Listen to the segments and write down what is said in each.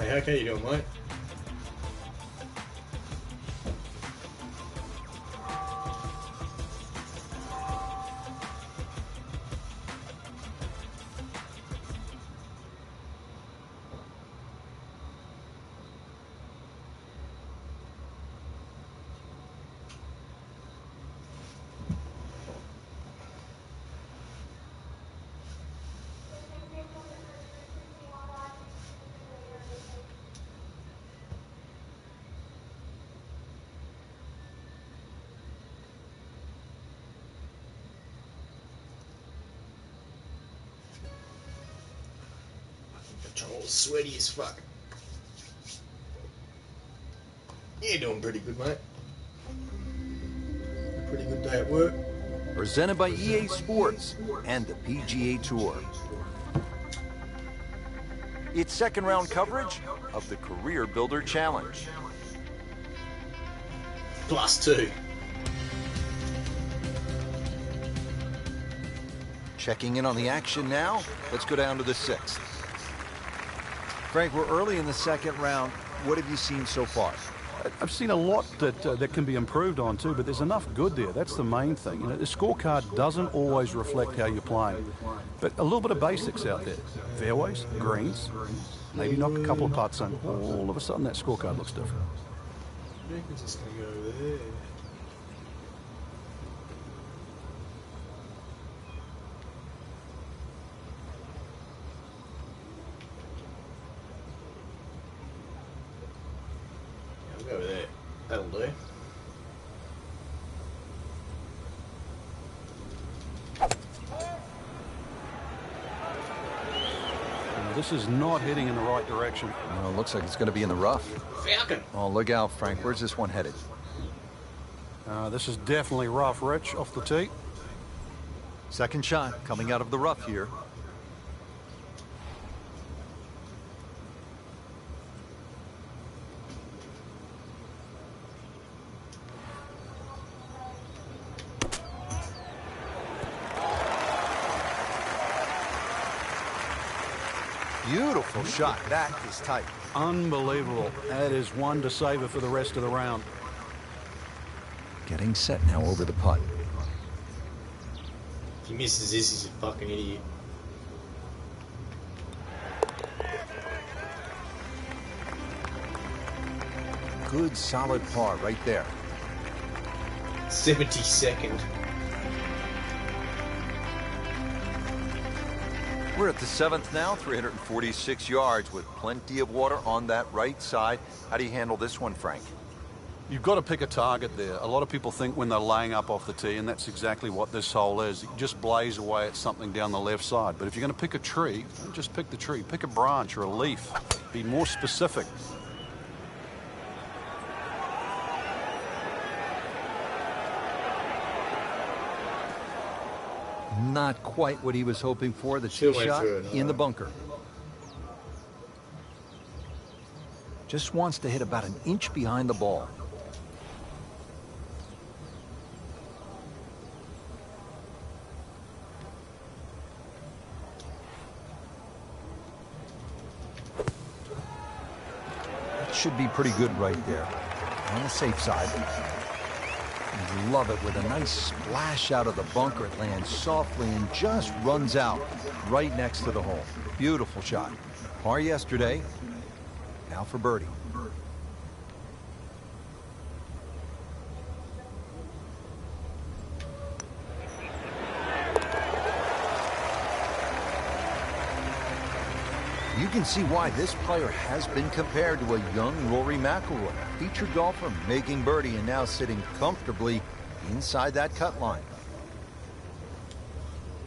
Hey, how you doing, mate? Control's sweaty as fuck. You're doing pretty good, mate. Pretty good day at work. Presented by EA Sports and the PGA Tour. It's second round coverage of the Career Builder Challenge. +2. Checking in on the action now, let's go down to the 6th. Frank, we're early in the second round. What have you seen so far? I've seen a lot that can be improved on too, but there's enough good there. That's the main thing. You know, the scorecard doesn't always reflect how you're playing, but a little bit of basics out there. Fairways, greens, maybe knock a couple of putts in. All of a sudden that scorecard looks different. I think it's just going to go over there. Yeah, we'll go over there. That'll do. This is not heading in the right direction. Well, it looks like it's going to be in the rough. Falcon! Oh, look out, Frank. Where's this one headed? This is definitely rough, Rich, off the tee. Second shot coming out of the rough here. Beautiful shot. That is tight. Unbelievable. That is one to savor for the rest of the round. Getting set now over the putt. If he misses this, he's a fucking idiot. Good solid par right there. 72nd. We're at the 7th now, 346 yards with plenty of water on that right side. How do you handle this one, Frank? You've got to pick a target there. A lot of people think when they're laying up off the tee, and that's exactly what this hole is. You just blaze away at something down the left side. But if you're going to pick a tree, don't just pick the tree. Pick a branch or a leaf. Be more specific. Not quite what he was hoping for. The tee shot in the bunker. Just wants to hit about an inch behind the ball. That should be pretty good right there. On the safe side. You love it with a nice splash out of the bunker. It lands softly and just runs out right next to the hole. Beautiful shot. Par yesterday. Now for birdie. You can see why this player has been compared to a young Rory McIlroy, a featured golfer making birdie and now sitting comfortably inside that cut line.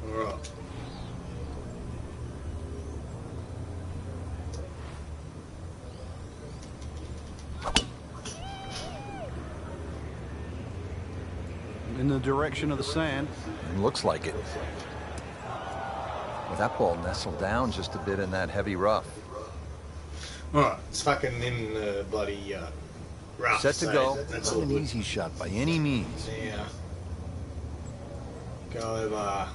All right. In the direction of the sand. It looks like it. Well, that ball nestled down just a bit in that heavy rough. Alright, it's fucking in the bloody rough. Set to go. That's Not all an good. easy shot by any means. Now, go over.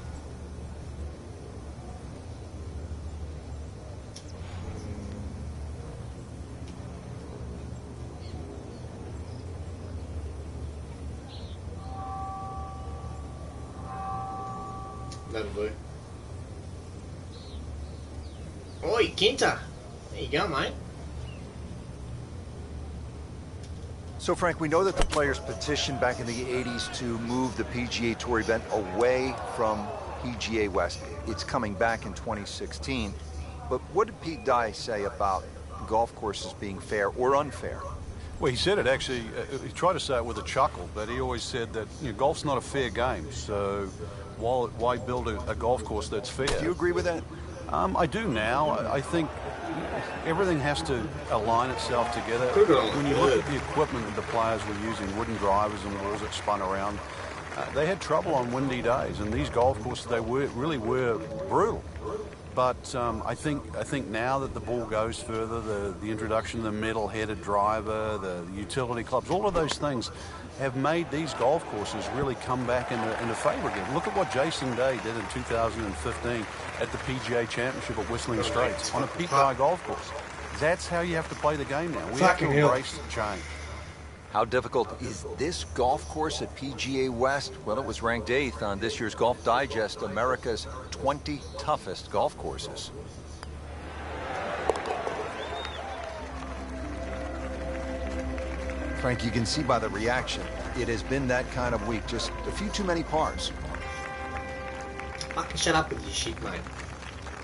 That'll do. Oi, Quinta. There you go, mate. So, Frank, we know that the players petitioned back in the 80s to move the PGA Tour event away from PGA West. It's coming back in 2016. But what did Pete Dye say about golf courses being fair or unfair? Well, he said it actually, he tried to say it with a chuckle, but he always said that golf's not a fair game, so why build a golf course that's fair? Do you agree with that? I do now. I think everything has to align itself together. When you look at the equipment that the players were using, wooden drivers and wheels that spun around, they had trouble on windy days, and these golf courses, they really were brutal. But I think now that the ball goes further, the introduction of the metal-headed driver, the utility clubs, all of those things have made these golf courses really come back into favour again. Look at what Jason Day did in 2015 at the PGA Championship at Whistling Straits on a Pete Dye golf course. That's how you have to play the game now. We have to embrace change. How difficult is this golf course at PGA West? Well, it was ranked 8th on this year's Golf Digest, America's 20 toughest golf courses. Frank, you can see by the reaction, it has been that kind of week. Just a few too many pars. Fucking shut up with your shit, mate.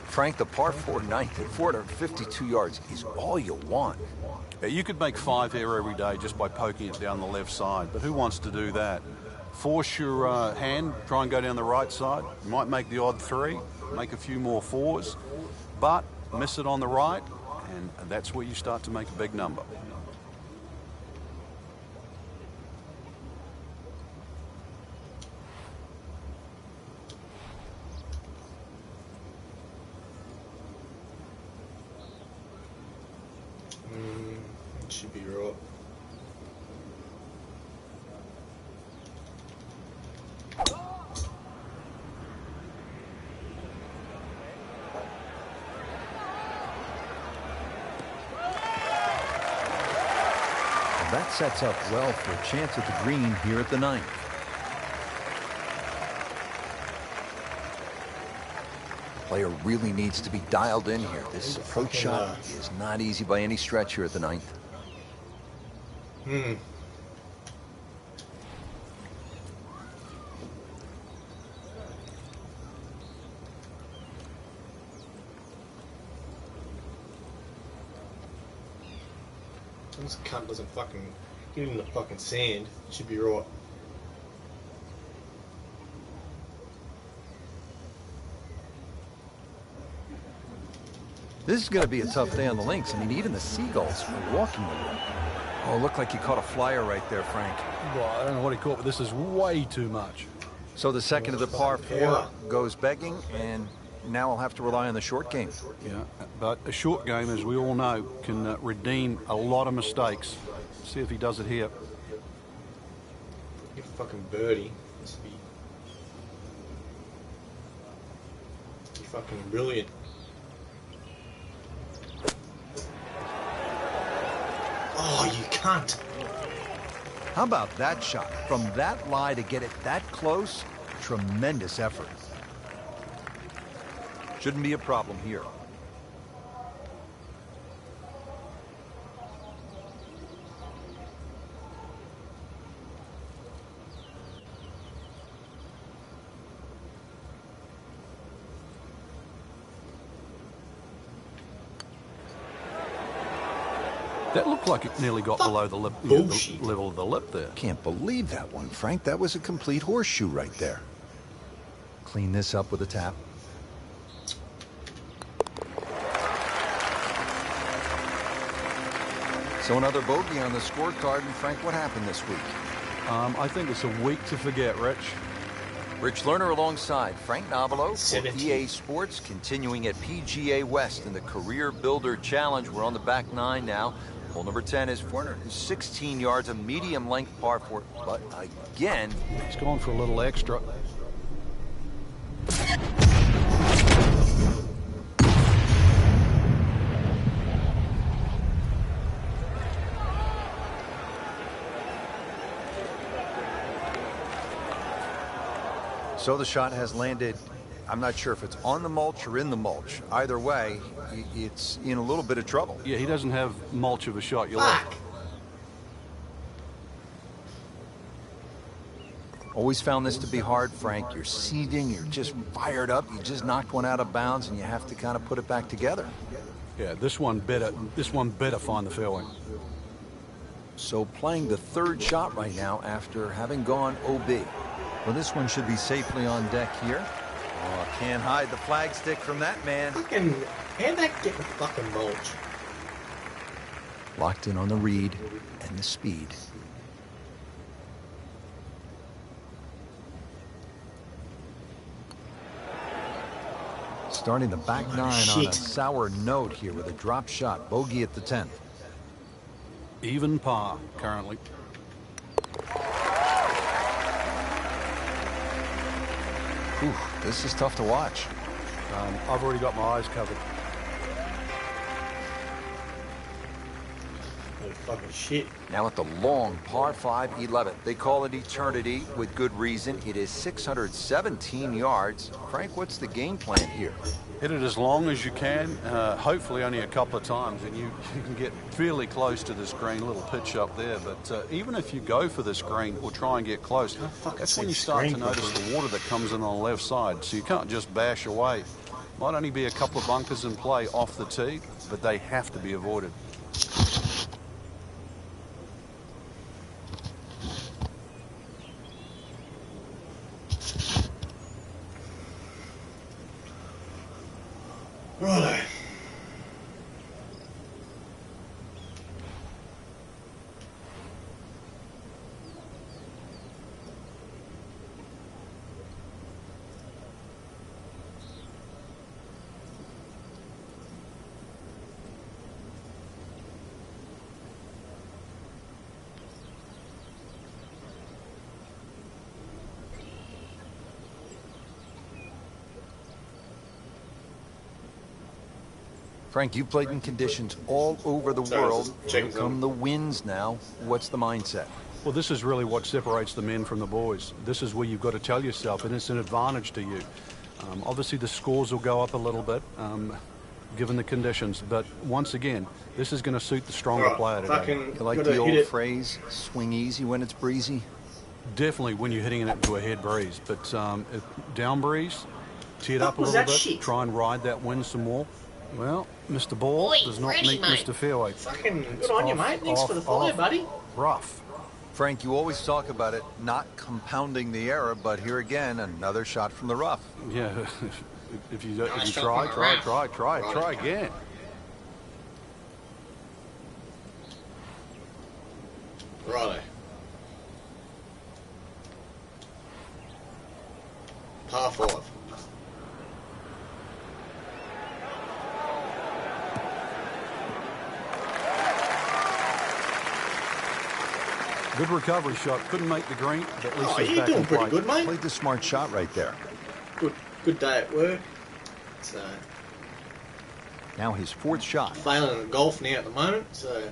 Frank, the par 4 ninth at 452 yards is all you want. You could make 5 here every day just by poking it down the left side, but who wants to do that? Force your hand, try and go down the right side. You might make the odd 3, make a few more 4s, but miss it on the right, and that's where you start to make a big number. Should be right. That sets up well for a chance at the green here at the 9th. Player really needs to be dialed in here. This approach shot is not easy by any stretch here at the 9th. This cunt doesn't fucking get in the fucking sand. It should be right. This is going to be a tough day on the links. I mean, even the seagulls are walking away. Oh, looked like he caught a flyer right there, Frank. Well, I don't know what he caught, but this is way too much. So the second of the par 4 goes begging, and now I'll have to rely on the short game. Yeah, but a short game, as we all know, can redeem a lot of mistakes. See if he does it here. You fucking birdie. This would be fucking brilliant. Oh, you can't. How about that shot? From that lie to get it that close, tremendous effort. Shouldn't be a problem here. That looked like it nearly got below the lip, the level of the lip there. Can't believe that one, Frank. That was a complete horseshoe right there. Clean this up with a tap. So another bogey on the scorecard. And Frank, what happened this week? I think it's a week to forget, Rich. Rich Lerner alongside Frank Navalo for EA Sports, continuing at PGA West in the Career Builder Challenge. We're on the back 9 now. Hole number 10 is 416 yards, a medium length par 4, but again, he's going for a little extra. So the shot has landed I'm not sure if it's on the mulch or in the mulch. Either way, it's in a little bit of trouble. Yeah, he doesn't have mulch of a shot. You're Fuck! left. Always found this to be hard, Frank. You're seething, you're just fired up, you just knocked one out of bounds, and you have to kind of put it back together. Yeah, this one better find the fairway. So playing the third shot right now after having gone OB. Well, this one should be safely on deck here. Oh, can't hide the flagstick from that man. Fucking, how'd that get the fucking mulch? Locked in on the read and the speed. Starting the back nine on a sour note here with a drop shot. Bogey at the 10th. Even par currently. Whew, this is tough to watch. I've already got my eyes covered. Holy fucking shit. Now at the long par 5 11th. They call it eternity with good reason. It is 617 yards. Frank, what's the game plan here? Hit it as long as you can, hopefully only a couple of times, and you can get fairly close to this green. Little pitch up there, but even if you go for this green or try and get close, that's when you start to notice the water that comes in on the left side, so you can't just bash away. Might only be a couple of bunkers in play off the tee, but they have to be avoided. Righto. Frank, you've played in conditions all over the world. Here come the winds now. What's the mindset? Well, this is really what separates the men from the boys. This is where you've got to tell yourself, and it's an advantage to you. Obviously, the scores will go up a little bit, given the conditions. But once again, this is going to suit the stronger player today. You like the old phrase, swing easy when it's breezy? Definitely when you're hitting it into a head breeze. But down breeze, tee it up a little bit, try and ride that wind some more. Well, Mr. Ball does not meet Mr. Fairway. Fucking good on you, mate. Thanks for the follow, buddy. Rough. Frank, you always talk about it not compounding the error, but here again, another shot from the rough. Yeah, if you try again. Righto. Par 5. Good recovery shot. Couldn't make the green, but at least he's you're back doing in pretty play. good, mate. Played the smart shot right there. Good day at work. So Now his fourth shot. failing at golf now at the moment. So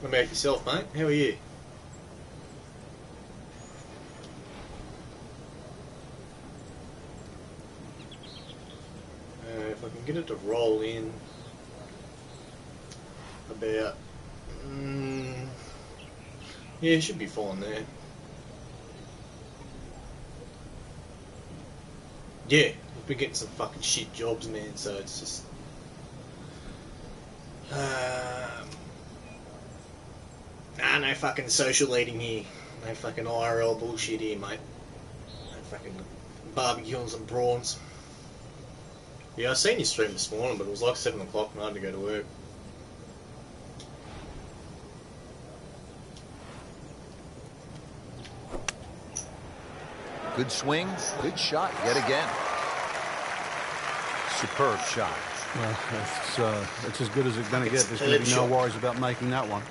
what about yourself, mate? How are you? If I can get it to roll in about yeah, it should be fine there. Yeah, we've been getting some fucking shit jobs, man, so it's just no fucking social eating here. No fucking IRL bullshit here, mate. No fucking barbecue and some prawns. Yeah, I seen your stream this morning, but it was like 7 o'clock and I had to go to work. Good swing, good shot yet again. Superb shot. Well, it's as good as it's going to get. There's going to be no worries about making that one.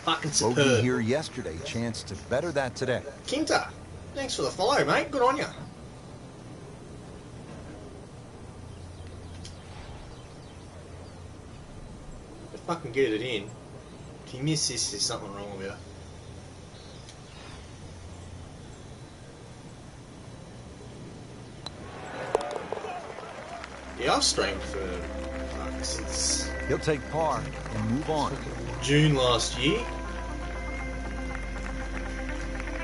Fucking superb. Bogey here yesterday, chance to better that today. Kinta, thanks for the follow, mate. Good on you. If I can get it in, if you miss this, there's something wrong with you. Yeah, I've streamed for since He'll take par and move on. June last year.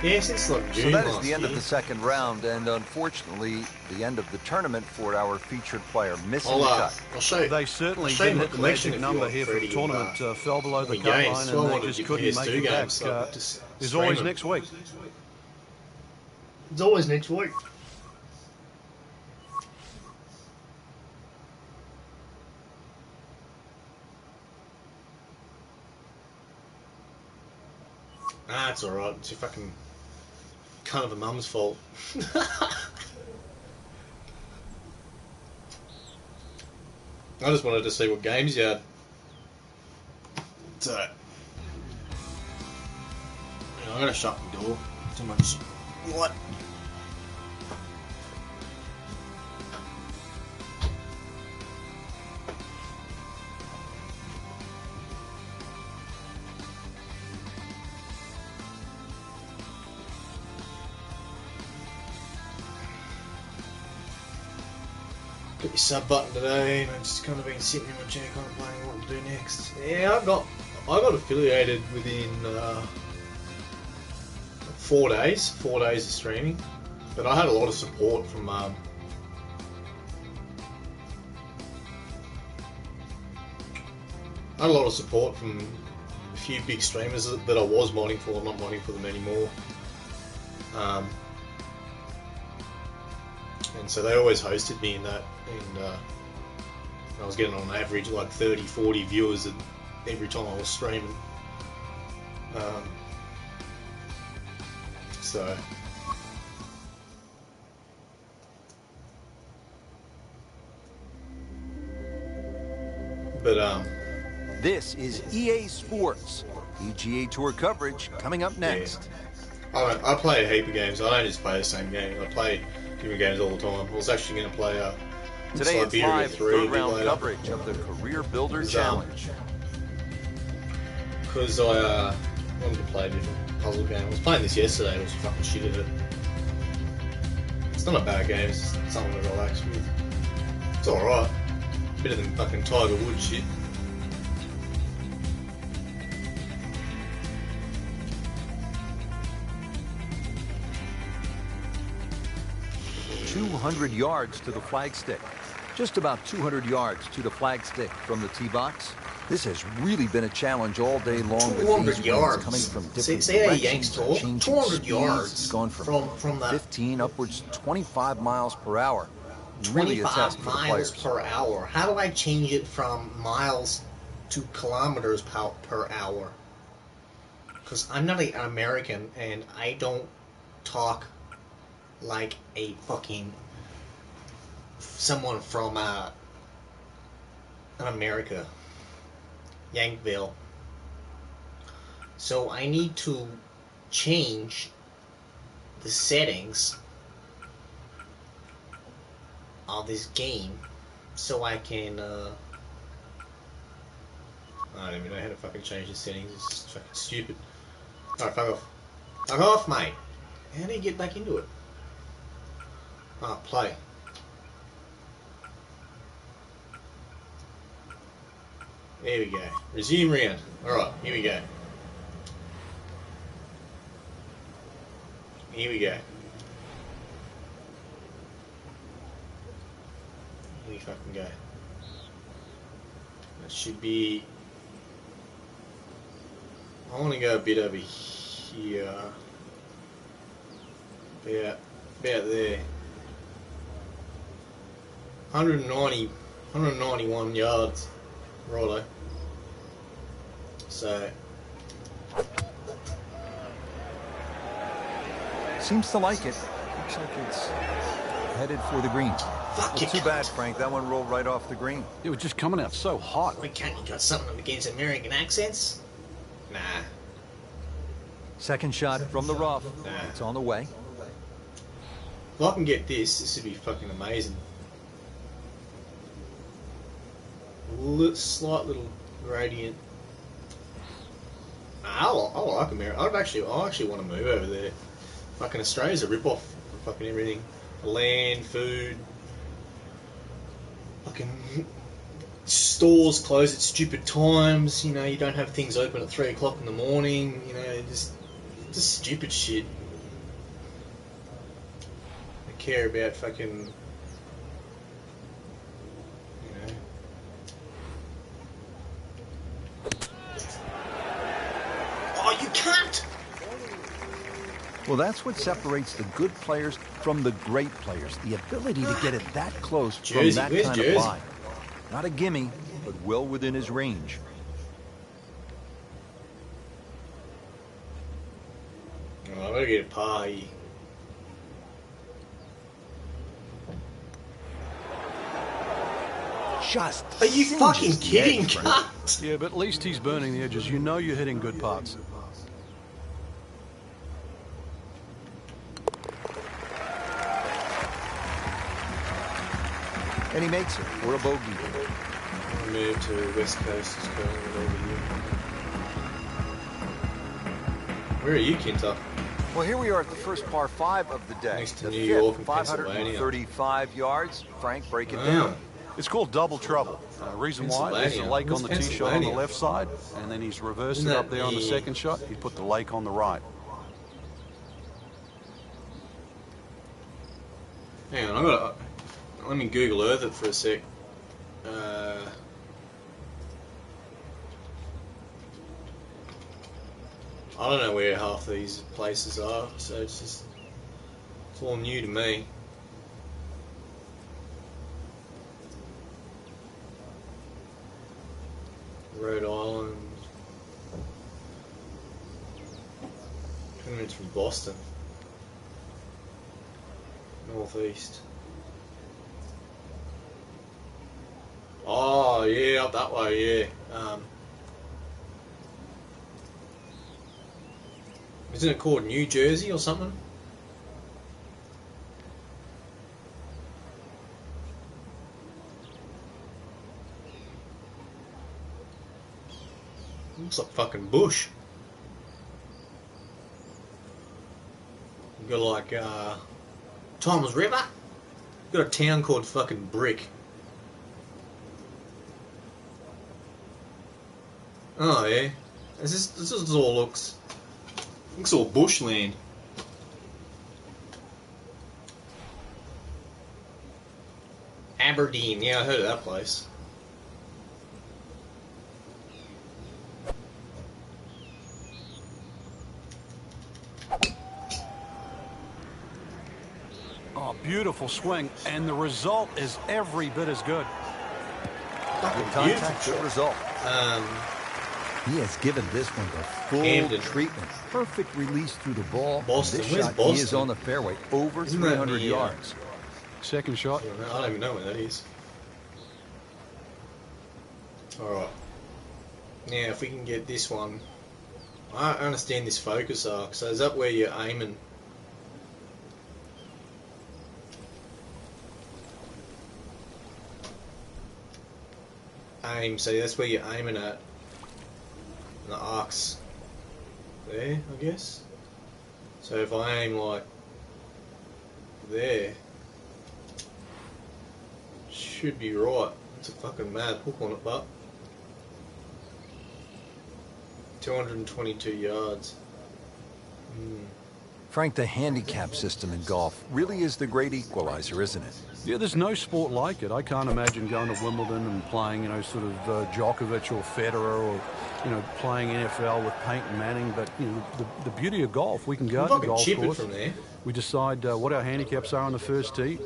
Yeah, since like June So that is last the end year. of the second round, and unfortunately, the end of the tournament for our featured player missing I'll, the cut. I'll show you. They certainly I'll show you didn't my hit the collection magic if you number want, here for the Freddie, tournament. Fell below the my cut games. line, So I and they wanted just to couldn't give make PS2 it back. games, so I could just There's stream always them. next week. It's always next week. Ah, it's alright. It's your fucking kind of a mum's fault. I just wanted to see what games you had. So, I gotta shut the door. Too much light. Got your sub button today, and I've just kind of been sitting in my chair contemplating what to do next. Yeah, I got affiliated within 4 days of streaming, but I had a lot of support from I had a lot of support from a few big streamers that I was modding for. I'm not modding for them anymore. And so they always hosted me in that, and I was getting on average like 30, 40 viewers every time I was streaming. So but This is EA Sports. PGA Tour coverage coming up next. I play a heap of games. I don't just play the same game. I play different games all the time. I was actually going to play Today it's Siberia live 3 a bit third-round later. coverage of the Career Builder Challenge. Because I wanted to play a different puzzle game. I was playing this yesterday. I was fucking shit at it. It's not a bad game. It's just something to relax with. It's alright. Better than fucking Tiger Woods shit. .200 yards to the flagstick. Just about 200 yards to the flagstick from the tee box. This has really been a challenge all day long. 200 with yards. coming from different See how directions, Yanks talk? changing 200 speeds. yards It's gone from that 15 upwards to 25 miles per hour. Really a test 25 for the miles players. per hour. How do I change it from miles to kilometers per hour? Because I'm not an American and I don't talk like a fucking someone from America, Yankville. So I need to change the settings of this game so I can I don't even know how to fucking change the settings. It's just fucking stupid. Alright, fuck off. Fuck off, mate. How do you get back into it? Ah, play. There we go. Resume round. Alright, here we go. Here we go. Here we fucking go. That should be... I want to go a bit over here. About there. 191 yards. Righto. So... Seems to like it. Looks like it's headed for the green. Fuck Well, you. too bad, Frank. That one rolled right off the green. It was just coming out so hot. Why can't you got something against American accents? Nah. Second shot from the rough. Nah. It's on the way. If I can get this would be fucking amazing. Slight little gradient. I like America. I actually want to move over there. Fucking Australia's a rip-off for fucking everything. Land, food. fucking stores close at stupid times. You know, you don't have things open at 3 o'clock in the morning. You know, just stupid shit. I care about fucking, you know. Oh, you can't! Well, that's what separates the good players from the great players. The ability to get it that close from that Where's kind Jersey? of line. Not a gimme, but well within his range. Oh, I'm gonna get a par here. Just Are you singes fucking the kidding, edge, Frank. cunt? Yeah, but at least he's burning the edges. You know you're hitting good putts. And he makes it for a bogey. I'll move to West Coast. It's going over here. Where are you, Kinta? Well, here we are at the first par 5 of the day. Next to The New fifth, York and Pennsylvania. 535 yards. Frank, break it Wow. down. It's called double trouble. Reason why, there's a Pennsylvania. lake on the What's tee shot on the Pennsylvania? left side, and then he's reversed Isn't it that up there on the the- second shot. He put the lake on the right. Hang on, let me Google Earth it for a sec. I don't know where half these places are, so it's all new to me. Rhode Island. 20 minutes from Boston. Northeast. Oh yeah, up that way, yeah. Isn't it called New Jersey or something? Looks like fucking bush. You got like Tom's River. You got a town called fucking Brick. Oh yeah, this is all looks all bushland. Aberdeen, yeah, I heard of that place. Oh, beautiful swing, and the result is every bit as good. Fucking Good contact, beautiful. good result. Um, He has given this one the full Camden. treatment. Perfect release through the ball. Boston. This Where's shot, he is Boston? on the fairway, over Isn't that 300 the, yards. Second shot. I don't even know where that is. Alright. Now, if we can get this one. I understand this focus arc, so is that where you're aiming? So that's where you're aiming at. And the arc's there, I guess. So if I aim like there, should be right. It's a fucking mad hook on it, but 222 yards. Frank, the handicap system in golf really is the great equalizer, isn't it? Yeah, there's no sport like it. I can't imagine going to Wimbledon and playing, sort of Djokovic or Federer, or, playing NFL with Peyton Manning. But, the beauty of golf, we can go to the golf chip it course. from there. We decide what our handicaps are on the first tee.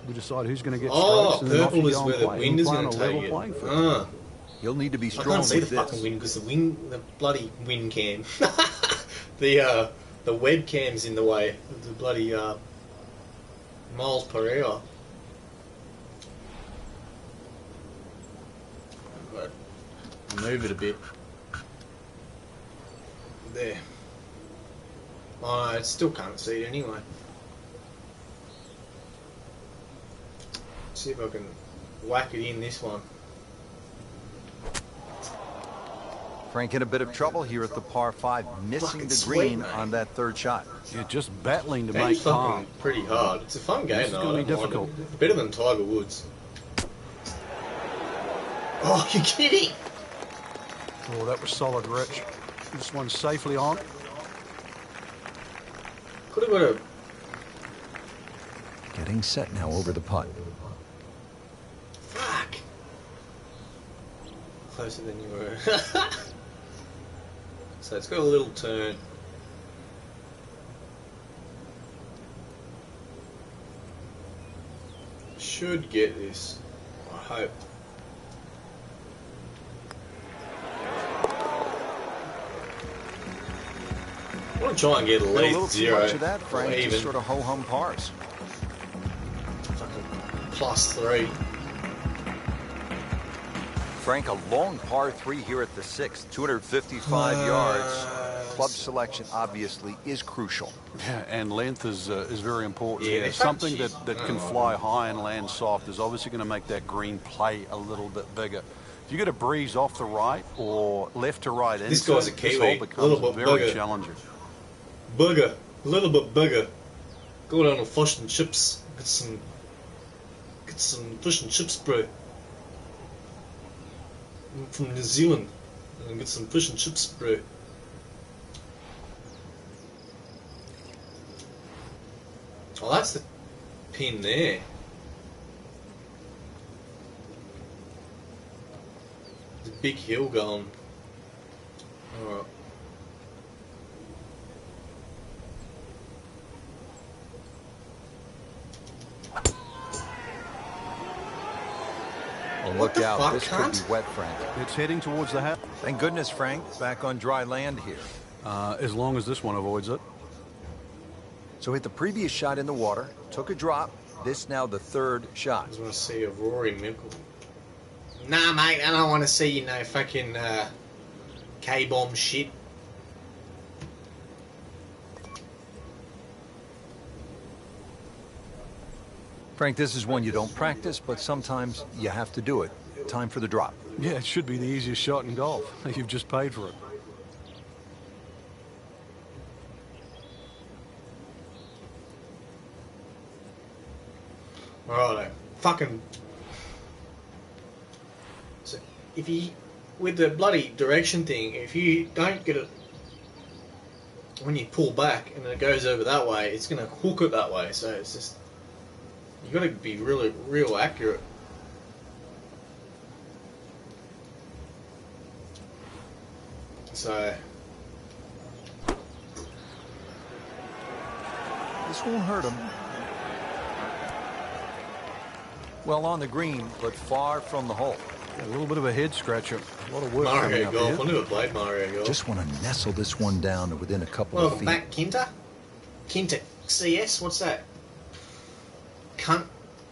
We decide who's going to get Oh, strokes. And then off purple you is go where and the play. wind We is play on going to a level take playing it. field. Ah. You'll need to be I strong can't see the with this. fucking wind because the bloody wind cam, the webcam's in the way of the bloody miles per hour. But move it a bit. There. Oh, no, I still can't see it anyway. See if I can whack it in this one. Frank in a bit of trouble here at the par 5, missing Fucking the sweet, green mate. on that third shot. You're just battling to It's make par. fucking pretty hard. It's a fun game This is though. gonna I be don't mind difficult. it. Better than Tiger Woods. Oh, you're kidding? Oh, that was solid, Rich. This one's safely on. Could have got a... Getting set now over the putt. Fuck. Closer than you were. So it's got a little turn. Should get this. I hope. I want to try and get at A little least too zero. much of that, Frank. Or Just even. sort of ho-hum pars. Fucking +3. Frank, a long par 3 here at the 6th, 255 yards. Club selection obviously is crucial. Yeah, and length is very important Yeah, here. they're Something punchy. that can fly high and land soft is obviously going to make that green play a little bit bigger. If you get a breeze off the right or left to right This into guy's a this Kiwi, hole a becomes little bit very bigger. challenging. Bugger. A little bit bigger. Go down to fish and chips. Get some fish and chips, bro. I'm from New Zealand. And get some fish and chips, bro. Oh, that's the pin there. There's a big hill going. Alright. Well, What look the out. fuck, This could be cunt? wet, Frank. It's heading towards the house. Thank goodness, Frank. Back on dry land here. As long as this one avoids it. So hit the previous shot in the water, took a drop. This now the third shot. I just want to see a Rory Mickle. Nah, mate, I don't want to see no fucking K-bomb shit. Frank, this is one you don't practice, but sometimes you have to do it. Time for the drop. Yeah, it should be the easiest shot in golf. You've just paid for it. Alright, fucking. So, if you. With the bloody direction thing, if you don't get it. When you pull back and it goes over that way, it's going to hook it that way, so it's just. You got to be really, real accurate. So. This won't hurt him. Well on the green, but far from the hole. A little bit of a head scratcher. A lot of work coming Mario up Golf. here. I never played Mario Golf. Just want to nestle this one down to within a couple of Welcome feet. back, Kinta. Kinta CS, what's that? Cunt.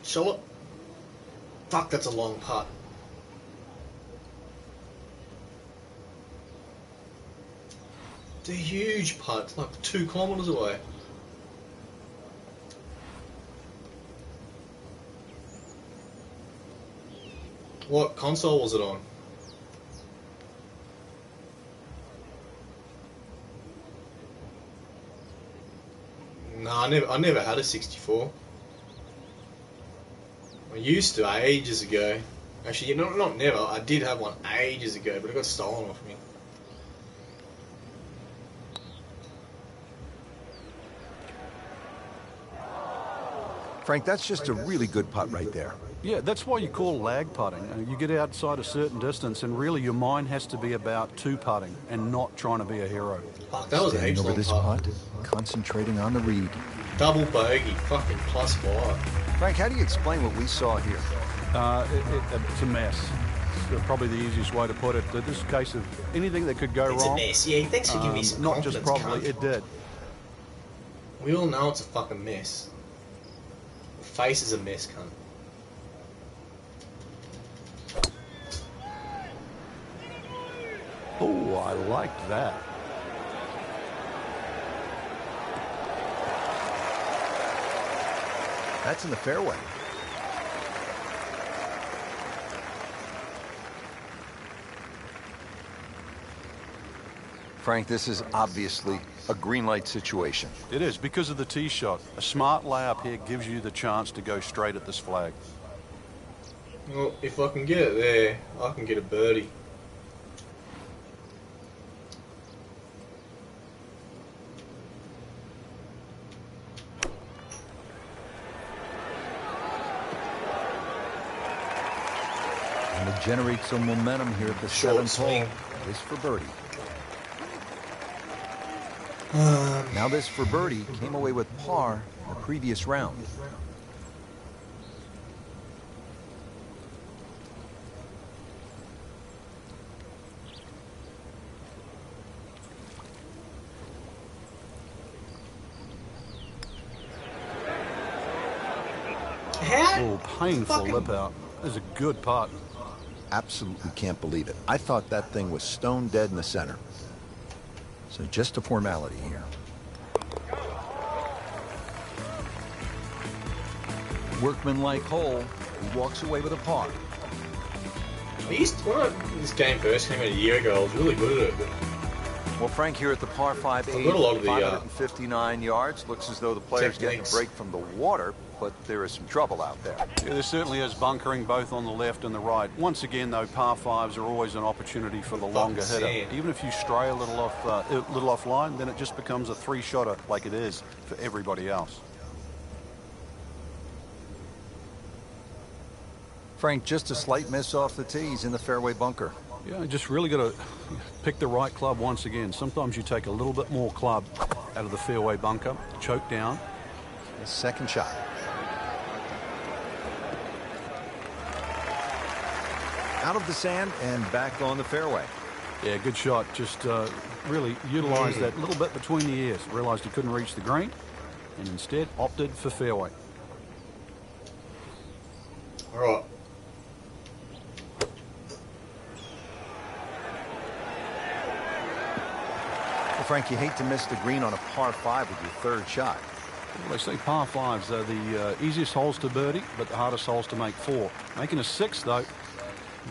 Charlotte. Fuck, that's a long putt. It's a huge putt, like 2 kilometres away. What console was it on? No, I never had a 64. I used to ages ago. Actually, not never. I did have one ages ago, but it got stolen off me. Frank, that's just a really good putt right there. Yeah, that's why you call lag putting. You get outside a certain distance, and really your mind has to be about two putting and not trying to be a hero. Fuck, that was a Standing heaps over long this putt. putt, concentrating on the read. Double bogey, fucking +5. Frank, how do you explain what we saw here? It's a mess. It's probably the easiest way to put it. This case of anything that could go It's wrong. a mess. Yeah, thanks for giving me some Not just confidence, probably, cunt. it did. We all know it's a fucking mess. The face is a mess, cunt. Oh, I liked that. That's in the fairway. Frank, this is obviously a green light situation. It is, because of the tee shot. A smart layup here gives you the chance to go straight at this flag. Well, if I can get it there, I can get a birdie. And to generate some momentum here at the Short seventh hole. swing. This for birdie. Now this for birdie came away with par in the previous round. Oh, painful lip out. That was a good putt. Absolutely can't believe it. I thought that thing was stone dead in the center. So just a formality here. Workmanlike hole. He walks away with a par. When this game first came out a year ago, I was really good at it. But Well, Frank, here at the par 5 got a lot of the, 559 yards. Looks as though the player's getting a techniques. break from the water, but there is some trouble out there. Yeah, there certainly is bunkering both on the left and the right. Once again, though, par fives are always an opportunity for the longer hitter. sand. Even if you stray a little offline, then it just becomes a three-shotter like it is for everybody else. Frank, just a slight miss off the tees in the fairway bunker. Yeah, you just really got to pick the right club once again. Sometimes you take a little bit more club out of the fairway bunker, choke down. His second shot. Out of the sand and back on the fairway. Yeah, good shot. Just really utilized that little bit between the ears. Realized he couldn't reach the green and instead opted for fairway. all right. Well, Frank, you hate to miss the green on a par 5 with your third shot. Well, they say par fives are the easiest holes to birdie, but the hardest holes to make four. Making a six, though,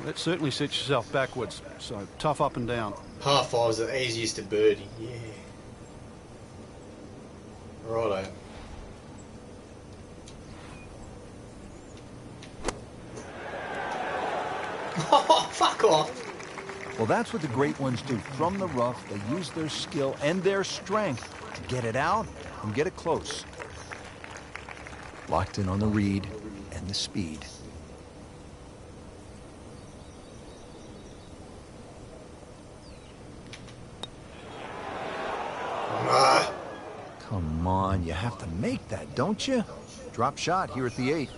that certainly sets yourself backwards. So tough up and down. Par 5's the easiest to birdie. Yeah. Righto. Oh, fuck off. Well, that's what the great ones do. From the rough, they use their skill and their strength to get it out and get it close. Locked in on the read and the speed. Ah. Come on, you have to make that, don't you? Drop shot here at the 8th.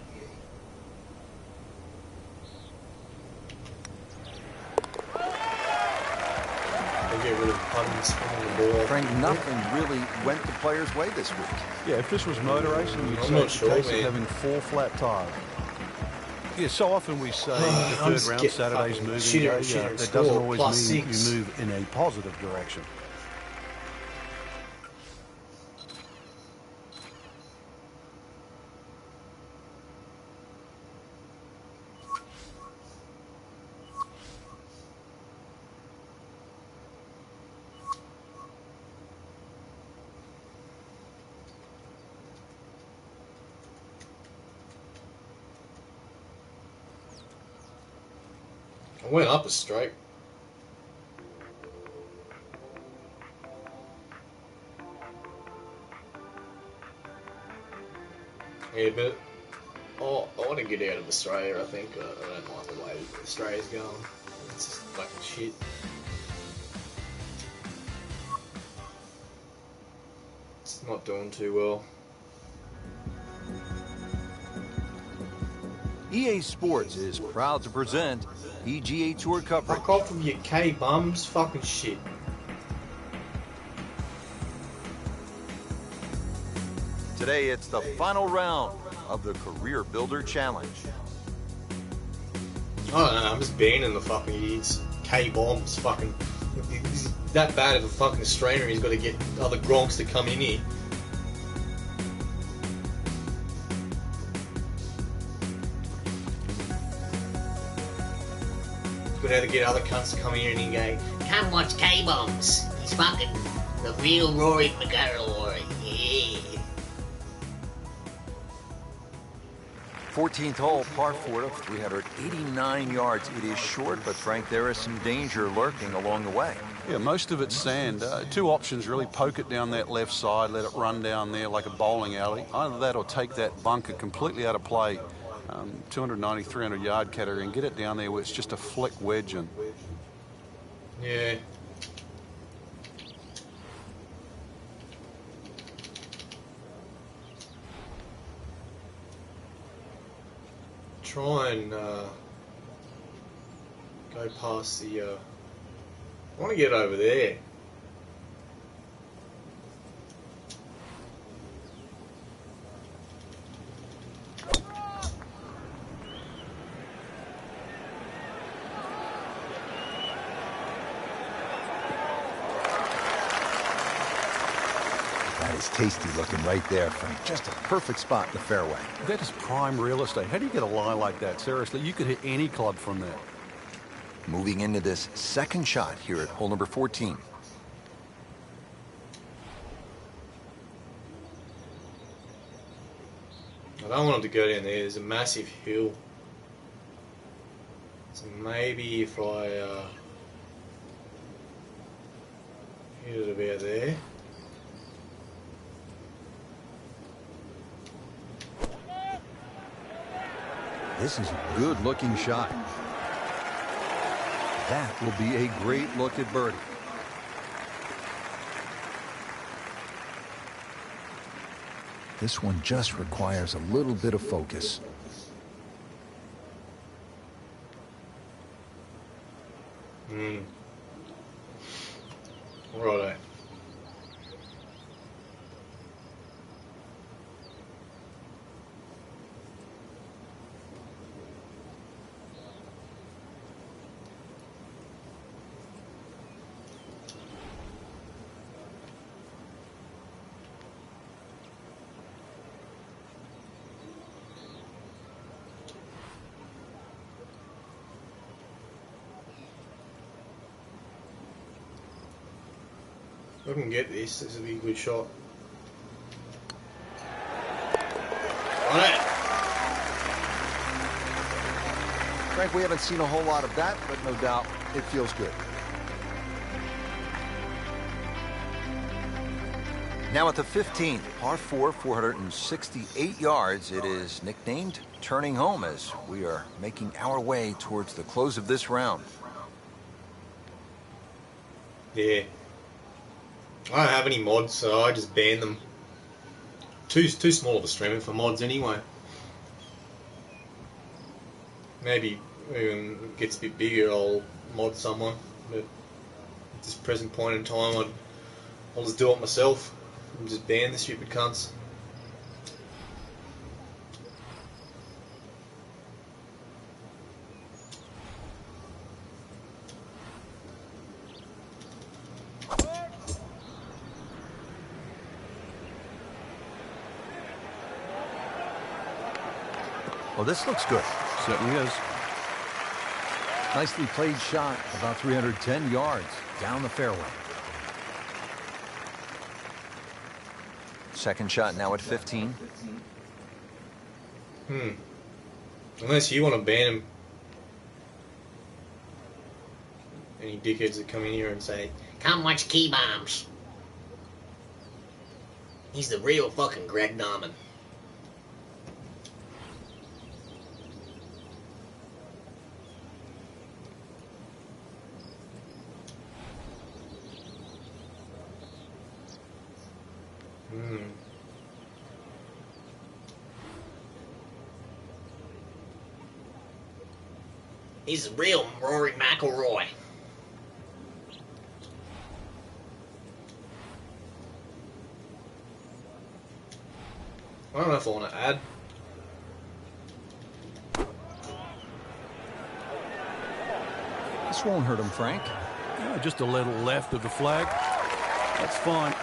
They get rid of puns on the ball. Frank, nothing really went the player's way this week. Yeah, if this was motor racing, you'd I'm say not it's a sure, case of man. having four flat tires. Yeah, so often we say the I'm third just round, get Saturday's fucking moving shitter day. and shitter That score, doesn't always plus mean 6. you move in a positive direction. I went up a straight. Yeah, but I want to get out of Australia, I think. I don't like the way Australia's going. It's just fucking shit. It's not doing too well. EA Sports is proud to present PGA Tour coverage. Fuck off with your K-bums fucking shit. Today it's the final round of the Career Builder Challenge. I don't know, I'm just banning the fucking idiots. K-bombs, fucking. He's that bad of a fucking Australian, he's got to get other Gronks to come in here. He's got to get other cunts to come in and he go, Come watch K-Bombs. He's fucking the real Rory McIlroy. Yeah. 14th hole, par 4 of 389 yards. It is short, but Frank, there is some danger lurking along the way. Yeah, most of it's sand. Two options really: poke it down that left side, let it run down there like a bowling alley. Either that or take that bunker completely out of play, 290, 300 yard category, and get it down there where it's just a flick wedge in. Yeah. Try and go past the. I want to get over there. That is tasty looking right there, Frank. Just a perfect spot in the fairway. That is prime real estate. How do you get a lie like that? Seriously, you could hit any club from there. Moving into this second shot here at hole number 14. I don't want him to go down there. There's a massive hill. So maybe if I hit it about there. This is a good-looking shot. That will be a great look at birdie. This one just requires a little bit of focus. Righto. If I can get this, this will be a good shot. On it! Frank, we haven't seen a whole lot of that, but no doubt it feels good. Now at the 15th, par 4, 468 yards. It is nicknamed Turning Home as we are making our way towards the close of this round. Yeah. I don't have any mods, so I just ban them. Too small of a streamer for mods anyway. Maybe when it gets a bit bigger, I'll mod someone. But at this present point in time, I'll just do it myself and just ban the stupid cunts. Well, this looks good. Certainly is. Nicely played shot, about 310 yards down the fairway. Second shot now at 15. Unless you want to ban him. Any dickheads that come in here and say, Come watch Key Bombs. He's the real fucking Greg Norman. He's the real Rory McIlroy. I don't know if I want to add. This won't hurt him, Frank. Yeah, just a little left of the flag. That's fine.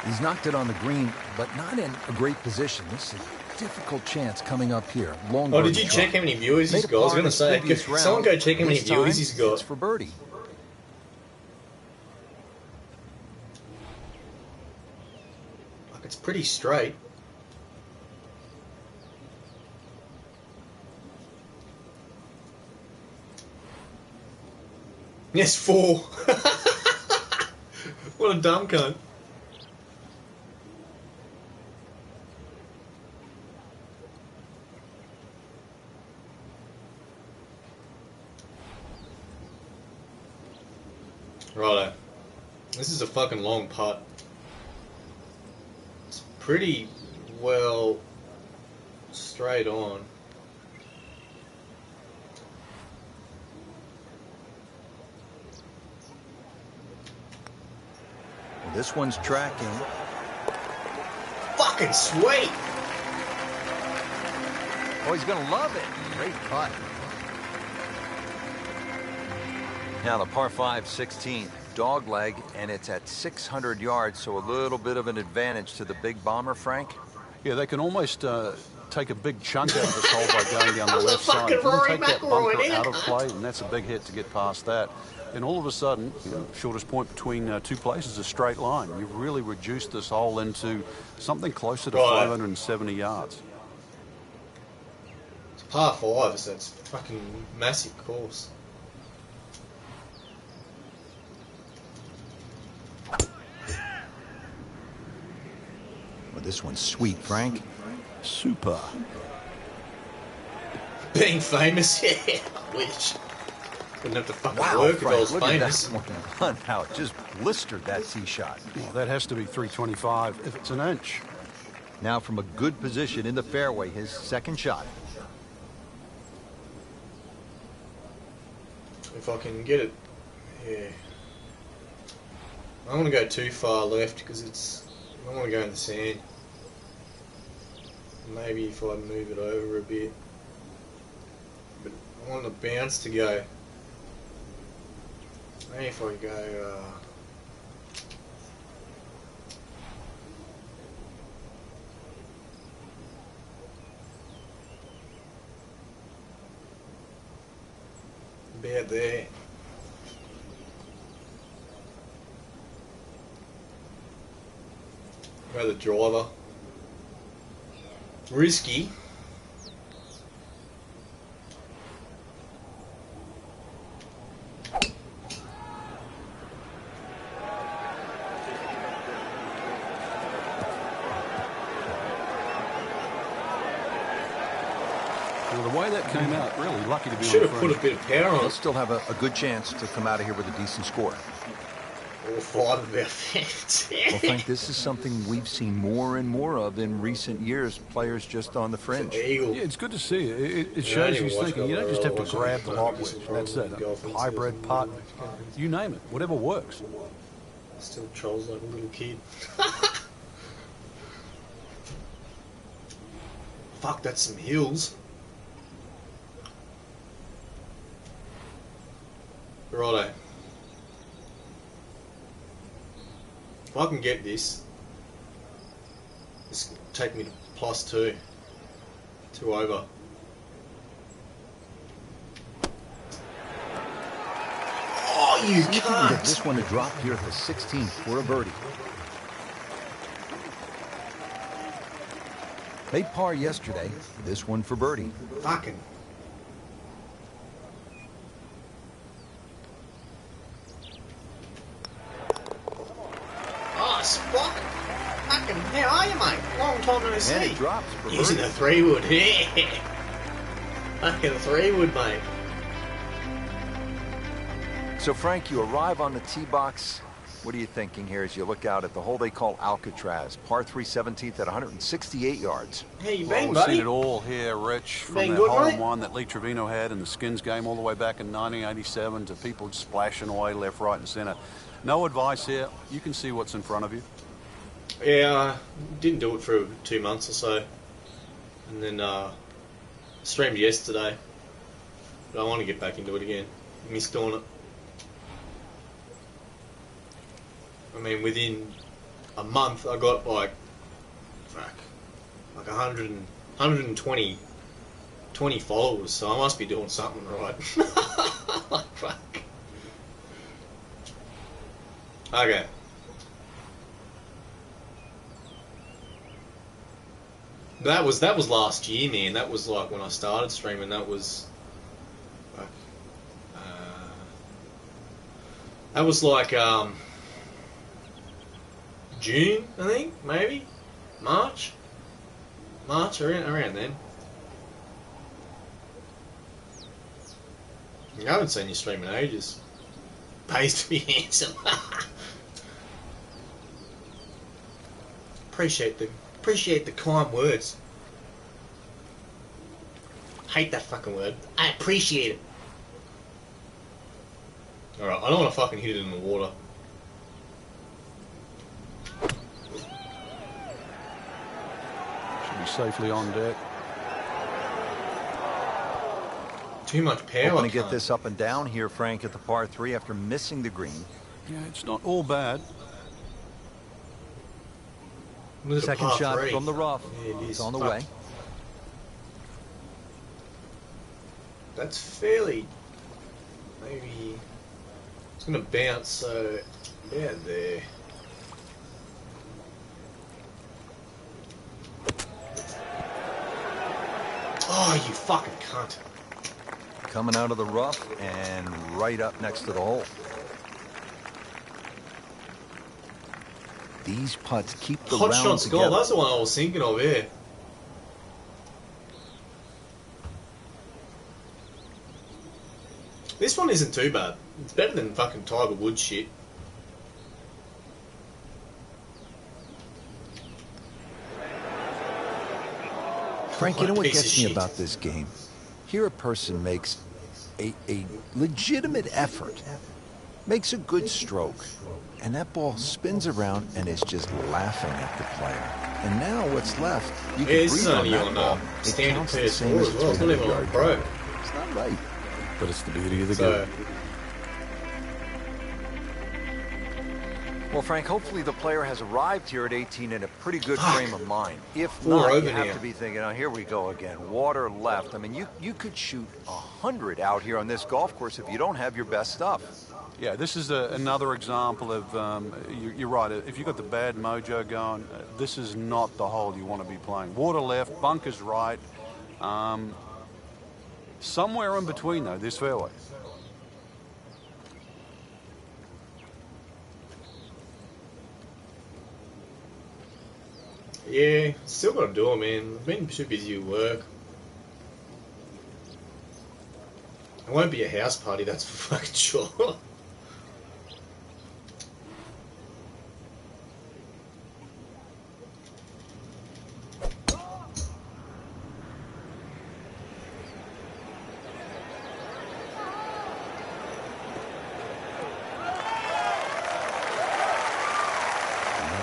He's knocked it on the green, but not in a great position. This is a difficult chance coming up here. Long Oh, did you birdie check try. how many viewers he's Made a got? I was par going to in say, his previous could someone round. go check how many This viewers time, he's got? it's for birdie. Like, it's pretty straight. Yes, 4. What a dumb cunt. Righto. This is a fucking long putt. It's pretty well straight on. This one's tracking. Fucking sweet! Oh, he's going to love it. Great putt. Now the par 5 16th, dog leg, and it's at 600 yards, so a little bit of an advantage to the big bomber, Frank. Yeah, they can almost take a big chunk out of this hole by going down the left side. fucking If you Rory can take that McIlroy, bunker ain't out it? of play, and that's a big hit to get past that. And all of a sudden, shortest point between two places is a straight line. You've really reduced this hole into something closer to 570 yards. It's a par 5, so it's a fucking massive course. Well, this one's sweet, Frank. Super. Being famous? Yeah, I wish. Wouldn't have to fucking Wow, work if I Frank, was look famous. at that one. How it just blistered that tee shot. Well, that has to be 325 if it's an inch. Now from a good position in the fairway, his second shot. If I can get it, yeah. I don't want to go too far left because I don't want to go in the sand. Maybe if I move it over a bit. But I want the bounce to go. Maybe if I go, about there. Go the driver. Risky. Well, the way that came out, really lucky to be Should on have the put a bit of power on He'll it. still have a good chance to come out of here with a decent score. All 5 of our fans. Well, Frank, this is something we've seen more and more of in recent years. Players just on the fringe. Eagle. Yeah, it's good to see. It I shows don't he's even watch thinking. You don't just have to golf. I grab the watch lob it. wedge. That's it. Golf A and hybrid stuff. putt. You name it. Whatever works. Still trolls like a little kid. Fuck, that's some hills. Righto. If I can get this will take me to +2. 2 over. Oh, you Get can't! this one to drop here at the 16th for a birdie. Made par yesterday. This one for birdie. Fucking. Oh, Spock! Fucking, how are you, mate? Long time no see. And it drops for Using birdie. a 3-wood. Yeah. Fucking 3-wood, mate. So, Frank, you arrive on the tee box. What are you thinking here as you look out at the hole they call Alcatraz? Par 3 17th at 168 yards. How you Well, been, we've buddy? seen it all here, Rich, from Been that good, hole mate? in one that Lee Trevino had in the Skins game all the way back in 1987 to people splashing away left, right, and center. No advice here. You can see what's in front of you. Yeah, didn't do it for 2 months or so. And then streamed yesterday. But I want to get back into it again. Missed on it. I mean, within a month, I got like 100 and, 120 20 followers, so I must be doing something right. Like, fuck. Okay. That was last year, man. That was like when I started streaming. That was like, That was like June, I think, maybe March, around then. I haven't seen you stream in ages. Pays to be handsome. Appreciate the kind words. Hate that fucking word. I appreciate it. Alright, I don't want to fucking hit it in the water. Should be safely on deck. Too much power. Hoping to get this up and down here, Frank, at the par 3 after missing the green. Yeah, it's not all bad. Second shot from the rough. Yeah, it is. It's on the way. That's fairly... maybe... it's going to bounce, so... yeah, there. Oh, you fucking cunt. Coming out of the rough and right up next to the hole. These putts keep the Hot round shot's together. goal. That's the one I was thinking of, yeah. This one isn't too bad. It's better than fucking Tiger Woods shit. Frank, you know what Piece of gets me shit. about this game? Here a person makes a legitimate effort, makes a good stroke, and that ball spins around and is just laughing at the player. And now what's left, you can This is breathe on only that on ball. It standard counts the same PS4 as as a well. It's not even on 300-yard Pro. drive. It's not right. But it's the beauty of the So, game. Well, Frank, hopefully the player has arrived here at 18 in a pretty good frame of mind. If Four not, over you have now. to be thinking, oh, here we go again. Water left. I mean, you could shoot 100 out here on this golf course if you don't have your best stuff. Yeah, this is another example of, you're right, if you've got the bad mojo going, this is not the hole you want to be playing. Water left, bunkers right. Somewhere in between, though, this fairway. yeah, still got to do it, man. I've been too busy with work. It won't be a house party, that's for fucking sure.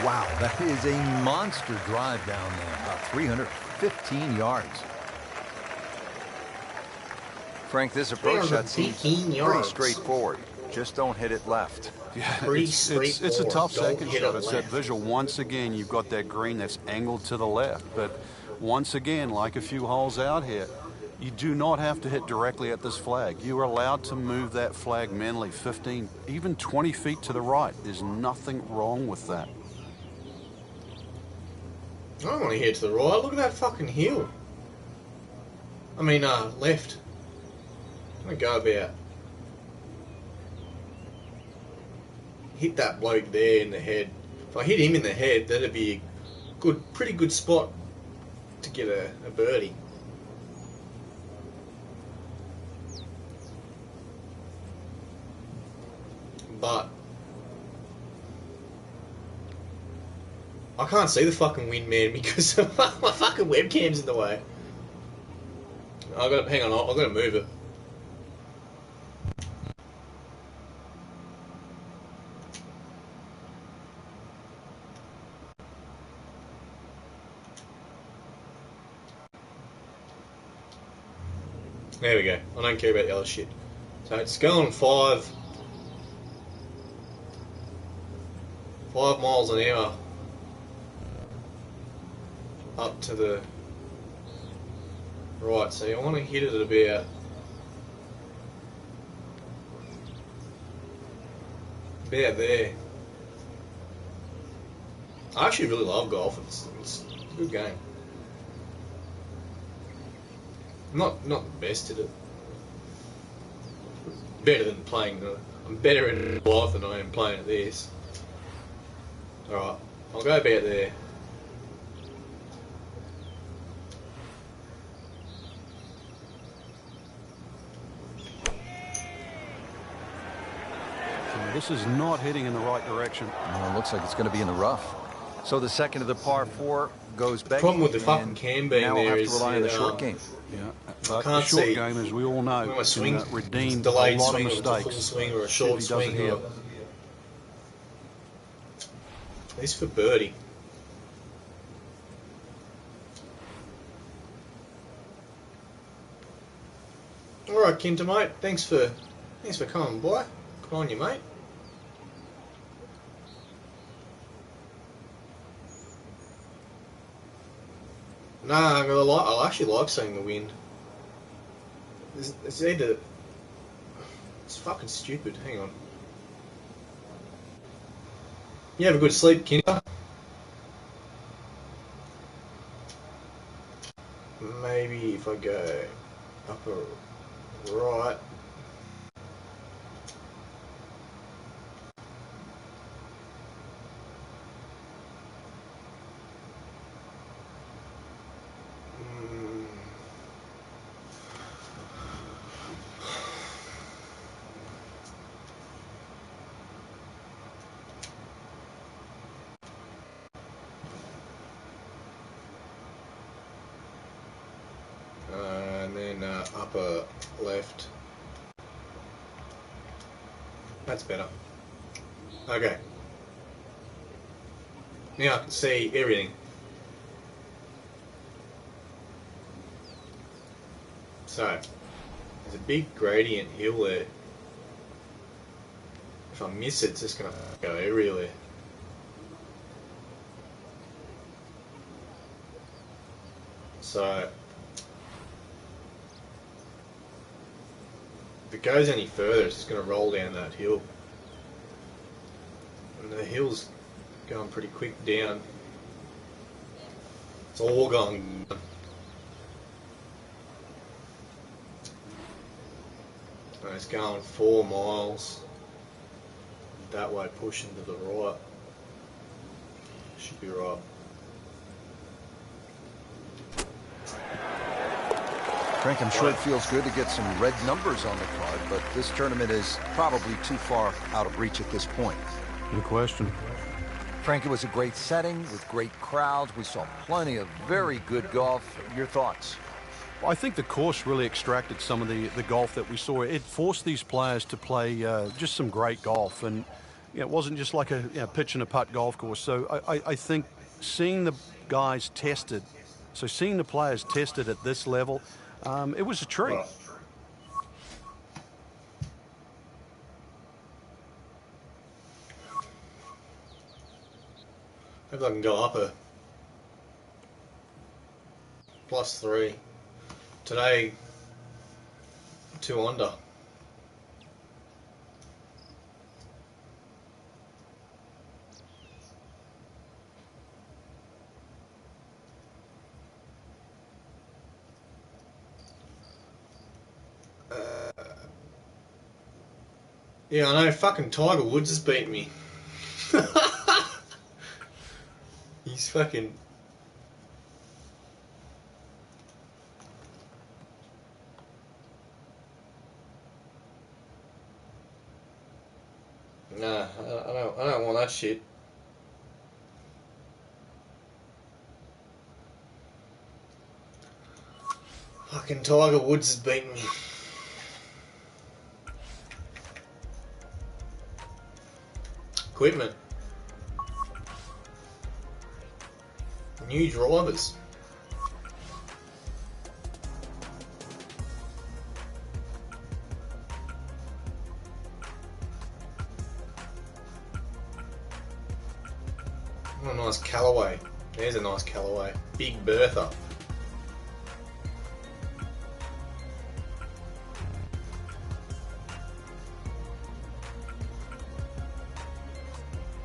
Wow, that is a monster drive down there, about 315 yards. Frank, this approach shot seems 315 pretty yards. straightforward. Just don't hit it left. Yeah, Pretty it's a straightforward. tough Don't second hit shot. it It's that left. visual. Once again, you've got that green that's angled to the left. But once again, like a few holes out here, you do not have to hit directly at this flag. You are allowed to move that flag mentally 15, even 20 feet to the right. There's nothing wrong with that. I don't want to head to the right. Look at that fucking hill. I mean, left. I'm going to go about. Hit that bloke there in the head. If I hit him in the head, that'd be a pretty good spot to get a birdie. But I can't see the fucking wind, man, because my fucking webcam's in the way. Hang on, I've got to move it. There we go. I don't care about the other shit. So it's going 5 miles an hour up to the right. So I want to hit it at about there. I actually really love golf. It's a good game. Not the best at it. Better than playing a I'm better in life than I am playing at this. Alright, I'll go about there. This is not heading in the right direction. Well, it looks like it's going to be in the rough. So the second of the par 4 goes begging. Problem with the fucking cam being now we'll there have is to rely on the that, short game. Yeah, but can't the short see game, as we all know, when my swing, can redeem a delayed lot swing, of or it's a full mistakes. swing, or a See if short he does it swing, here. or this for birdie. All right, Kinta, mate. Thanks for coming, boy. Good on you, mate. Nah, I actually like seeing the wind. It's either... It's fucking stupid. Hang on. You have a good sleep, Kinder. Maybe if I go upper right. And then upper left. That's better. Okay. Now I can see everything. So, there's a big gradient hill there. If I miss it, it's just going to go everywhere. So, if it goes any further, it's just going to roll down that hill. And the hill's going pretty quick down. It's all going down. And it's going 4 miles that way, pushing to the right. Should be right. Frank, I'm sure it feels good to get some red numbers on the card, but this tournament is probably too far out of reach at this point. Good question. Frank, it was a great setting with great crowds. We saw plenty of very good golf. Your thoughts? I think the course really extracted some of the golf that we saw. It forced these players to play just some great golf, and it wasn't just like a pitch and a putt golf course. So I think seeing the guys tested, seeing the players tested at this level, it was a treat. Right. Maybe I can go up a +3. Today, 2 under. Yeah, I know. Fucking Tiger Woods has beat me. He's fucking... Nah, I don't want that shit. Fucking Tiger Woods has beaten me. Equipment. New drivers. Oh, nice Callaway. There's a nice Callaway. Big Bertha.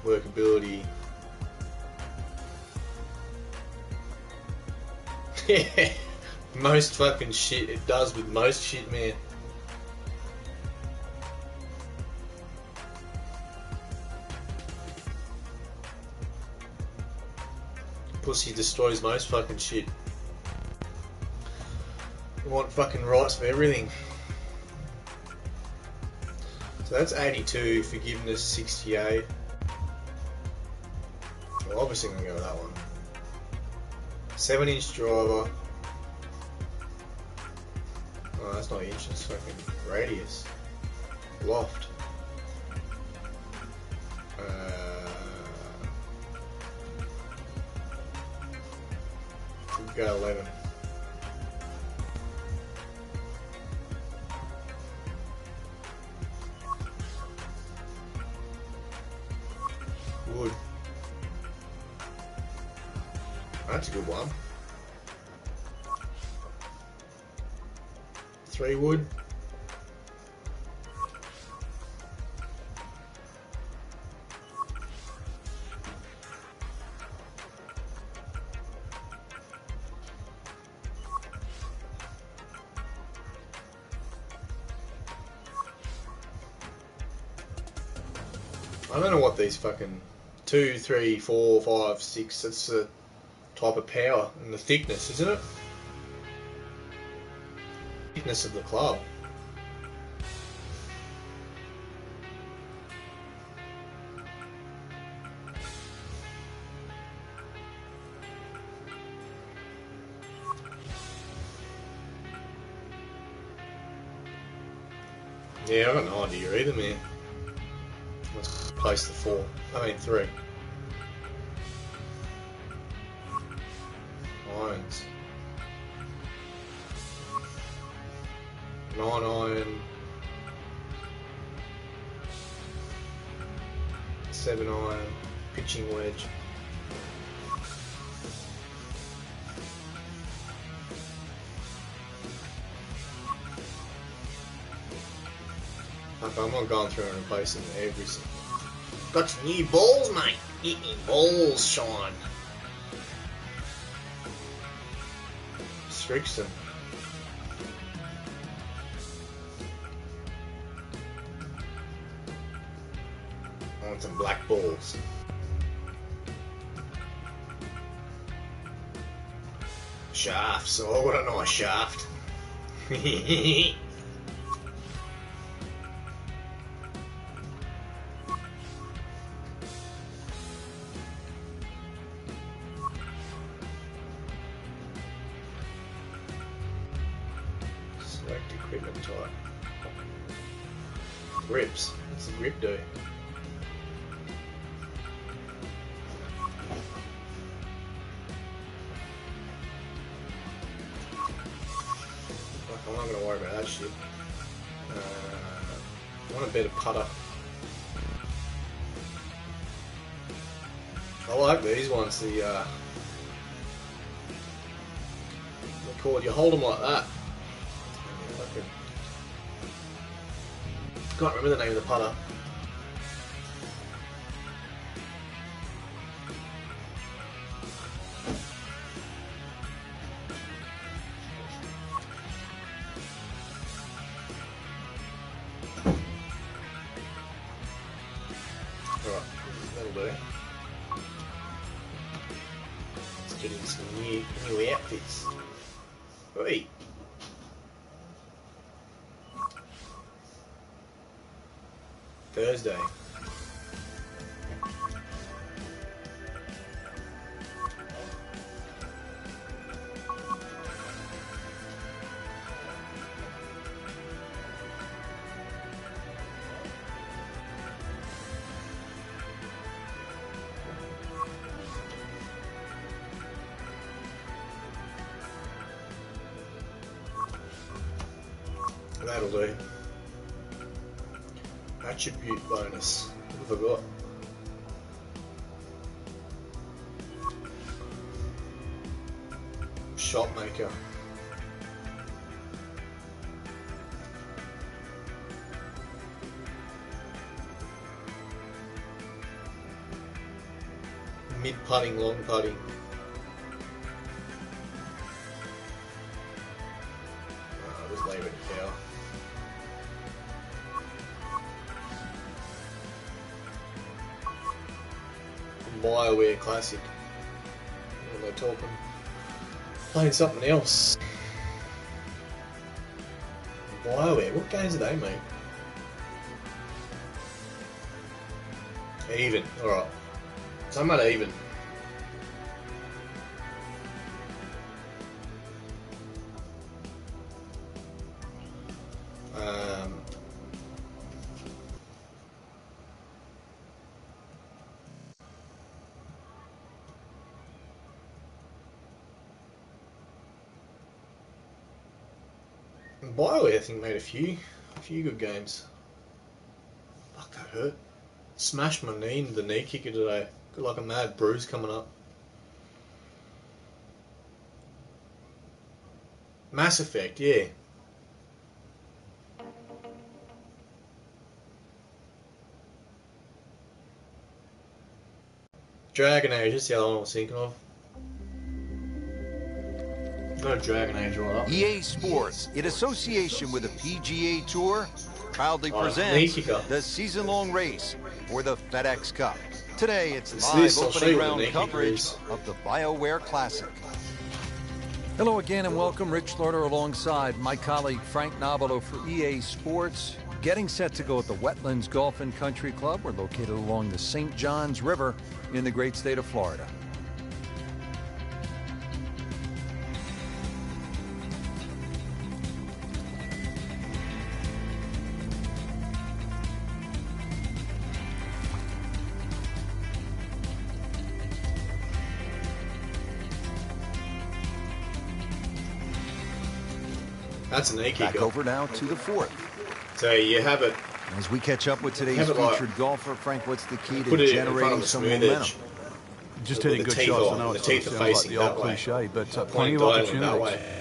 Workability. Yeah, most fucking shit. It does with most shit, man. Pussy destroys most fucking shit. You want fucking rights for everything. So that's 82, forgiveness 68. Well, obviously I'm gonna go with that one. 7-inch driver. Oh, that's not inch, it's fucking radius. Loft. We'll go 11. Wood. That's a good one. 3 wood. I don't know what these fucking 2, 3, 4, 5, 6. That's the type of power and the thickness, isn't it? Thickness of the club. Yeah, I got no idea either, man. Let's place the 4. I mean 3. Irons. 9 iron. 7 iron. Pitching wedge. Fuck, I'm not going through and replacing every single. Got some new balls, mate. Get me balls shine. Strixon. I want some black balls. Shafts. Oh, what a nice shaft. Select equipment type. Grips. What's the grip do? I'm not going to worry about that shit. I want a better putter. I like these ones. They're called, you hold them like that. Can't remember the name of the putter. Alright, that'll do. Let's get in some new outfits. Oi! Thursday. That'll do. Attribute bonus. What have I got? Shot maker. Mid putting, long putting. I'll just leave it at power. BioWare Classic. we're talking. Playing something else. BioWare, what games are they, mate? Even, alright. So I'm at even. BioWare, I think, made a few good games. Fuck, that hurt. Smashed my knee into the knee kicker today. Got like a mad bruise coming up. Mass Effect, yeah. Dragon Age, that's the other one I was thinking of. Got a Dragon Age right up. EA Sports, in association with the PGA Tour, proudly presents the season-long race for the FedEx Cup. Today, it's live opening round coverage of the BioWare Classic. Hello again and welcome. Rich Slaughter alongside my colleague Frank Nobilo for EA Sports. Getting set to go at the Wetlands Golf and Country Club. We're located along the St. Johns River in the great state of Florida. That's an knee kicker. Back over now to the fourth. So you have it. As we catch up with today's featured golfer, Frank, what's the key to it generating some momentum? Just hitting good shots. I know it sounds like the old cliche, but plenty of opportunities. A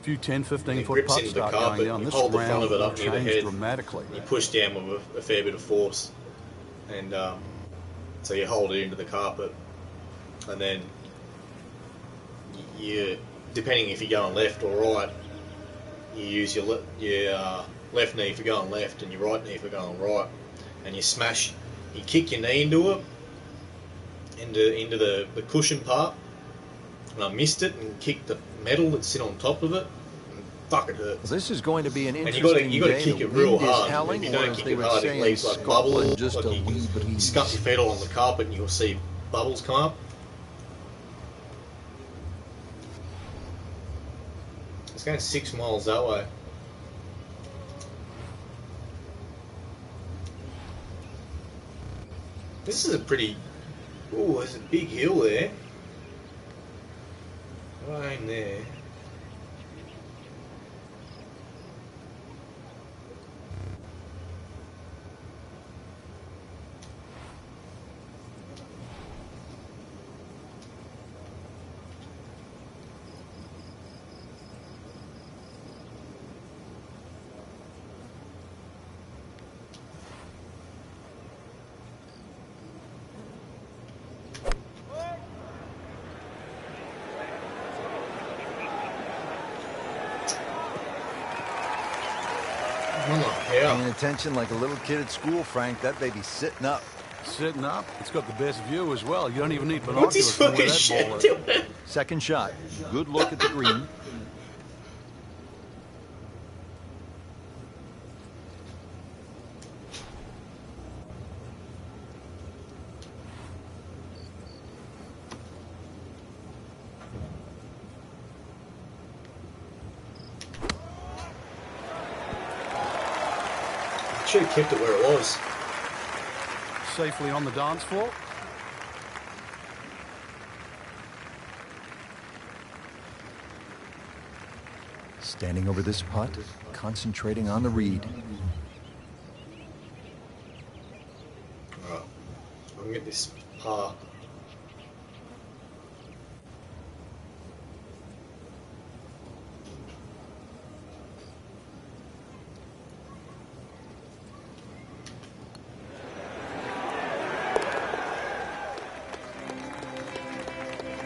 few 10, 15-foot putts start going down. This round will change dramatically. You push down with a fair bit of force, and so you hold it into the carpet, and then you, depending if you're going left or right, you use your left knee for going left and your right knee for going right, and you kick your knee into it, into the cushion part, and I missed it and kicked the metal that's sit on top of it, and fuck, it hurt. Well, this is going to be an interesting and you got to kick it real hard. If you don't kick it hard, it leaves like bubbles. Just like a wee breeze. You scuff your feet on the carpet and you'll see bubbles come up. It's going 6 miles that way. This is a pretty... Ooh, there's a big hill there. Right in there. Paying attention like a little kid at school, Frank. That baby's sitting up. Sitting up. It's got the best view as well. You don't even need What's binoculars his to know fucking where that shit ball is. doing? Second shot. Good look at the green. Should have kept it where it was. Safely on the dance floor. Standing over this putt, concentrating on the read. Alright, I'm gonna get this par.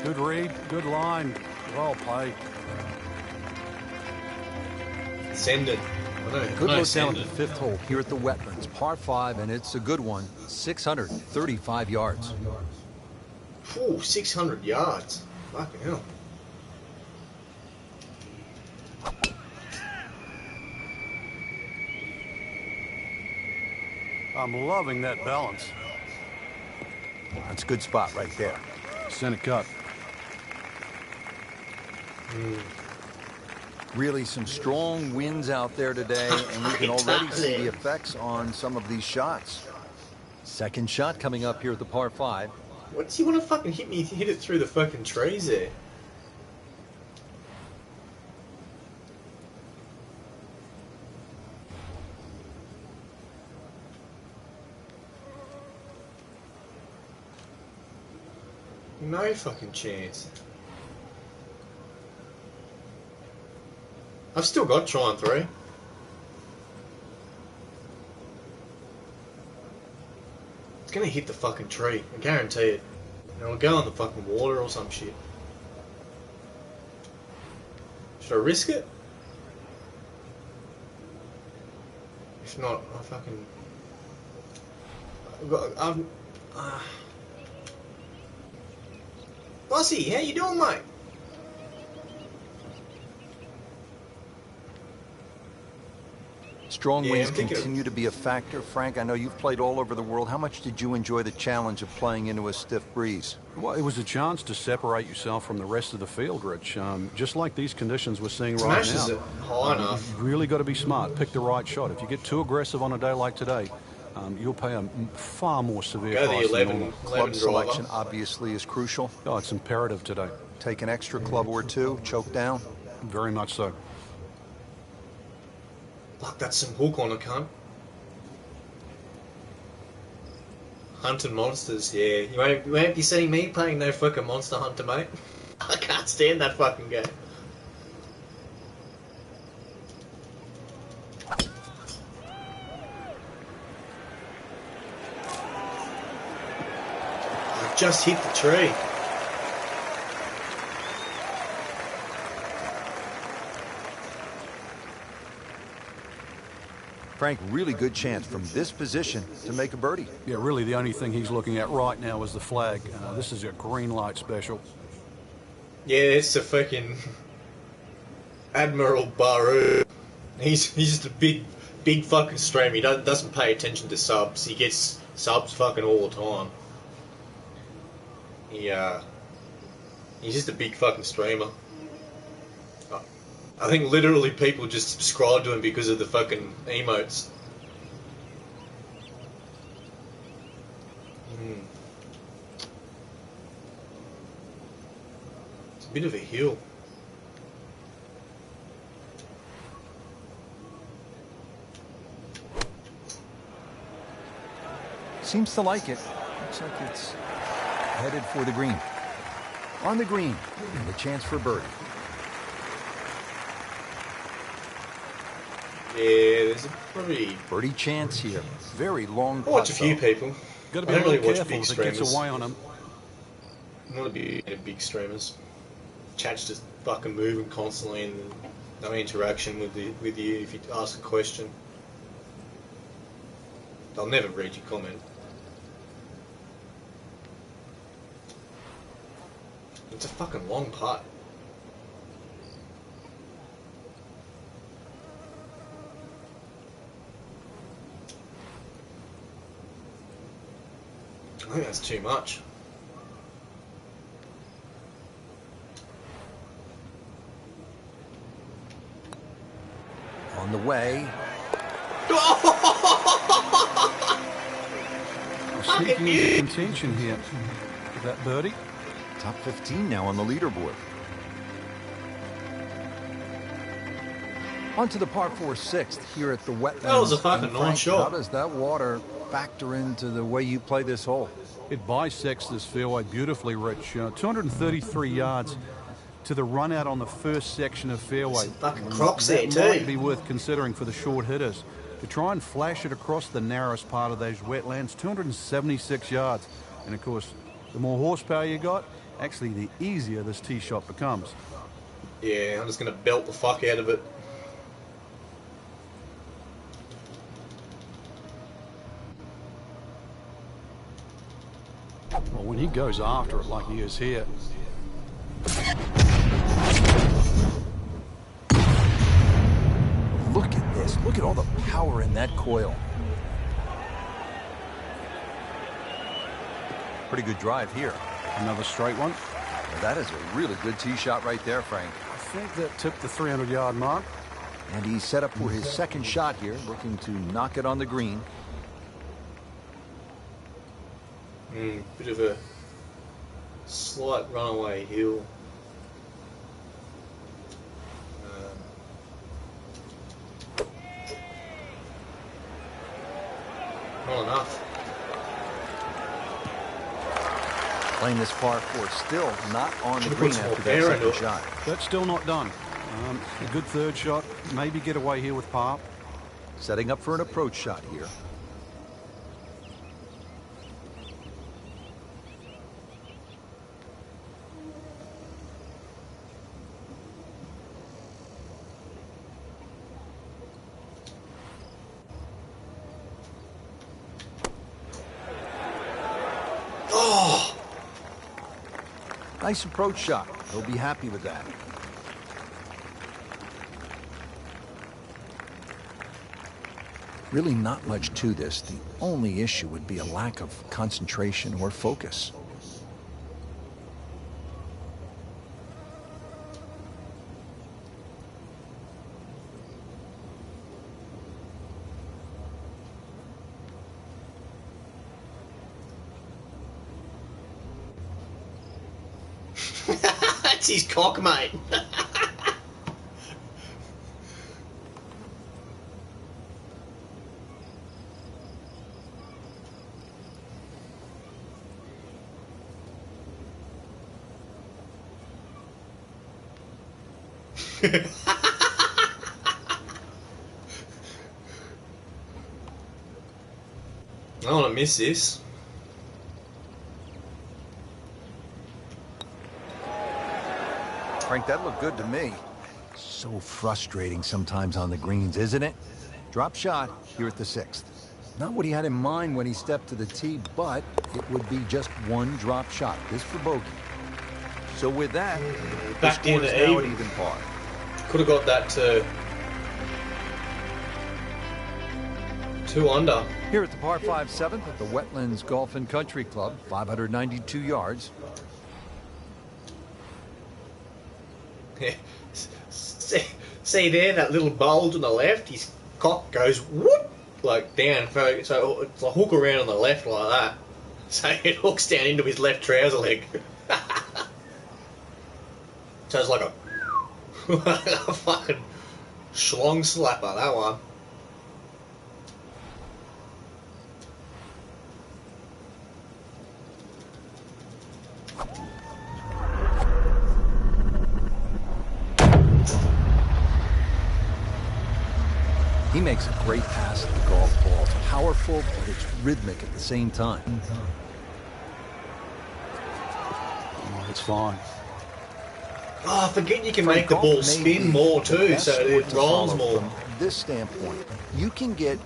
Good read, good line, well played. Send it. Good look down at the fifth hole here at the Wetlands, par 5, and it's a good one. 635 yards. Ooh, 600 yards. Fucking hell. I'm loving that balance. That's a good spot right there. Center cut. Really some strong winds out there today, and we can already see the effects on some of these shots. Second shot coming up here at the par 5. What does he want to fucking hit it through the fucking trees there? No fucking chance. I've still got try and 3. It's gonna hit the fucking tree, I guarantee it. And it'll go in the fucking water or some shit. Should I risk it? If not, I fucking... Bossy, how you doing, mate? Strong Yeah, winds I'm thinking continue to be a factor. Frank, I know you've played all over the world. How much did you enjoy the challenge of playing into a stiff breeze? Well, it was a chance to separate yourself from the rest of the field, Rich. Just like these conditions we're seeing right Smashes now. it high enough. You've really got to be smart. Pick the right shot. If you get too aggressive on a day like today, you'll pay a far more severe Go the price 11. than normal. Club selection driver. obviously is crucial. Oh, it's imperative today. Take an extra club or two, choke down. Very much so. Fuck, that's some hook on a cunt. Hunting monsters, yeah. You won't be seeing me playing no fucking Monster Hunter, mate. I can't stand that fucking game. I just hit the tree. Frank, really good chance from this position to make a birdie. Yeah, really the only thing he's looking at right now is the flag. This is a green light special. Yeah, it's a fucking Admiral Baru. He's just a big fucking streamer. He doesn't pay attention to subs. He gets subs fucking all the time. He's just a big fucking streamer. I think literally people just subscribe to him because of the fucking emotes. It's a bit of a hill. Seems to like it. Looks like it's headed for the green. On the green, and a chance for birdie. Yeah, there's a pretty... Birdie chance here. Very long I watch putt, a few though. people. Got to be I a don't little really watch careful big if it gets streamers. away on him. I'm not a big streamers. Chat's just fucking moving constantly and no interaction with you if you ask a question. They'll never read your comment. It's a fucking long putt. I think that's too much. On the way. Sneaking into contention here. Is that birdie? Top 15 now on the leaderboard. On to the par 4 sixth here at the wetlands. That was a fucking And nice Frank, shot. How does that water factor into the way you play this hole? It bisects this fairway beautifully, Rich. 233 yards to the run out on the first section of fairway. Some fucking crocs there That might too. be worth considering for the short hitters. To try and flash it across the narrowest part of those wetlands, 276 yards. And of course, the more horsepower you got, actually the easier this tee shot becomes. Yeah, I'm just gonna belt the fuck out of it. Well, when he goes after it like he is here, power in that coil. Pretty good drive here. Another straight one. Well, that is a really good tee shot right there, Frank. I think that tipped the 300-yard mark. And he's set up for his second shot here, looking to knock it on the green. Bit of a slight runaway hill. Not enough. Playing this par four, still not on the Should've green put some after more that power second into it. shot. That's still not done. A good third shot. Maybe get away here with par. Setting up for an approach shot here. Oh! Nice approach shot. He'll be happy with that. Really not much to this. The only issue would be a lack of concentration or focus. That's his cock, mate. I don't want to miss this. Frank, that looked good to me. So frustrating sometimes on the greens, isn't it? Drop shot here at the 6th. Not what he had in mind when he stepped to the tee, but it would be just one drop shot. This for bogey. So with that, the Back score in is the now at even. even par. Could have got that to 2 under. Here at the par 5 7th at the Wetlands Golf and Country Club, 592 yards. Yeah. See there, that little bulge on the left? His cock goes whoop, like down. So it's a hook around on the left like that. So it hooks down into his left trouser leg. So it's like a, a fucking schlong slapper, that one. He makes a great pass at the golf ball. It's powerful, but it's rhythmic at the same time. Oh, it's fine. Oh, I forget you can Frank, make the golf ball may spin be more the too, best so sport it to rolls follow more. From this standpoint, you can get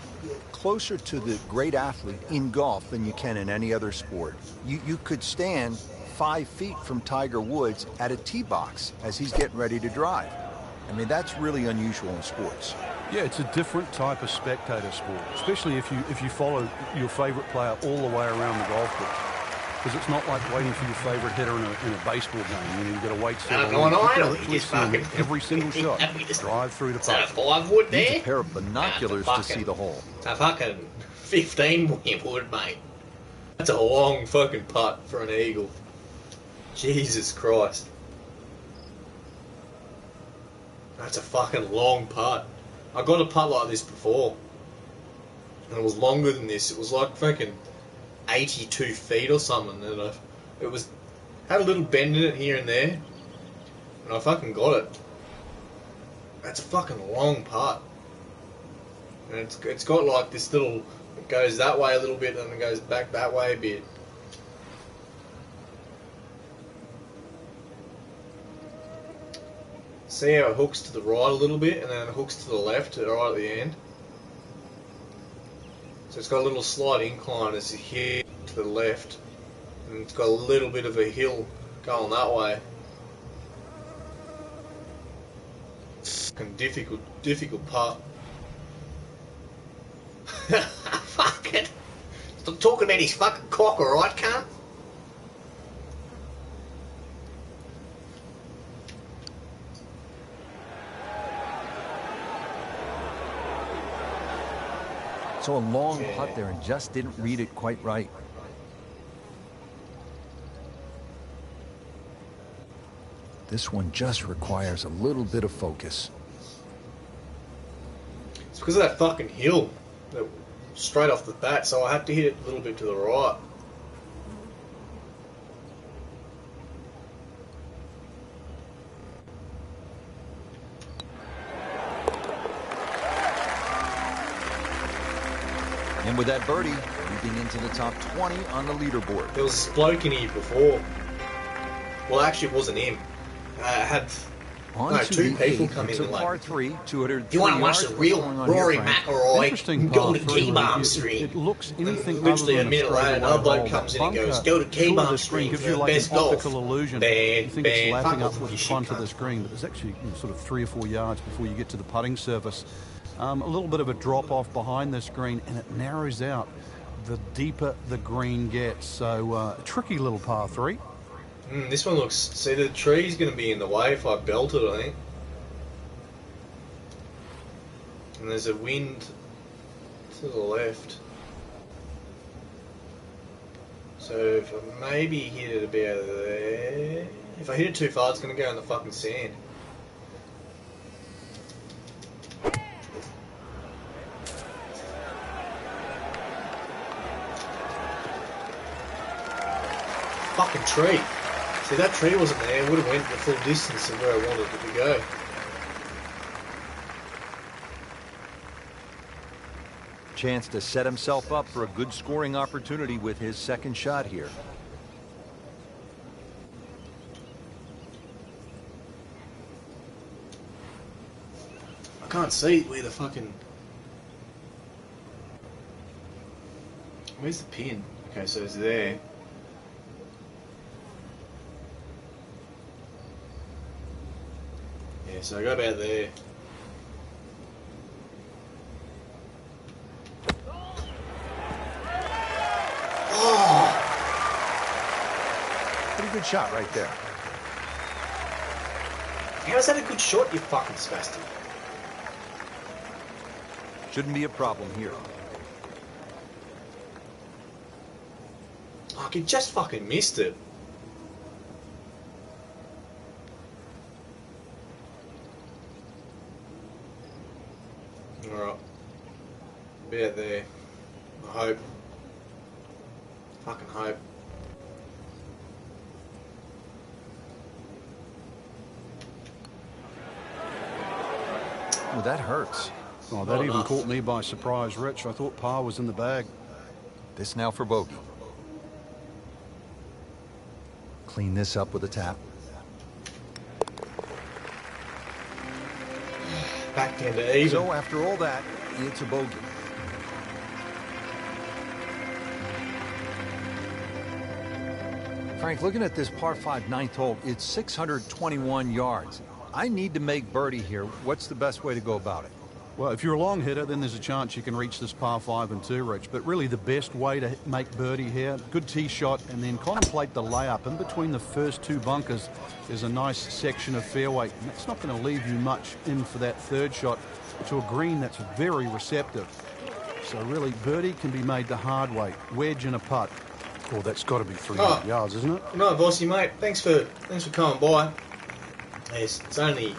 closer to the great athlete in golf than you can in any other sport. You could stand 5 feet from Tiger Woods at a tee box as he's getting ready to drive. I mean, that's really unusual in sports. Yeah, it's a different type of spectator sport, especially if you follow your favorite player all the way around the golf course. Because it's not like waiting for your favorite hitter in a baseball game. You know, you've got to wait several No, innings. You I can know. literally He just see him fucking... hit every single shot. He just- Drive through the Is that a putt. 5 wood Needs there? a pair of binoculars Nah, to it's a see the hole. A fucking 15 wood, mate. That's a long fucking putt for an eagle. Jesus Christ. That's a fucking long putt. I got a putt like this before. And it was longer than this. It was like fucking 82 feet or something. And it was had a little bend in it here and there. And I fucking got it. That's a fucking long putt. And it's got like this little... It goes that way a little bit and it goes back that way a bit. See how it hooks to the right a little bit and then it hooks to the left right at the end? So it's got a little slight incline as you here to the left, and it's got a little bit of a hill going that way. It's a difficult putt. talking about his fucking cock, alright, cunt? So a long putt there and just didn't read it quite right. This one just requires a little bit of focus. It's because of that fucking hill. Straight off the bat, so I had to hit it a little bit to the right. And with that birdie, moving into the top 20 on the leaderboard. There was this bloke in here before. Well, actually, it wasn't him. I had two people come in and par 3, 203 if you want to watch the real Rory McIlroy, go to K-Bomb Street. It looks anything literally other than a minute later, another bloke comes in and goes, go to K-Bomb Street gives for you the like best an golf. optical illusion. You think it's lapping up with the front of the screen, but there's actually sort of 3 or 4 yards before you get to the putting surface. A little bit of a drop off behind this green, and it narrows out the deeper the green gets. So a tricky little par 3. This one looks... See, the tree's going to be in the way if I belt it, I think. And there's a wind to the left. So if I maybe hit it about there... If I hit it too far, it's going to go in the fucking sand. Fucking tree. See, that tree wasn't there. It would have went the full distance of where I wanted it to go. Chance to set himself up for a good scoring opportunity with his second shot here. I can't see where the fucking... Where's the pin? Okay, so it's there. Yeah, so I go about there. Pretty good shot right there. How is that a good shot, you fucking spastic? Shouldn't be a problem here. Oh, he just fucking missed it. Alright. About there. I hope. Fucking hope. Well, that hurts. Oh, that even caught me by surprise, Rich. I thought par was in the bag. This now for bogey. Clean this up with a tap. Back into even. So after all that, it's a bogey. Frank, looking at this par 5 ninth hole, it's 621 yards. I need to make birdie here. What's the best way to go about it? Well, if you're a long hitter, then there's a chance you can reach this par 5 and 2, Rich. But really the best way to make birdie here, good tee shot, and then contemplate the layup. In between the first 2 bunkers, there's a nice section of fairway. And that's not going to leave you much in for that third shot to a green that's very receptive. So really, birdie can be made the hard way. Wedge and a putt. Oh, that's got to be 300 yards, isn't it? No, bossy mate. Thanks for coming by. It's only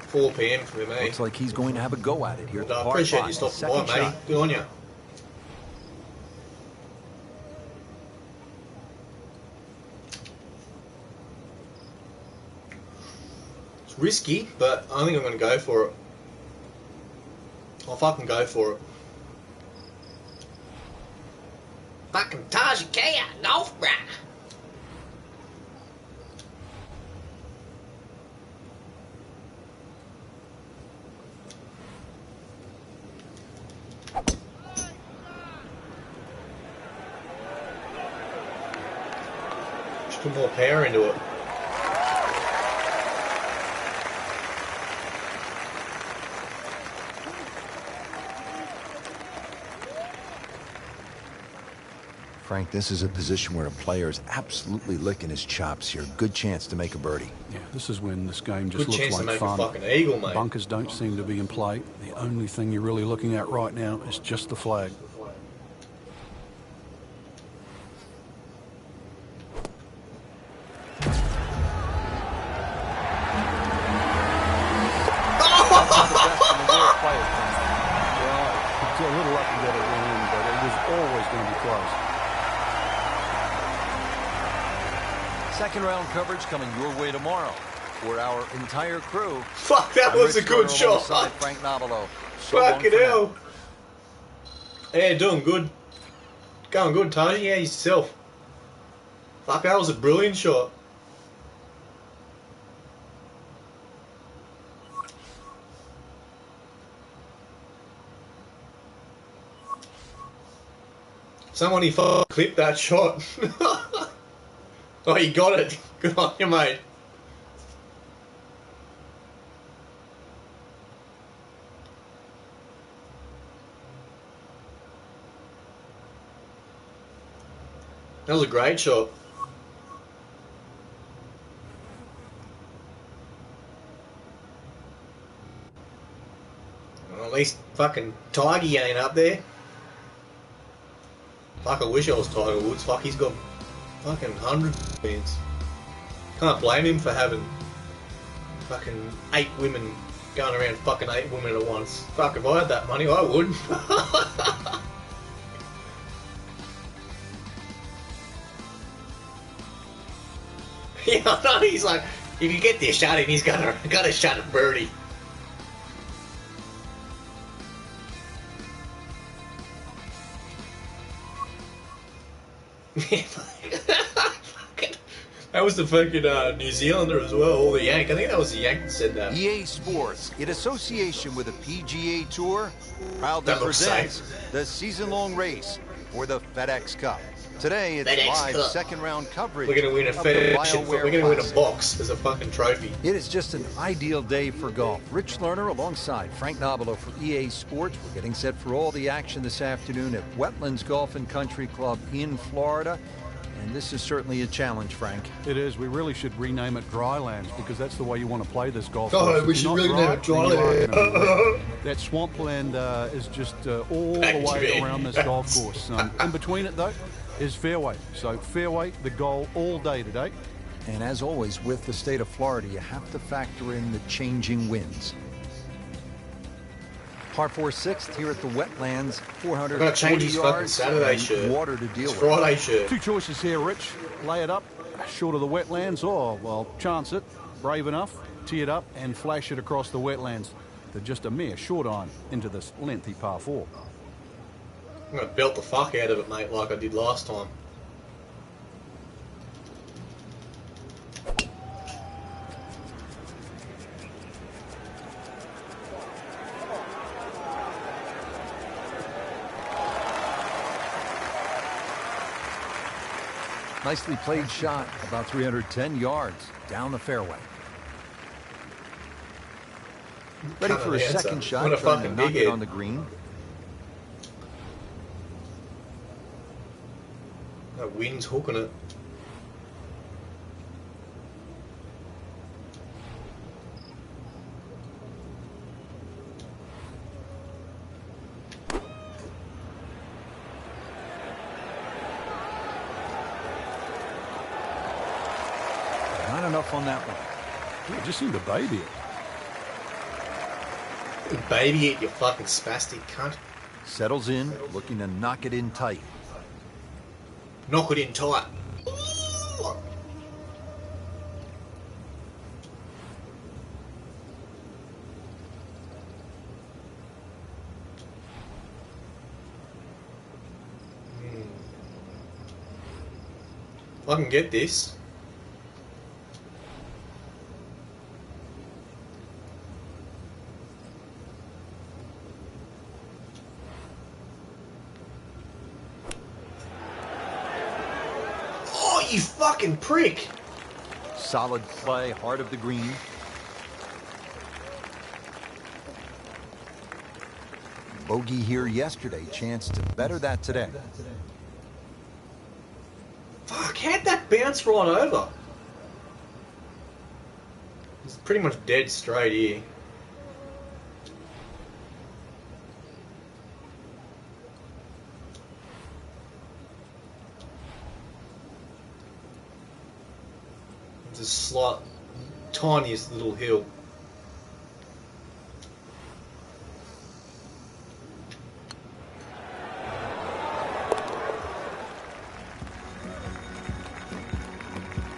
4 p.m. for me. Looks like he's going to have a go at it here. I appreciate you stopping by, mate. Good on you. It's risky, but I think I'm going to go for it. I'll fucking go for it. Fucking Tajikea, golf, bruh. Just put more power into it. Frank, this is a position where a player is absolutely licking his chops here. Good chance to make a birdie. Yeah, this is when this game just Good looks chance to like make fun. a fucking eagle, mate. Bunkers don't seem to be in play. The only thing you're really looking at right now is just the flag. It's a little lucky that it went in, but it was always going to be close. Second round coverage coming your way tomorrow for our entire crew. Fuck, that I'm was a Rich good Turner shot. alongside Frank Nobilo. So long Fucking for now. hell. Yeah, doing good. Going good, Tony. Yeah, yourself. Fuck, that was a brilliant shot. Somebody fucking clipped that shot. Oh, you got it. Good on you, mate. That was a great shot. Well, at least fucking Tiger ain't up there. Fuck, I wish I was Tiger Woods. Fuck, he's got fucking 100 wins. Can't blame him for having fucking 8 women going around fucking 8 women at once. Fuck, if I had that money, I would. Yeah, I know, he's like, if you get this shot in, he's got a shot at birdie. That was the fucking New Zealander as well, or the Yank. I think that was the Yank that said that. EA Sports, in association with the PGA Tour, proudly That looks presents the season-long race for the FedEx Cup. Today, it's FedEx live Cup. second-round coverage. We're gonna win a of the FedEx. BioWare We're gonna win a Classic. box as a fucking trophy. It is just an ideal day for golf. Rich Lerner alongside Frank Nobilo for EA Sports. We're getting set for all the action this afternoon at Wetlands Golf and Country Club in Florida. And this is certainly a challenge, Frank. It is. We really should rename it Drylands because that's the way you want to play this golf Oh, course. If we you're should not really name it then you are Dryland. gonna be wet. That swampland is just all Back the to way me. around this golf course. In between it, though, is fairway. So fairway, the goal all day today. And as always, with the state of Florida, you have to factor in the changing winds. Par 4 sixth here at the Wetlands, 440 I've got to change his fucking yards, Saturday and shirt. water to deal It's with. Friday shirt. Two choices here, Rich. Lay it up short of the wetlands, or, well, chance it, brave enough, tee it up, and flash it across the wetlands. They're just a mere short iron into this lengthy par 4. I'm gonna belt the fuck out of it, mate, like I did last time. Nicely played shot, about 310 yards down the fairway. Ready Cut for a the answer. second shot, What a trying to fucking knock big it head. on the green. That wind's hooking it. Not enough on that one. Yeah, just seemed to baby it. Baby it, you fucking spastic cunt. Settles in, looking to knock it in tight. Knock it in tight. If I can get this. Oh, you fucking prick! Solid play, heart of the green. Bogey here yesterday, chance to better that today. that bounced right over. It's pretty much dead straight here. It's a slight, tiniest little hill.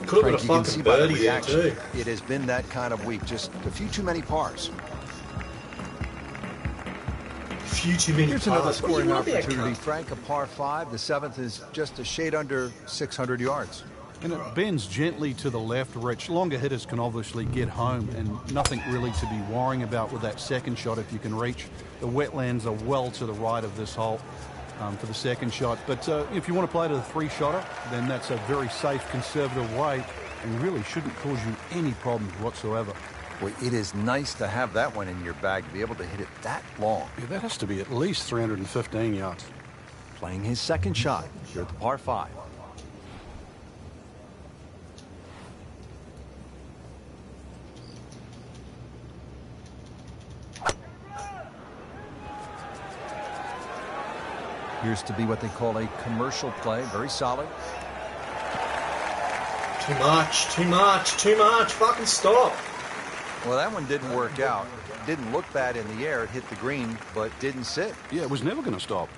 Could have got a you can fucking see by the birdie there reaction, too. it has been that kind of week. Just a few too many pars. Few too many Here's another pars. What do you scoring want there, opportunity. cunt? Frank, a par 5. The 7th is just a shade under 600 yards. And it bends gently to the left, Rich. Longer hitters can obviously get home, and nothing really to be worrying about with that second shot if you can reach. The wetlands are well to the right of this hole for the second shot. But if you want to play to the 3-shotter, then that's a very safe, conservative way and really shouldn't cause you any problems whatsoever. Well, it is nice to have that one in your bag, to be able to hit it that long. Yeah, that has to be at least 315 yards. Playing his second shot here at the par 5. Appears to be what they call a commercial play. Very solid. Too much, too much, too much. Fucking stop. Well, that one didn't work out. Didn't look bad in the air. It hit the green, but didn't sit. Yeah, it was never going to stop.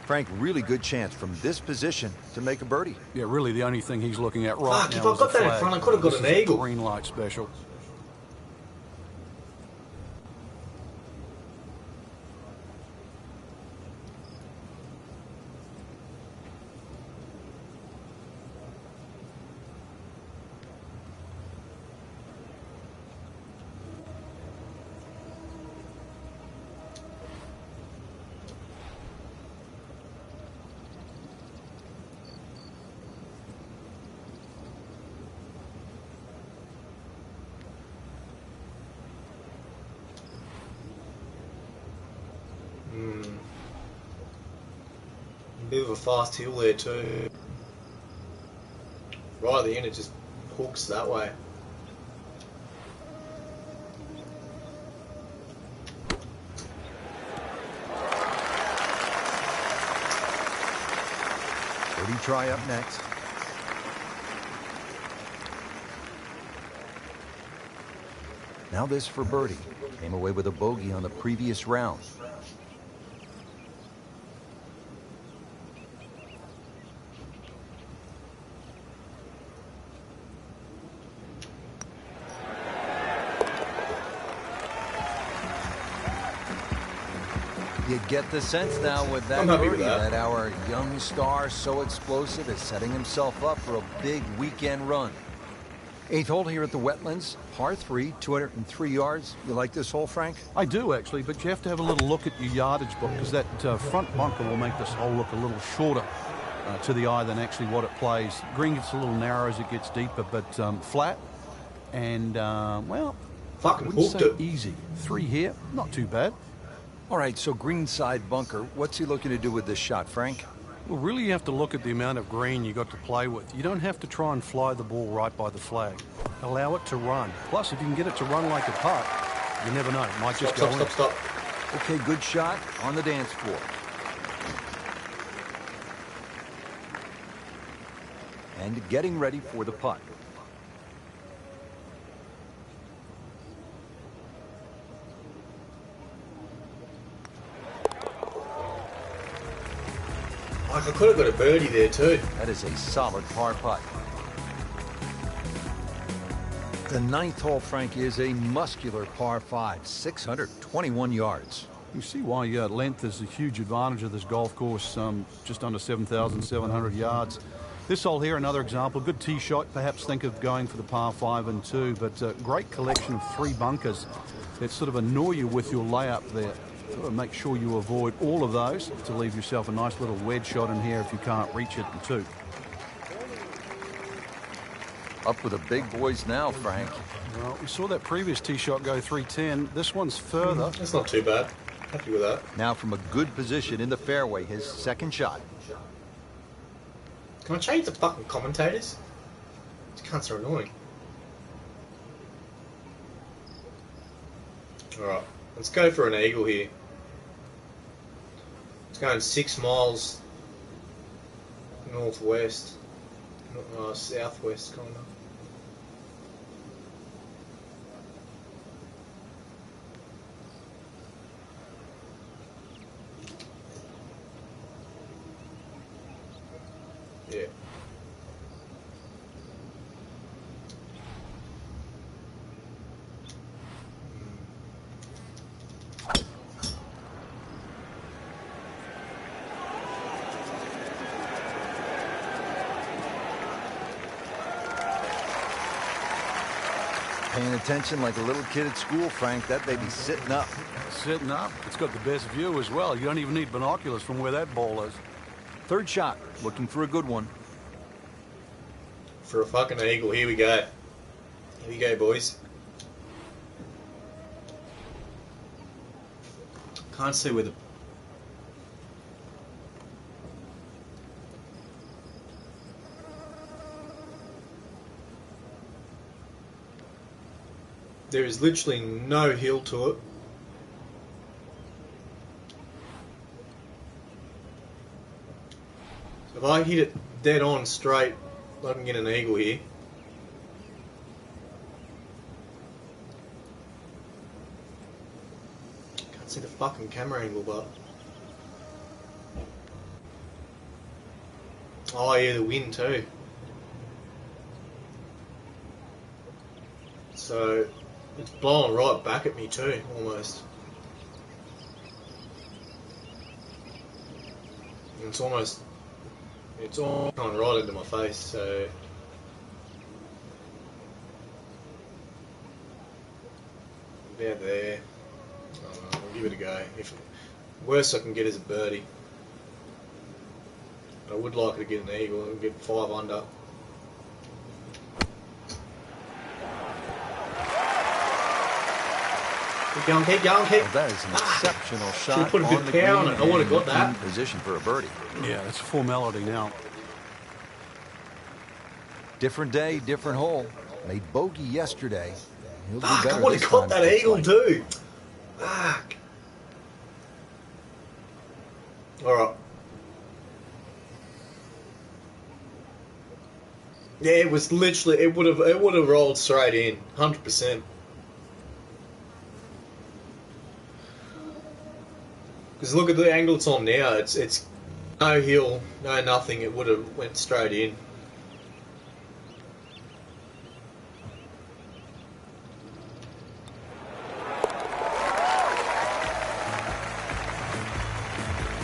Frank, really good chance from this position to make a birdie. Yeah, really the only thing he's looking at right Fuck, now if I is got the that in flag. front, I could have got This an is a eagle. green light special. Bit of a fast hill there too. Right at the end, it just hooks that way. Birdie try up next. Now this for birdie. Came away with a bogey on the previous round. You get the sense now with that I'm happy birdie with that. that our young star, so explosive, is setting himself up for a big weekend run. 8th hole here at the Wetlands, par 3, 203 yards. You like this hole, Frank? I do, actually, but you have to have a little look at your yardage book because that front bunker will make this hole look a little shorter to the eye than actually what it plays. Green gets a little narrow as it gets deeper, but flat and, well, I Fucking wouldn't hooked say it. easy. 3 here, not too bad. All right, so greenside bunker. What's he looking to do with this shot, Frank? Well, really you have to look at the amount of green you got to play with. You don't have to try and fly the ball right by the flag. Allow it to run. Plus, if you can get it to run like a putt, you never know. It might just Stop, go stop, in. stop, stop. Okay, good shot on the dance floor. And getting ready for the putt. Like, I could have got a birdie there too. That is a solid par putt. The 9th hole, Frank, is a muscular par 5, 621 yards. You see why length is a huge advantage of this golf course, just under 7,700 yards. This hole here, another example, good tee shot. Perhaps think of going for the par 5 and 2, but a great collection of 3 bunkers that sort of annoy you with your layup there. So make sure you avoid all of those to leave yourself a nice little wedge shot in here if you can't reach it in 2. Up with the big boys now, Frank. Well, we saw that previous tee shot go 310. This one's further. That's not too bad. Happy with that. Now from a good position in the fairway, his second shot. Can I change the fucking commentators? These cunts are annoying. Alright, let's go for an eagle here. It's going 6 miles northwest, southwest kind of. Yeah. Paying attention like a little kid at school, Frank. That baby's sitting up. Sitting up. It's got the best view as well. You don't even need binoculars from where that ball is. Third shot. Looking for a good one. For a fucking eagle, here we go. Here we go, boys. Can't see where the... There is literally no hill to it. If I hit it dead on straight, I can get an eagle here. Can't see the fucking camera angle, but... Oh yeah, the wind too. So, it's blowing right back at me too, almost. And it's all kind of right into my face, so... About there. I'll give it a go. If worst I can get is a birdie. I would like to get an eagle and get 5 under. Keep going, keep going, keep. Well, that is an exceptional shot. Should've put a on bit the of power green on it. I would've got and that. in position for a birdie. Yeah, it's a formality now. Different day, different hole. Made bogey yesterday. He'll do Fuck, better I would this have got time, that it looks eagle like. too. Fuck. Alright. Yeah, it was literally, it would have rolled straight in, 100%. Because look at the angle it's on now. It's no hill, no nothing. It would have went straight in.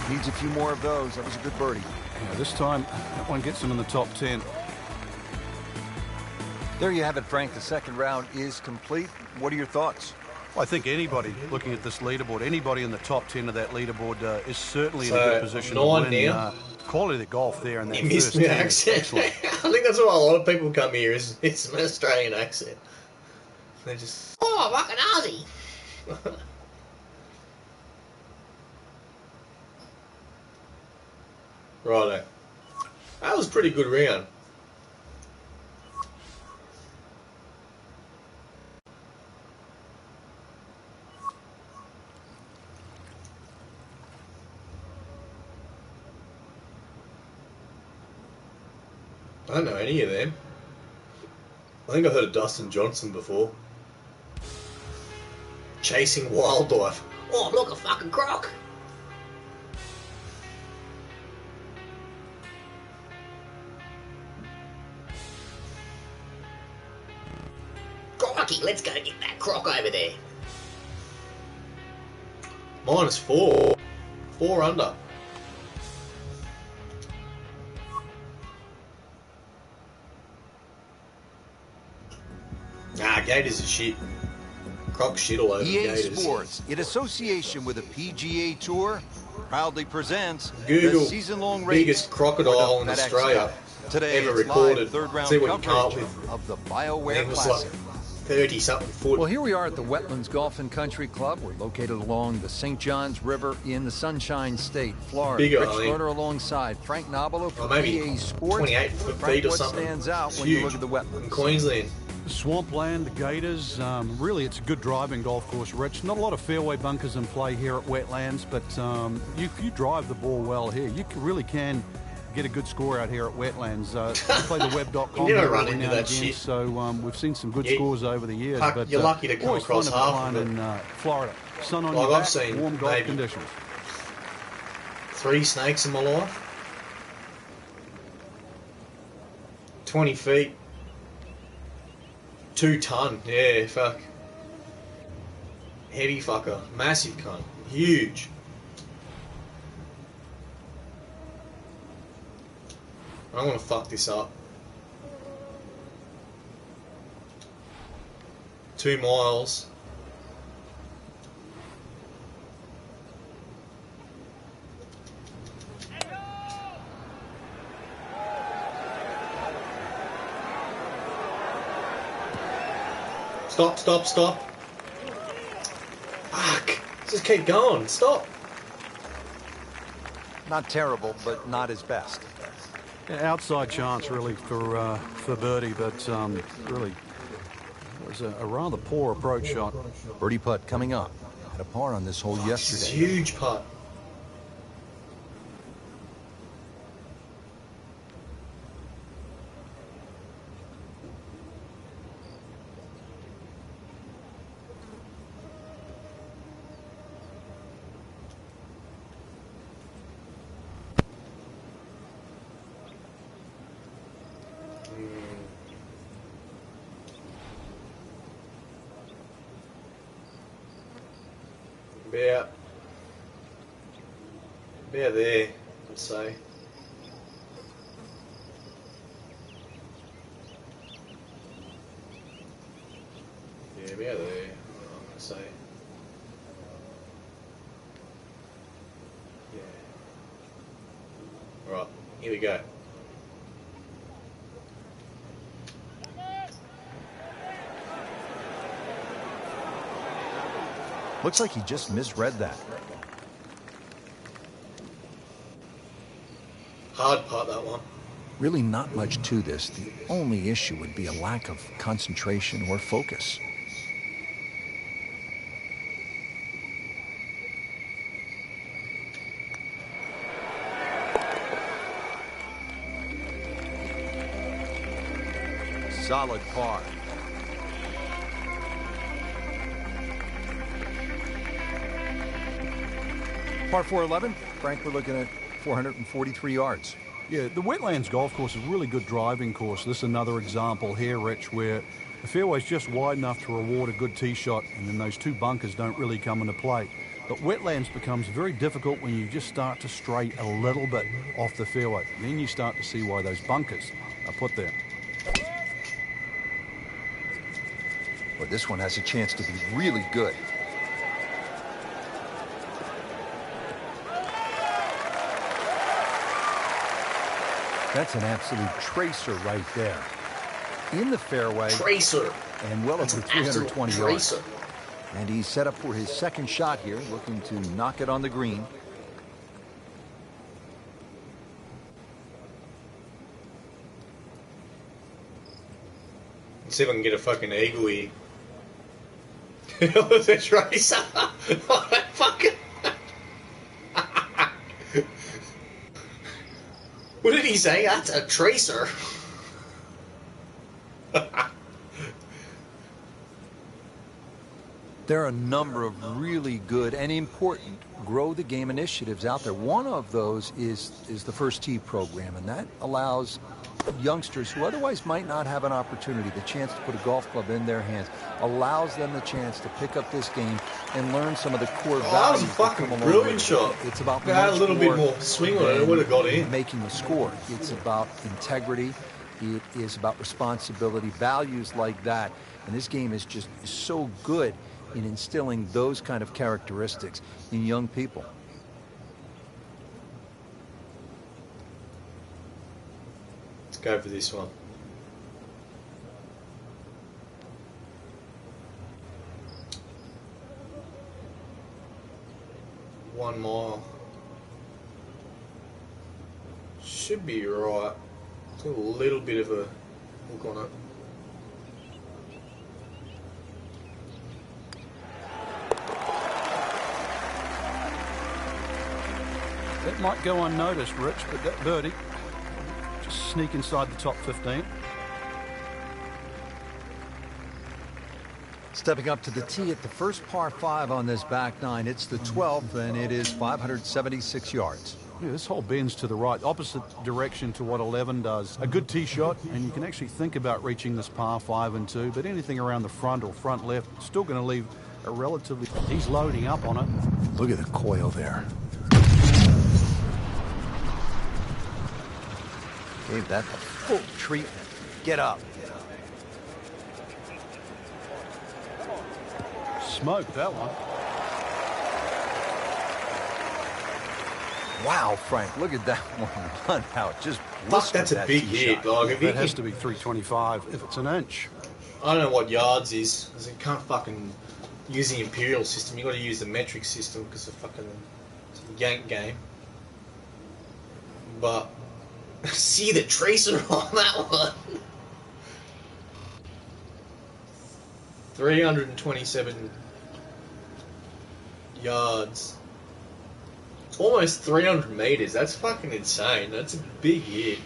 Needs a few more of those. That was a good birdie. Yeah, this time, that one gets him in the top 10. There you have it, Frank. The second round is complete. What are your thoughts? Well, I think anybody looking at this leaderboard, anybody in the top 10 of that leaderboard is certainly in a So, good position to 9 win. now. Quality of the golf there in that You missed first my 10 is accent. excellent. I think that's why a lot of people come here. It's an Australian accent. They just... Oh, fucking Aussie. Righto. That was a pretty good round. I don't know any of them. I think I heard of Dustin Johnson before. Chasing Wildlife. Oh, look, a fucking croc. Crikey, let's go get that croc over there. -4. 4 under. Nah, Gators are shit. Croc shit all over the EA Gators. Sports, in association with the PGA Tour, proudly presents Google the season-long race biggest crocodile for in the Australia FedEx Cup. Today ever it's recorded. live third-round See what you come up coverage with. of the I think BioWare it was Classic. like 30-something foot. Well, here we are at the Wetlands Golf and Country Club. We're located along the St. Johns River in the Sunshine State, Florida. Bigger, Rich I think. Schroeder alongside Frank Nobilo for maybe PA Sports. 28 Frank, feet or what something. stands out It's when huge you look at the wetlands? in Queensland. Swampland, the Gators, really it's a good driving golf course, Rich. Not a lot of fairway bunkers in play here at Wetlands, but if you drive the ball well here, you really can get a good score out here at Wetlands. We play the web.com You never here run every into now and that again, shit. so we've seen some good Yeah. scores over the years. Fuck, But you're lucky to come always across fun to be half of playing it. in Florida. Sun on Like your I've back, seen warm golf maybe conditions. 3 snakes in my life. 20 feet. 2 ton. Yeah, fuck. Heavy fucker. Massive cunt. Huge. I'm gonna fuck this up. 2 miles. Stop, stop, stop. Fuck. Just keep going. Stop. Not terrible, but not his best. Yeah, outside chance really for birdie, but really it was a rather poor approach shot. Birdie putt coming up. Had a par on this hole This is a yesterday. huge putt. About there, I'd say. Yeah, about there, I'm gonna say. Yeah. Alright, here we go. Looks like he just misread that. Hard putt, that one. Really not much to this. The only issue would be a lack of concentration or focus. Solid par. Par 411, Frank, we're looking at 443 yards. Yeah, the Wetlands golf course is a really good driving course. This is another example here, Rich, where the fairway's just wide enough to reward a good tee shot, and then those 2 bunkers don't really come into play. But Wetlands becomes very difficult when you just start to stray a little bit off the fairway. Then you start to see why those bunkers are put there. Well, this one has a chance to be really good. That's an absolute tracer right there. In the fairway. Tracer. And well That's over an absolute 320 yards. tracer. And he's set up for his second shot here, looking to knock it on the green. Let's see if I can get a fucking eagle here. That's a tracer. Fucking. What did he say? That's a tracer. There are a number of really good and important grow the game initiatives out there. One of those is the First Tee program, and that allows youngsters who otherwise might not have an opportunity, the chance to put a golf club in their hands, allows them the chance to pick up this game and learn some of the core values. That was a fucking come along brilliant with it. shot. It's about If I had a little bit more swing on it, it would have got in. making the score. It's about integrity. It is about responsibility, values like that. And this game is just so good in instilling those kind of characteristics in young people. Let's go for this one. 1 mile. Should be right. It's got a little bit of a hook on it. That might go unnoticed, Rich, but that birdie just sneak inside the top 15. Stepping up to the tee at the first par 5 on this back 9. It's the 12th, and it is 576 yards. Yeah, this hole bends to the right, opposite direction to what 11 does. A good tee shot, and you can actually think about reaching this par 5 and 2, but anything around the front or front left, still going to leave a relatively... He's loading up on it. Look at the coil there. Gave that the full treatment. Get up. Smoked that one. Wow, Frank, look at that one run out. Just Fuck, that's a big hit, dog. If That has to be 325 if it's an inch. I don't know what yards is, because you can't fucking use the imperial system. You got to use the metric system because of fucking it's a yank game. But see the tracer on that one. 327 yards. It's almost 300 meters. That's fucking insane. That's a big hit.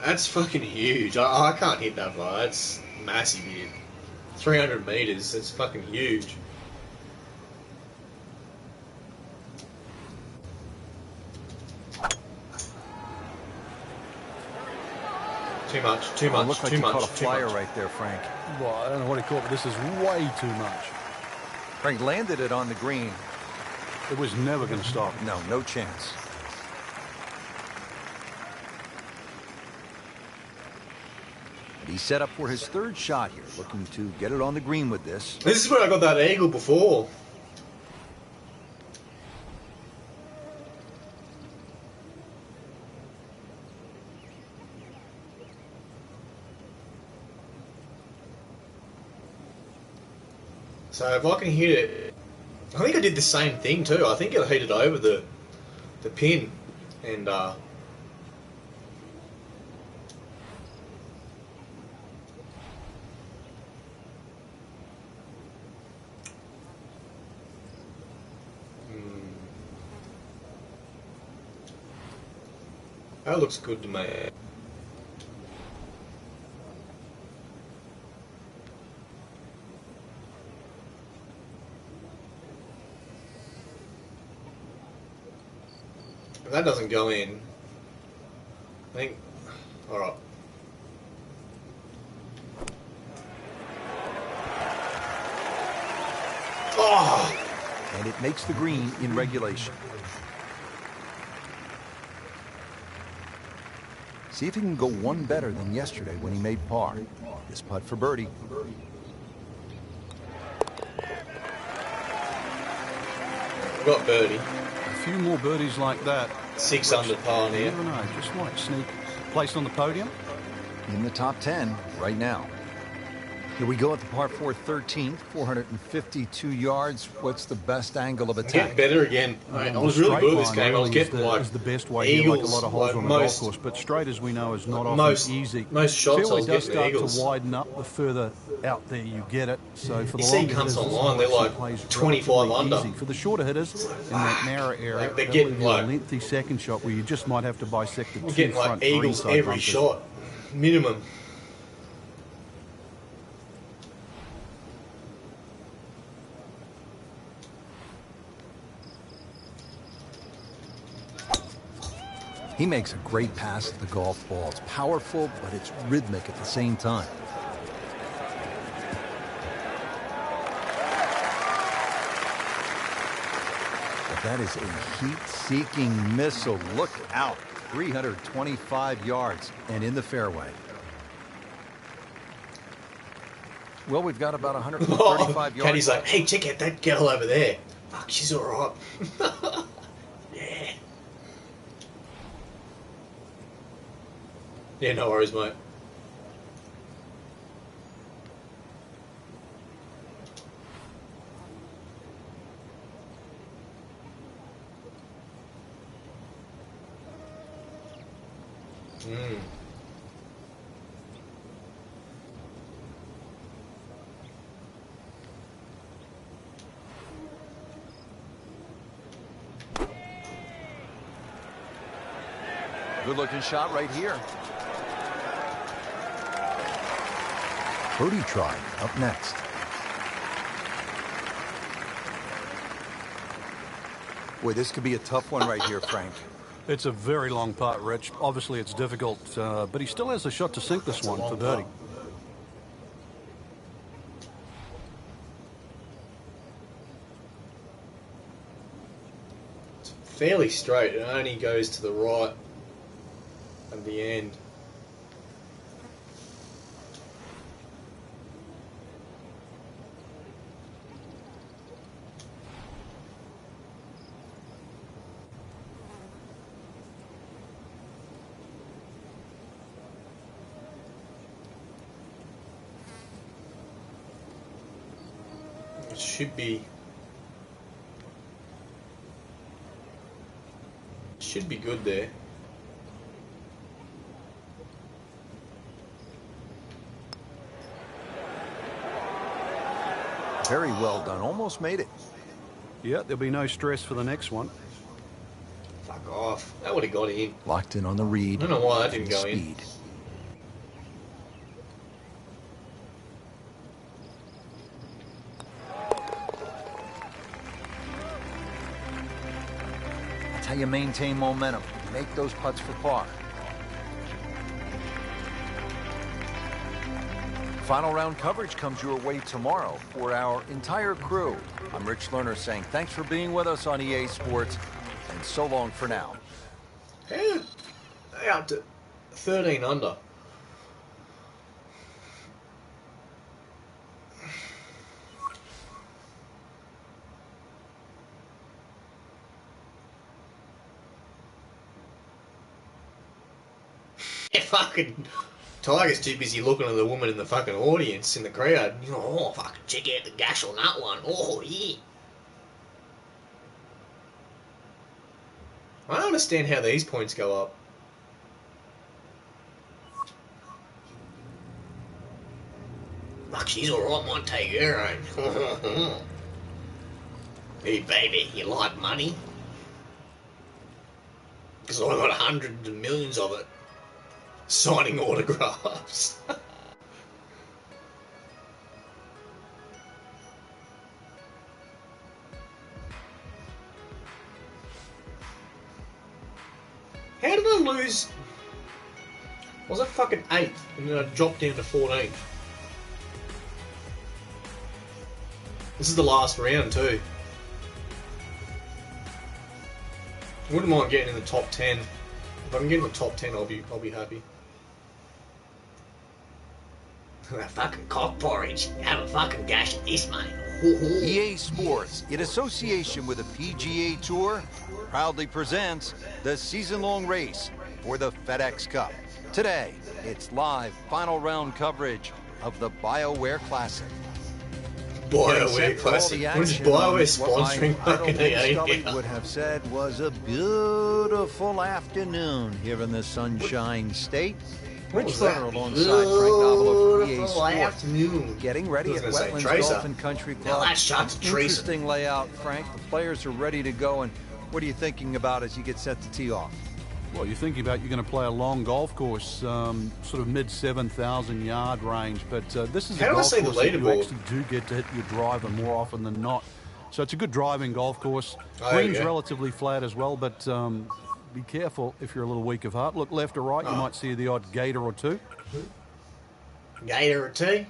That's fucking huge. I can't hit that far. That's massive hit. 300 meters. That's fucking huge. Too much. Too much. Looks like too you much. caught a too flyer much. right there, Frank. Well, I don't know what he caught, but this is way too much. Frank landed it on the green. It was never going to stop. No, no chance. And he's set up for his 3rd shot here, looking to get it on the green with this. This is where I got that eagle before. So if I can hit it, I think I did the same thing too. I think I hit it over the pin, and that looks good to me. If that doesn't go in, I think, alright. Oh! And it makes the green in regulation. See if he can go one better than yesterday when he made par. This putt for birdie. We got birdie. A few more birdies like that. 6 under par You here. never know, just might sneak place on the podium. In the top 10 right now. Here we go at the par 4 13th, 452 yards. What's the best angle of I'm getting attack? better again. I was really good at this game. I was getting is the best way here, like a lot of holes like on a golf course. But straight, as we know, is not often most- easy. most shots I Fairway was does getting start eagles. to widen up the further out there you get it. So for the You see longer cunts hitters, this online, they're actually like plays 25 relatively under. easy. For the shorter hitters in that narrow area, Like, they're that'll getting leave you a like- lengthy second shot where you just might have to bisect the We're two getting like front eagles greenside every bumpers. shot, minimum. He makes a great pass to the golf ball. It's powerful, but it's rhythmic at the same time. But that is a heat-seeking missile. Look out. 325 yards and in the fairway. Well, we've got about 135 yards. Caddy's like, hey, check out that girl over there. Fuck, she's alright. Yeah. Yeah, no worries, mate. Good looking shot right here. Birdie try up next. Boy, this could be a tough one right here, Frank. It's a very long putt, Rich. Obviously, it's difficult, but he still has a shot to sink this one for birdie. It's fairly straight. It only goes to the right at the end. It should be good there. Very well done. Almost made it. Yeah, there'll be no stress for the next one. Fuck off. That would have got in. Locked in on the read. I don't know why that didn't go in. Speed. That's how you maintain momentum. Make those putts for par. Final round coverage comes your way tomorrow for our entire crew. I'm Rich Lerner saying thanks for being with us on EA Sports, and so long for now. How they up to 13 under? Fucking Tiger's too busy looking at the woman in the fucking audience in the crowd. You know, oh, fucking check out the gash on that one. Oh, yeah. I don't understand how these points go up. Fuck, she's alright, might take her own. Hey, baby, you like money? Because I got hundreds of millions of it. Signing autographs. How did I lose? I was at fucking 8th and then I dropped down to 14th. This is the last round too. Wouldn't mind getting in the top 10. If I can get in the top 10, I'll be happy. That fucking cock porridge. Have a fucking gash at this, mate. EA Sports, in association with the PGA Tour, proudly presents the season-long race for the FedEx Cup. Today, it's live final round coverage of the BioWare Classic. BioWare Classic? What is BioWare sponsoring fucking EA? Would have said was a beautiful afternoon here in the Sunshine State. Rich Lerner alongside Frank Davila for EA Sports. Afternoon. Getting ready at Wetlands Golf and Country Club. Now that shot's Tracer. Interesting layout, Frank. The players are ready to go, and what are you thinking about as you get set to tee off? Well, you're thinking about you're going to play a long golf course, sort of mid-7,000 yard range, but this is a golf course that you actually do get to hit your driver more often than not. So it's a good driving golf course. Green's relatively flat as well, but be careful if you're a little weak of heart. Look left or right, you might see the odd gator or two. Gator or two?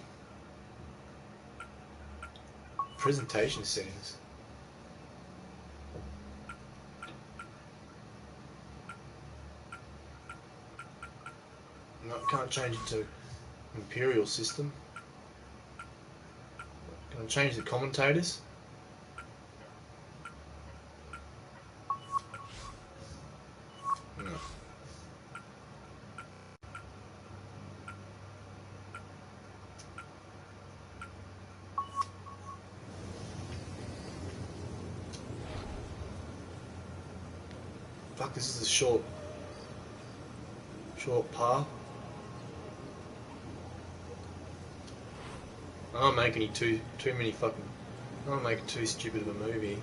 Presentation settings. No, can't change it to Imperial system. Can I change the commentators? No. Fuck, this is a short par. I'm making it too many fucking. I'm making too stupid of a movie.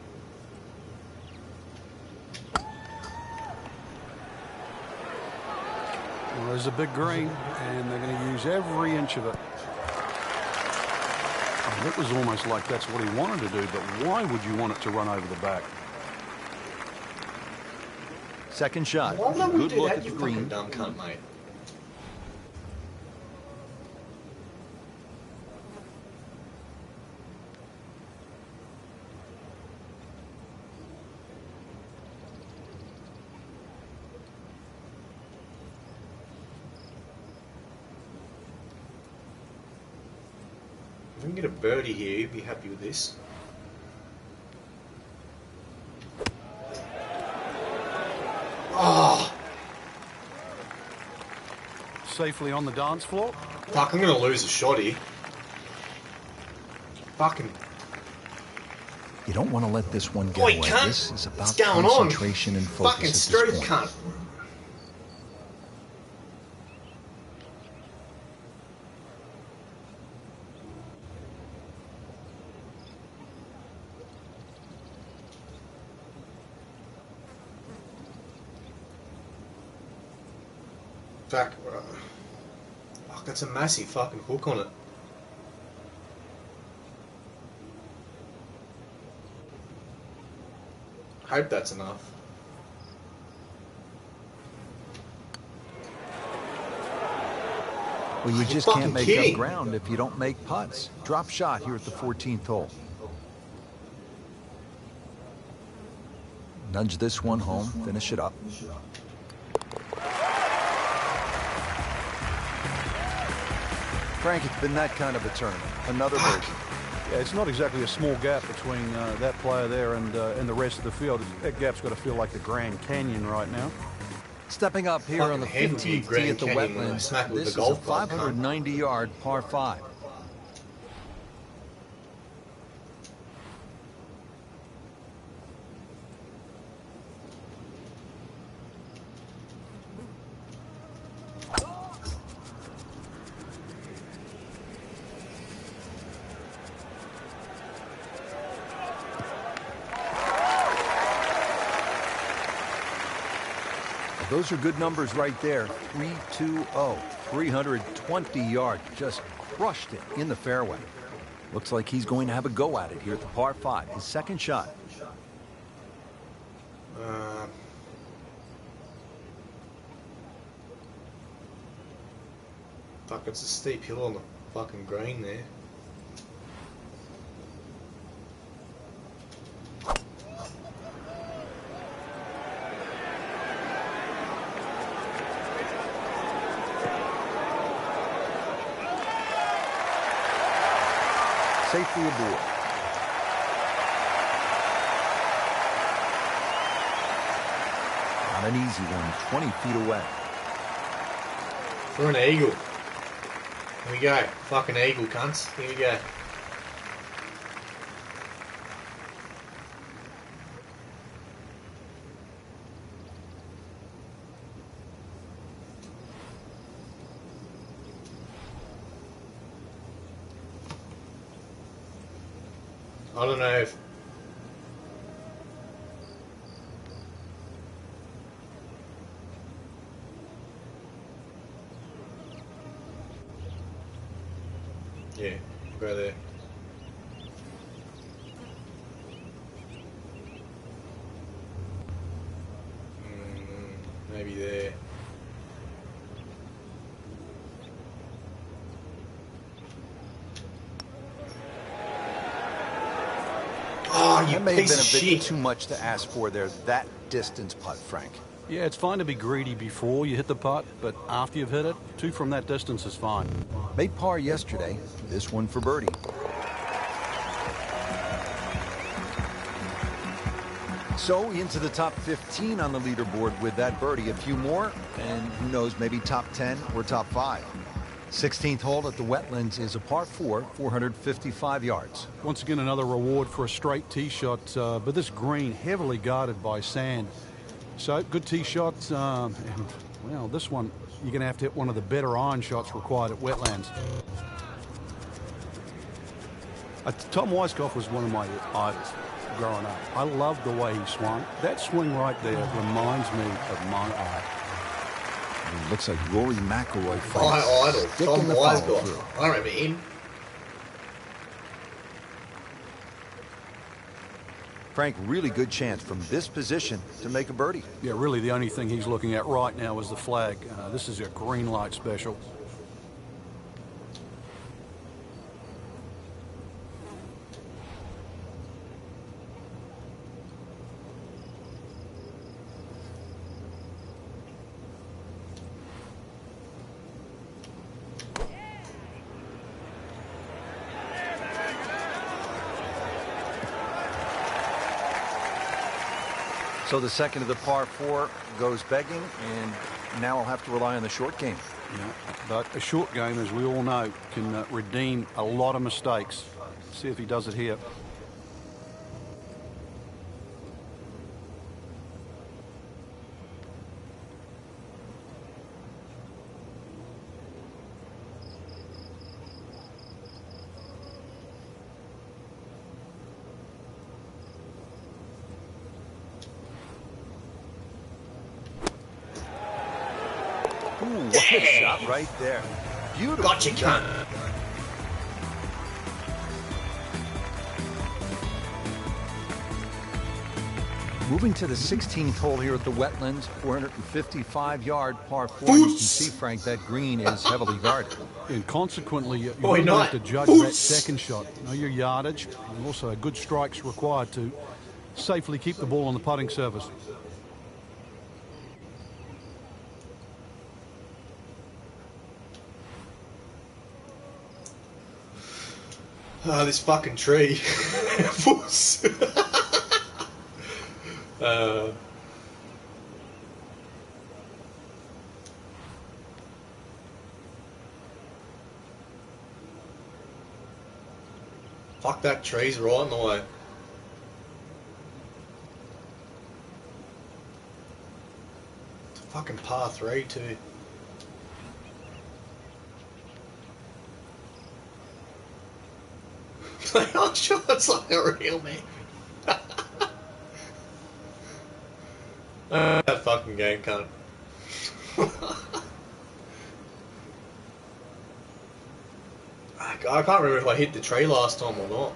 Well, there's a big green, and they're going to use every inch of it. Oh, it was almost like that's what he wanted to do, but why would you want it to run over the back? Second shot. Why would we Good do look that, at you the fucking green. dumb cunt, mate? If we can get a birdie here, you'd be happy with this. Oh, Safely on the dance floor. fuck, I'm gonna lose a shot here. Fucking. You don't want to let this one get Oi, away. cunt! This is about What's going on? concentration and focus Fucking at this stroke point. cunt. Fuck, fuck, that's a massive fucking hook on it. Hope that's enough. Well, you You're just fucking can't make kidding. up ground if you don't make putts. Drop shot here at the 14th hole. Nudge this one home, finish it up. Frank, it's been that kind of a tournament. Another birdie. Yeah, it's not exactly a small gap between that player there and the rest of the field. That gap's got to feel like the Grand Canyon right now. Stepping up here on the Fucking head would be 15th tee Grand at the Canyon when I Wetlands. smack it with This the is a golf club, huh? 590-yard par 5. Those are good numbers right there. 320, 320 yards. Just crushed it in the fairway. Looks like he's going to have a go at it here at the par 5. His second shot. Fuck, it's a steep hill on the fucking green there. Safely aboard. Not an easy one, 20 feet away. For an eagle. Here we go. Fucking eagle, cunts. Here we go. I don't know if... Yeah, go there. Maybe there. Oh, you That may have piece been of a bit shit. too much to ask for there. That distance putt, Frank. Yeah, it's fine to be greedy before you hit the putt, but after you've hit it, 2 from that distance is fine. Made par yesterday. This one for birdie. So into the top 15 on the leaderboard with that birdie. A few more, and who knows, maybe top 10 or top 5. 16th hole at the Wetlands is a par 4, 455 yards. Once again, another reward for a straight tee shot, but this green heavily guarded by sand. So, good tee shots, and, well, this one, you're going to have to hit one of the better iron shots required at Wetlands. Tom Weiskopf was one of my idols growing up. I loved the way he swung. That swing right there reminds me of my eye. It looks like Rory McIlroy My fights idol, stick Tom in the Weisgott. follow-through. I remember him. Frank, really good chance from this position to make a birdie. Yeah, really the only thing he's looking at right now is the flag. This is a green light special. So the second of the par 4 goes begging, and now I'll have to rely on the short game. Yeah, but a short game, as we all know, can redeem a lot of mistakes. See if he does it here. Ooh, what a shot right there. Beautiful. Gotcha, cunt. Moving to the 16th hole here at the Wetlands, 455-yard par 4. You can see, Frank, that green is heavily guarded. And consequently, you Boy, really not. have to judge Boots. that second shot. Know your yardage, and also good strikes required to safely keep the ball on the putting surface. Oh, this fucking tree. Puss. Fuck, that tree's right in the way. It's a fucking par 3 too. Oh, sure, it's like a real man. That fucking game cunt. I can't remember if I hit the tree last time or not.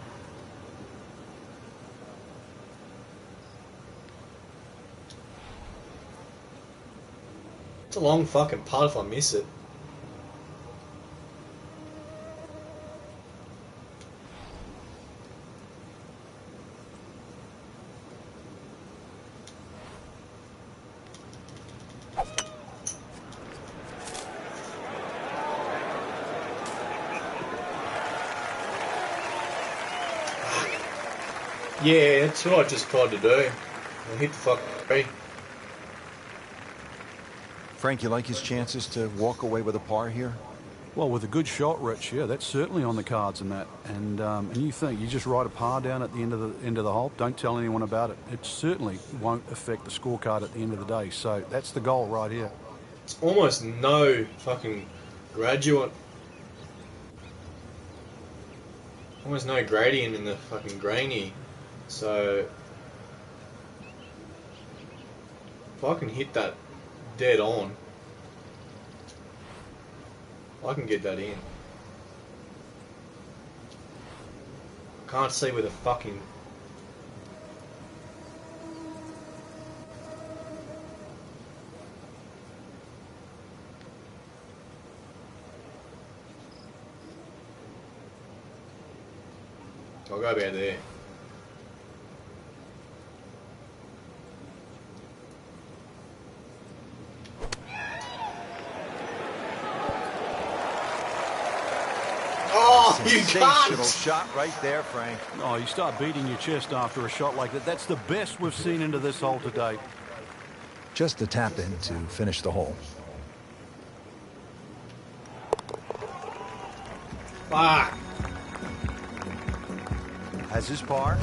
It's a long fucking putt if I miss it. Yeah, that's what I just tried to do. I hit the fucking tree. Frank, you like his chances to walk away with a par here? Well, with a good shot, Rich, yeah, that's certainly on the cards in that. And you think you just write a par down at the end of the hole, don't tell anyone about it. It certainly won't affect the scorecard at the end of the day. So that's the goal right here. It's almost no fucking graduate. Almost no gradient in the fucking grainy. So if I can hit that dead on, I can get that in. Can't see where the fucking... I'll go about there. Oh, you Sensational can't! shot right there, Frank. Oh, you start beating your chest after a shot like that. That's the best we've seen into this hole to date. Just a tap in to finish the hole. Fuck. Has his par.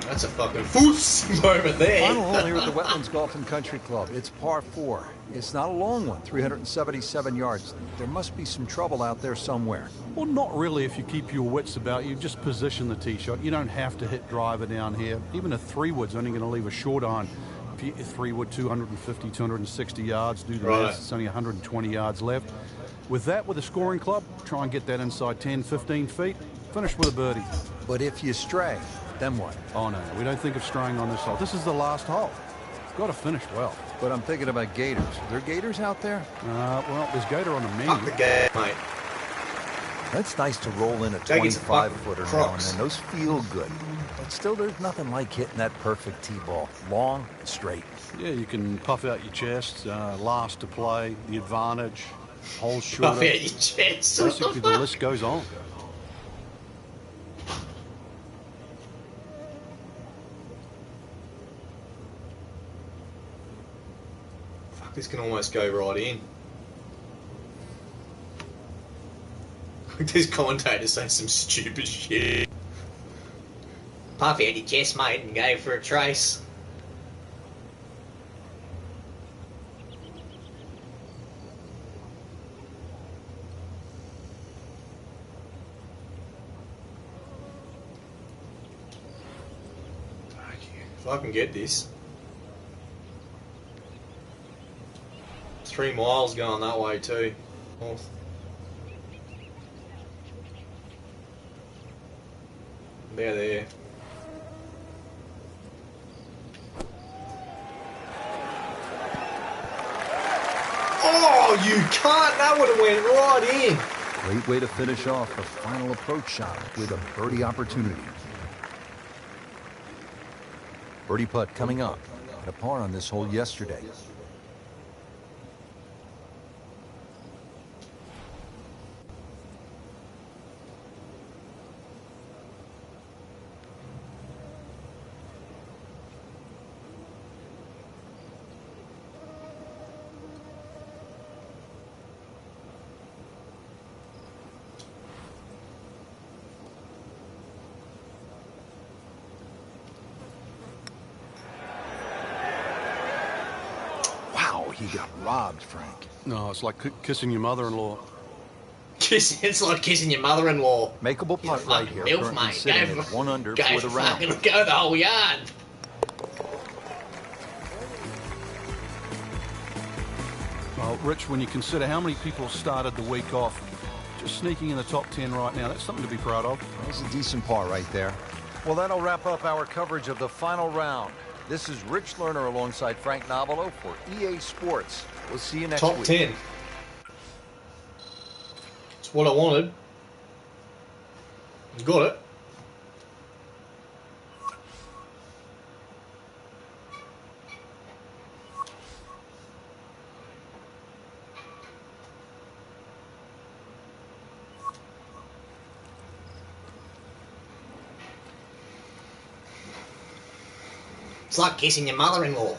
That's a fucking foos moment there. Final hole here at the Wetlands Golf and Country Club. It's par 4. It's not a long one, 377 yards. There must be some trouble out there somewhere. Well, not really if you keep your wits about you. Just position the tee shot. You don't have to hit driver down here. Even a 3-wood's only going to leave a short iron. If you hit a 3-wood, 250, 260 yards, do the math, it's only 120 yards left. With that, with a scoring club, try and get that inside 10, 15 feet. Finish with a birdie. But if you stray, then what? Oh, no, we don't think of straying on this hole. This is the last hole. Got to finish well. But I'm thinking about gators. Are there gators out there? Well, there's gator on the menu. Fuck the game, mate. That's nice to roll in a Go get some 25-footer now and Crocs. then. Those feel good. But still, there's nothing like hitting that perfect tee ball. Long and straight. Yeah, you can puff out your chest, last to play, the advantage, holes shorter. Puff out your chest. Basically, the list goes on. Fuck, this can almost go right in. This commentator saying some stupid shit. Puff out your chest, mate, and go for a trace. If I can get this. 3 miles going that way too. North. About there. Oh, you can't! That would have went right in. Great way to finish off the final approach shot with a birdie opportunity. Birdie putt coming up. Had a par on this hole yesterday. He got robbed, Frank. No, it's like kissing your mother-in-law. It's like kissing your mother-in-law. Makeable putt right here. milf, Currently mate. sitting Go at for- 1 under Go for the round. fucking go the whole yard. Well, Rich, when you consider how many people started the week off, just sneaking in the top 10 right now, that's something to be proud of. That's a decent par right there. Well, that'll wrap up our coverage of the final round. This is Rich Lerner alongside Frank Novelo for EA Sports. We'll see you next Top week. 10. It's what I wanted. Got it. It's like kissing your mother-in-law.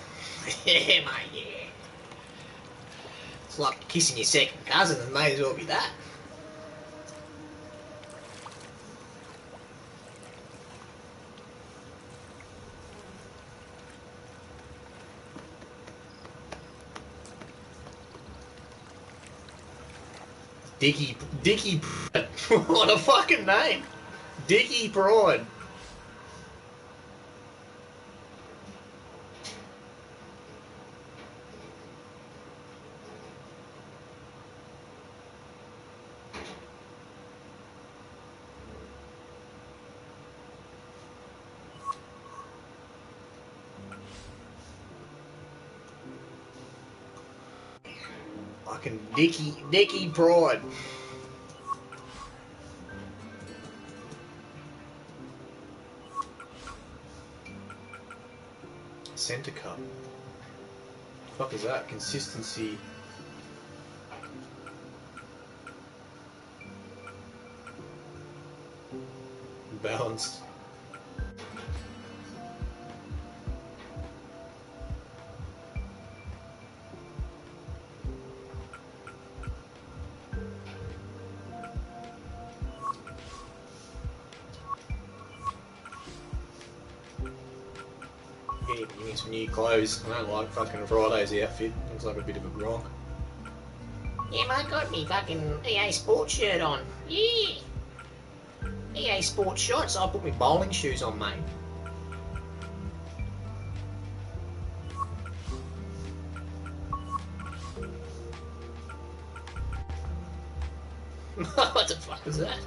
Yeah, mate, yeah. It's like kissing your second cousin, and may as well be that. Dickie, what a fucking name. Dickie Pride. Fucking Dickie Pride. Centre Cup. Fuck is that? Consistency. Balanced. He needs some new clothes. I don't like fucking Friday's outfit. Looks like a bit of a gronk. Yeah, mate, got me fucking EA Sports shirt on. Yeah. EA Sports shots. I put my bowling shoes on, mate. What the fuck was that?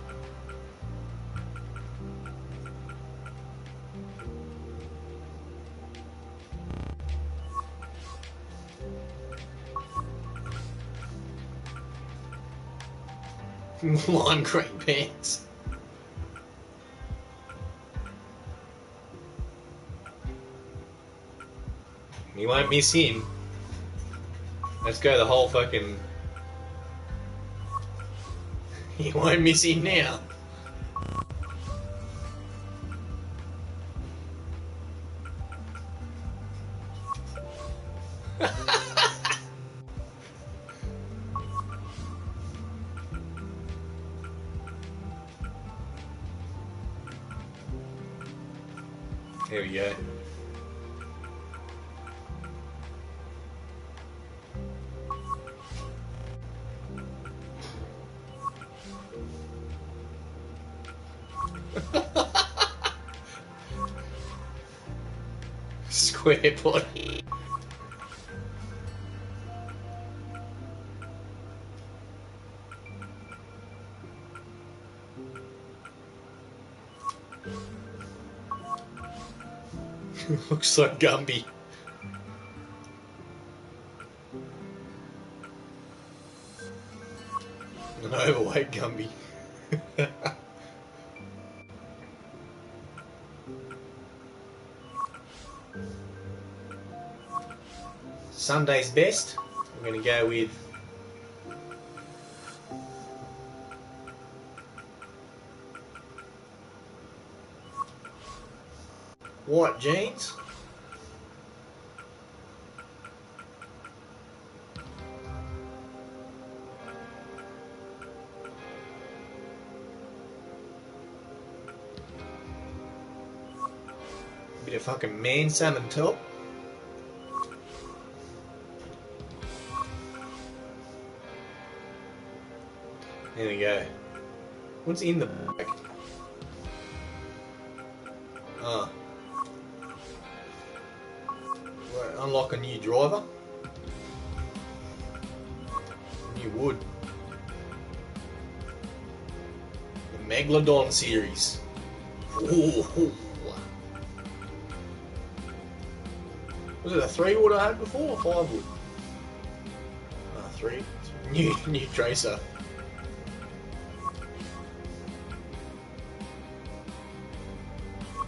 Lime green pants. You won't miss him. Let's go the whole fucking... You won't miss him now. Here we go. Square body. Looks like Gumby. An overweight Gumby. Sunday's best. I'm going to go with white jeans. Bit of fucking man salmon top. There we go. What's in the bag? Ah. Right, unlock a new driver. New wood. The Megalodon series. Ooh. Was it a 3 wood I had before or 5 wood? 3. New tracer.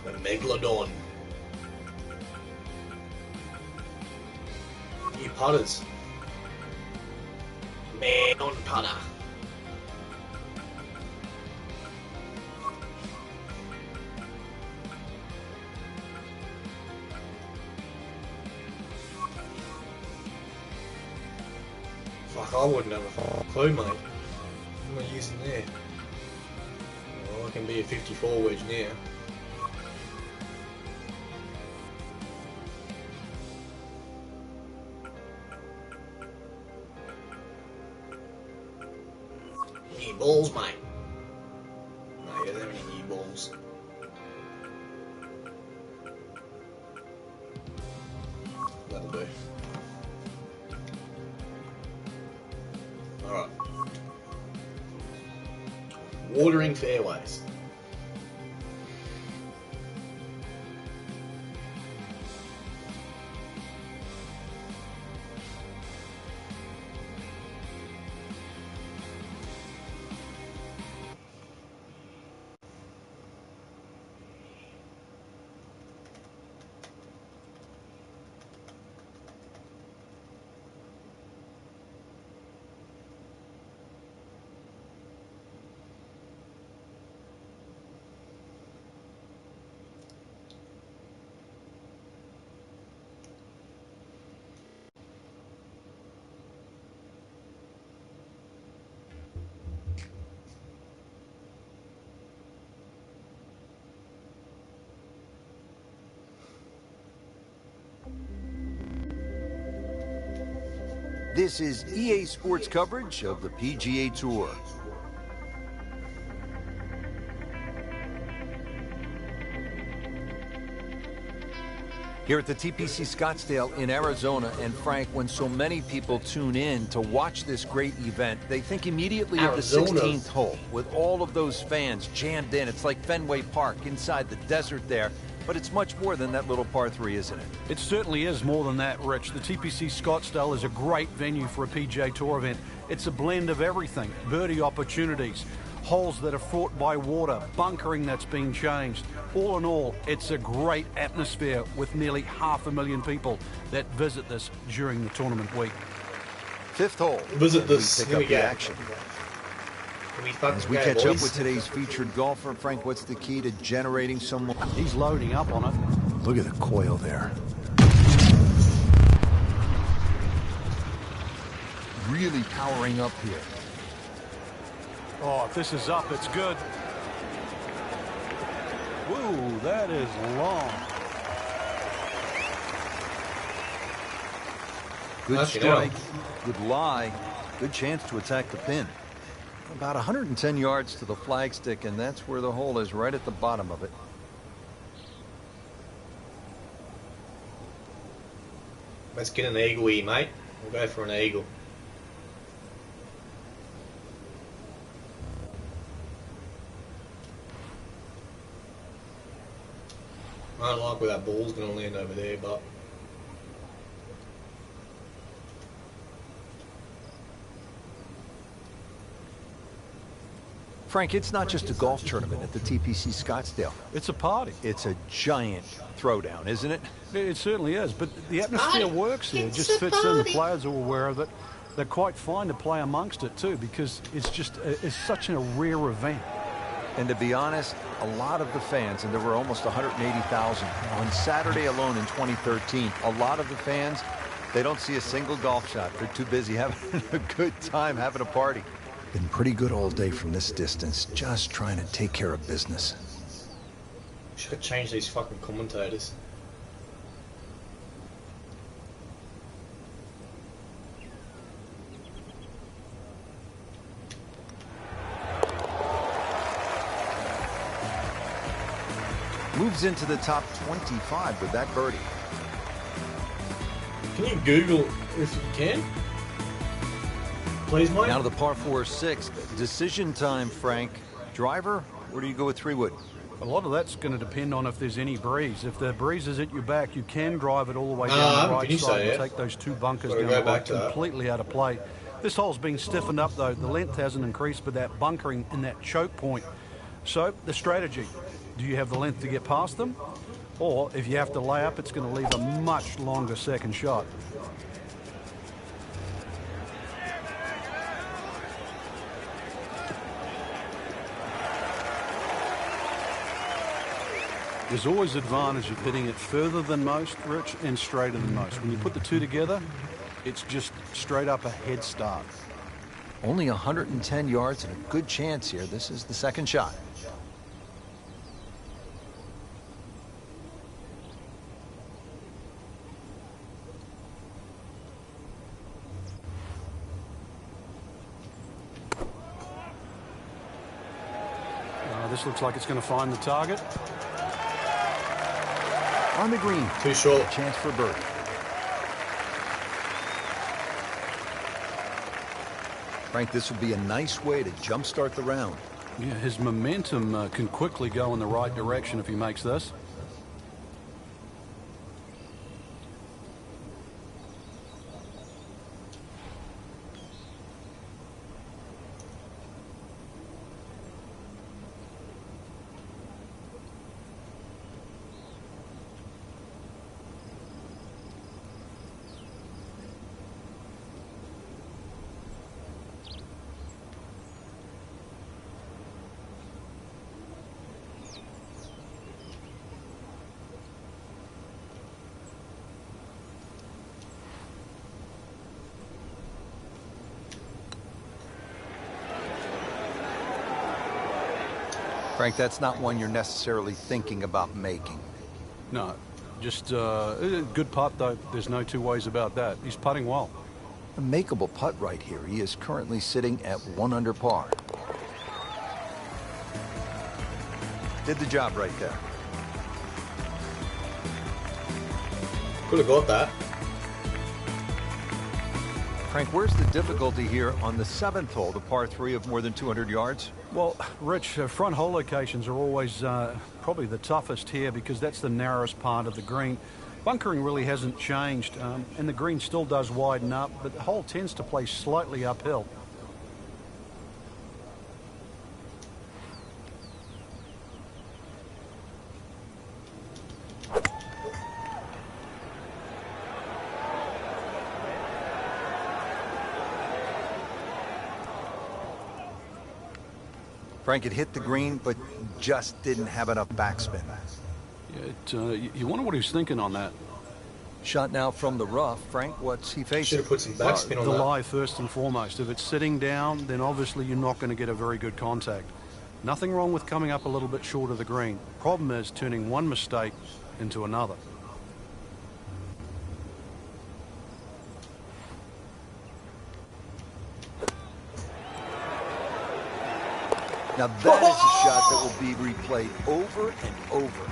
The Megalodon. New putters. Man on putter. Fuck, I wouldn't have a fucking clue, mate. What am I using there? Well, I can be a 54 wedge now. New balls, mate. No, he doesn't have any new balls. That'll do. Alright. Watering fairways. This is EA Sports coverage of the PGA Tour. Here at the TPC Scottsdale in Arizona, and Frank, when so many people tune in to watch this great event, they think immediately of the 16th hole, with all of those fans jammed in. It's like Fenway Park inside the desert there, but it's much more than that little par 3, isn't it? It certainly is more than that, Rich. The TPC Scottsdale is a great venue for a PGA Tour event. It's a blend of everything: birdie opportunities, holes that are fought by water, bunkering that's been changed. All in all, it's a great atmosphere with nearly 500,000 people that visit this during the tournament week. 5th hole. Visit this. Pick up the action. As we catch up with today's featured golfer, Frank, what's the key to generating some... He's loading up on it. Look at the coil there. Really powering up here. Oh, if this is up, it's good. Woo, that is long. Good strike, good lie, good chance to attack the pin. About 110 yards to the flagstick, and that's where the hole is, right at the bottom of it. Let's get an eagle here, mate. We'll go for an eagle. I don't like where that ball's going to land over there, but... Frank, it's not just a golf tournament at the TPC Scottsdale. It's a party. It's a giant throwdown, isn't it? It certainly is, but the atmosphere works there. It just fits in. The players are aware of it. They're quite fine to play amongst it, too, because it's just it's such a rare event. And to be honest, a lot of the fans, and there were almost 180,000 on Saturday alone in 2013, a lot of the fans, they don't see a single golf shot. They're too busy having a good time, having a party. Been pretty good all day from this distance, just trying to take care of business. Should have changed these fucking commentators. Moves into the top 25 with that birdie. Can you Google if you can? Please, mate. Now to the par 4-6. Decision time, Frank. Driver, or do you go with 3-wood? A lot of that's going to depend on if there's any breeze. If the breeze is at your back, you can drive it all the way down the right side and take those 2 bunkers down the right, completely out of play. This hole's been stiffened up, though. The length hasn't increased, but that bunkering in that choke point. So, the strategy. Do you have the length to get past them? Or, if you have to lay up, it's going to leave a much longer second shot. There's always advantage of hitting it further than most, Rich, and straighter than most. When you put the two together, it's just straight up a head start. Only 110 yards and a good chance here. This is the second shot. This looks like it's going to find the target. On the green. Too short. Chance for birdie. Frank, this will be a nice way to jumpstart the round. Yeah, his momentum can quickly go in the right direction if he makes this. Frank, that's not one you're necessarily thinking about making. No, just a good putt, though. There's no two ways about that. He's putting well. A makeable putt right here. He is currently sitting at 1 under par. Did the job right there. Could have got that. Frank, where's the difficulty here on the 7th hole, the par 3 of more than 200 yards? Well, Rich, front hole locations are always probably the toughest here because that's the narrowest part of the green. Bunkering really hasn't changed, and the green still does widen up, but the hole tends to play slightly uphill. Frank had hit the green, but just didn't have enough backspin. Yeah, you wonder what he's thinking on that. Shot now from the rough. Frank, what's he facing? Should have put some backspin on The that. lie first and foremost. If it's sitting down, then obviously you're not going to get a very good contact. Nothing wrong with coming up a little bit short of the green. Problem is turning one mistake into another. Now that is a shot that will be replayed over and over.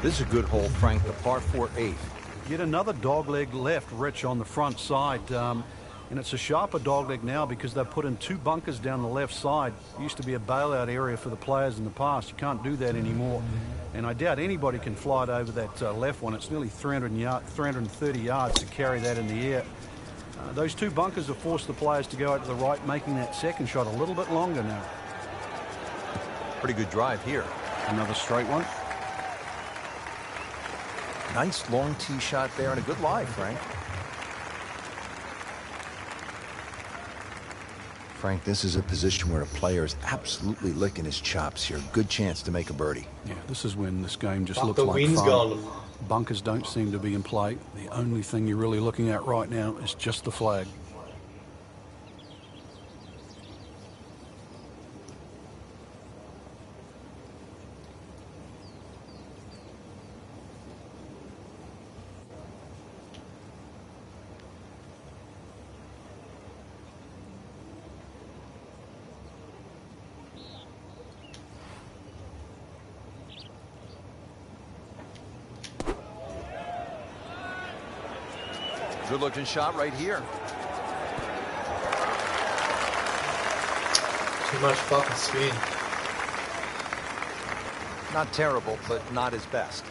This is a good hole, Frank, the par 4 8th. Yet another dogleg left, Rich, on the front side. And it's a sharper dogleg now because they've put in 2 bunkers down the left side. It used to be a bailout area for the players in the past. You can't do that anymore. And I doubt anybody can fly it over that left one. It's nearly 330 yards to carry that in the air. Those 2 bunkers have forced the players to go out to the right, making that second shot a little bit longer now. Pretty good drive here. Another straight one. Nice long tee shot there and a good lie, Frank. Frank, this is a position where a player is absolutely licking his chops here. Good chance to make a birdie. Yeah, this is when this game just But looks the like wind's fun. gone. Bunkers don't seem to be in play. The only thing you're really looking at right now is just the flag. Good looking shot right here. Too much fucking spin. Not terrible, but not his best.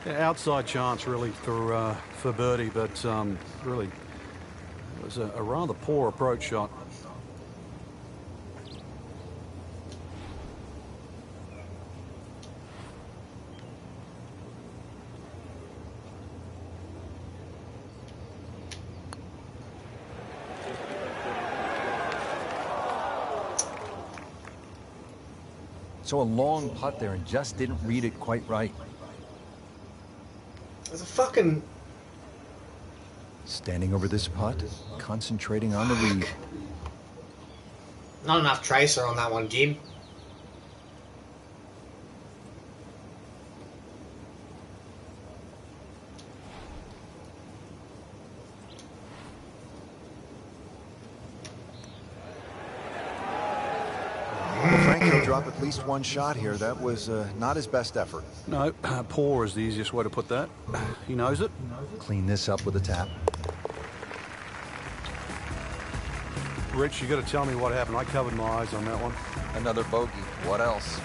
Yeah, outside chance really for birdie, but really it was a rather poor approach shot. So a long putt there and just didn't read it quite right. There's a fucking... Standing over this putt, concentrating on the read. Not enough tracer on that one, Jim. He'll drop at least one shot here. That was not his best effort. No, poor is the easiest way to put that. He knows it. Clean this up with a tap. Rich, you got to tell me what happened. I covered my eyes on that one. Another bogey. What else?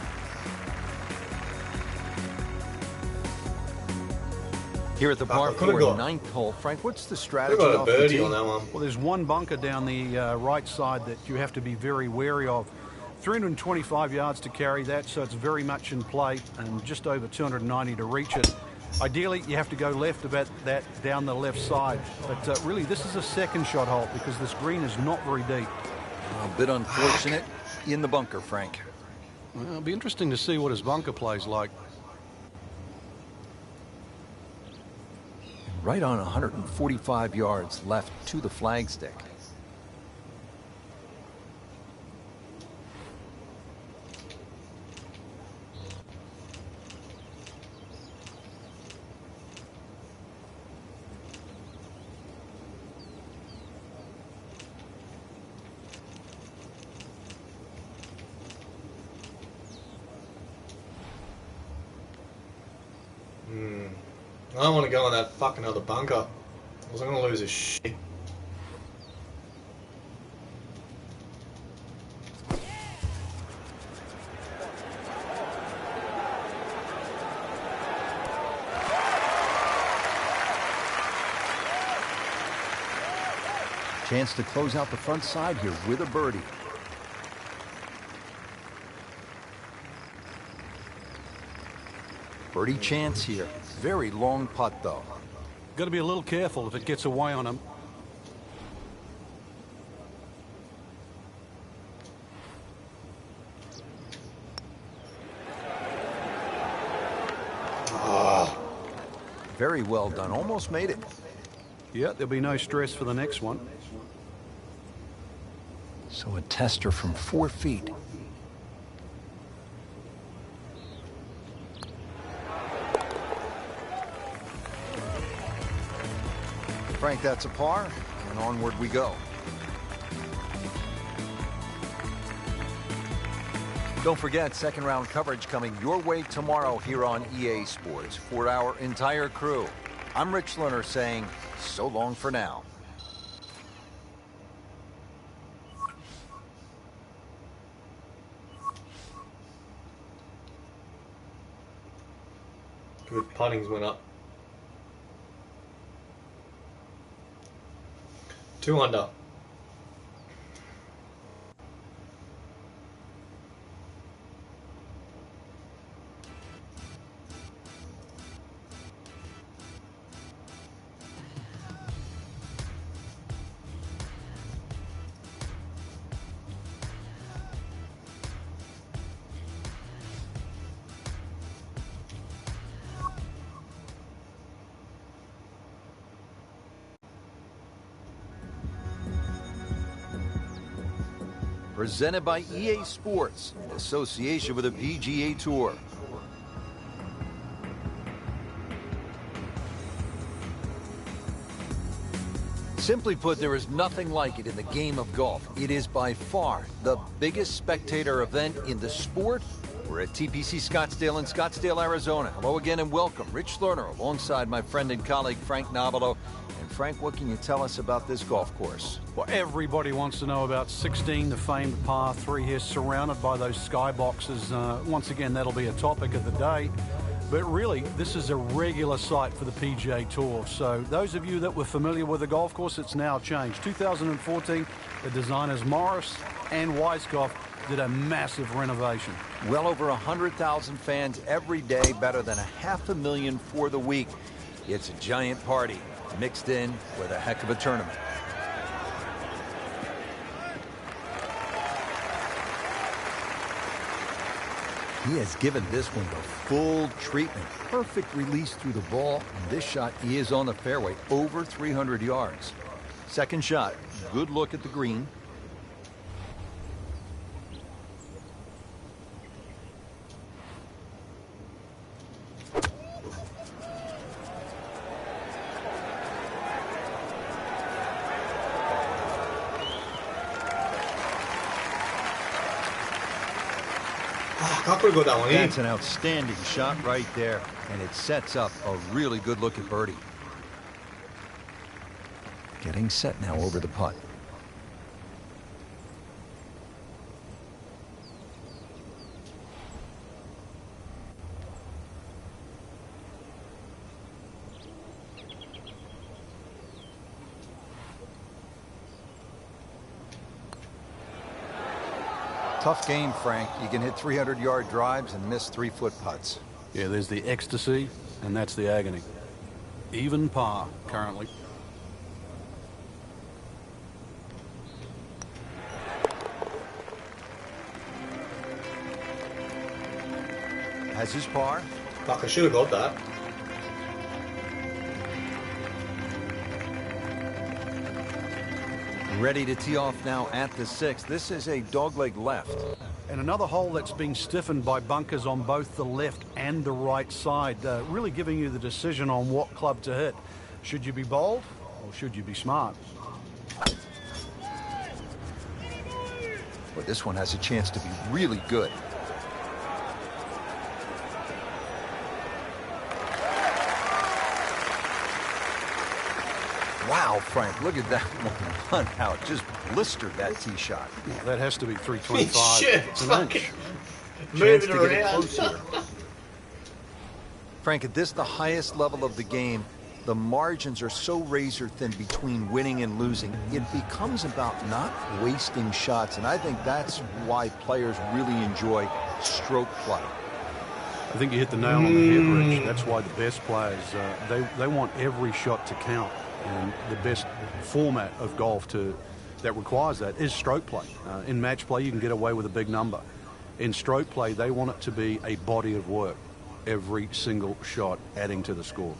Here at the par could've 4 got- 9th hole, Frank, what's the We've strategy got a off the birdie tee? on that one. Well, there's one bunker down the right side that you have to be very wary of. 325 yards to carry that, so it's very much in play, and just over 290 to reach it. Ideally, you have to go left about that down the left side. But really, this is a second shot hole because this green is not very deep. A bit unfortunate in the bunker, Frank. Well, it'll be interesting to see what his bunker plays like. Right on 145 yards left to the flagstick. I don't want to go in that fucking other bunker. I was going to lose his shit. Chance to close out the front side here with a birdie. Birdie chance here. Very long putt, though. Got to be a little careful if it gets away on him. Very well done. Almost made it. Yeah, there'll be no stress for the next one. So a tester from 4 feet. Frank, that's a par, and onward we go. Don't forget, second round coverage coming your way tomorrow here on EA Sports. For our entire crew, I'm Rich Lerner saying so long for now. Good puttings went up. 2 under. Presented by EA Sports in association with the PGA Tour. Simply put, there is nothing like it in the game of golf. It is by far the biggest spectator event in the sport. We're at TPC Scottsdale in Scottsdale, Arizona. Hello again and welcome. Rich Lerner alongside my friend and colleague Frank Nobilo. And Frank, what can you tell us about this golf course? Well, everybody wants to know about 16, the famed par 3 here, surrounded by those skyboxes. Once again, that'll be a topic of the day. But really, this is a regular site for the PGA Tour. So those of you that were familiar with the golf course, it's now changed. 2014, the designers Morris and Weiskopf did a massive renovation. Well over 100,000 fans every day, better than 500,000 for the week. It's a giant party mixed in with a heck of a tournament. He has given this one the full treatment. Perfect release through the ball, and this shot is on the fairway, over 300 yards. Second shot, good look at the green. That's an outstanding shot right there, and it sets up a really good look at birdie. Getting set now over the putt. Tough game, Frank. You can hit 300-yard drives and miss 3-foot putts. Yeah, there's the ecstasy, and that's the agony. Even par, currently. Has his par. Fuck, I should have got that. Ready to tee off now at the 6th. This is a dogleg left. And another hole that's been stiffened by bunkers on both the left and the right side, really giving you the decision on what club to hit. Should you be bold or should you be smart? But this one has a chance to be really good. Wow, Frank, look at that one. How it just blistered that tee shot. That has to be 325. Shit, It's an fucking inch. Chance moving to get it around. close here. Frank, at this, the highest level of the game, the margins are so razor thin between winning and losing. It becomes about not wasting shots, and I think that's why players really enjoy stroke play. I think you hit the nail on the head, Rich. That's why the best players, they want every shot to count. And the best format of golf that requires that is stroke play. In match play, you can get away with a big number. In stroke play, they want it to be a body of work. Every single shot adding to the score.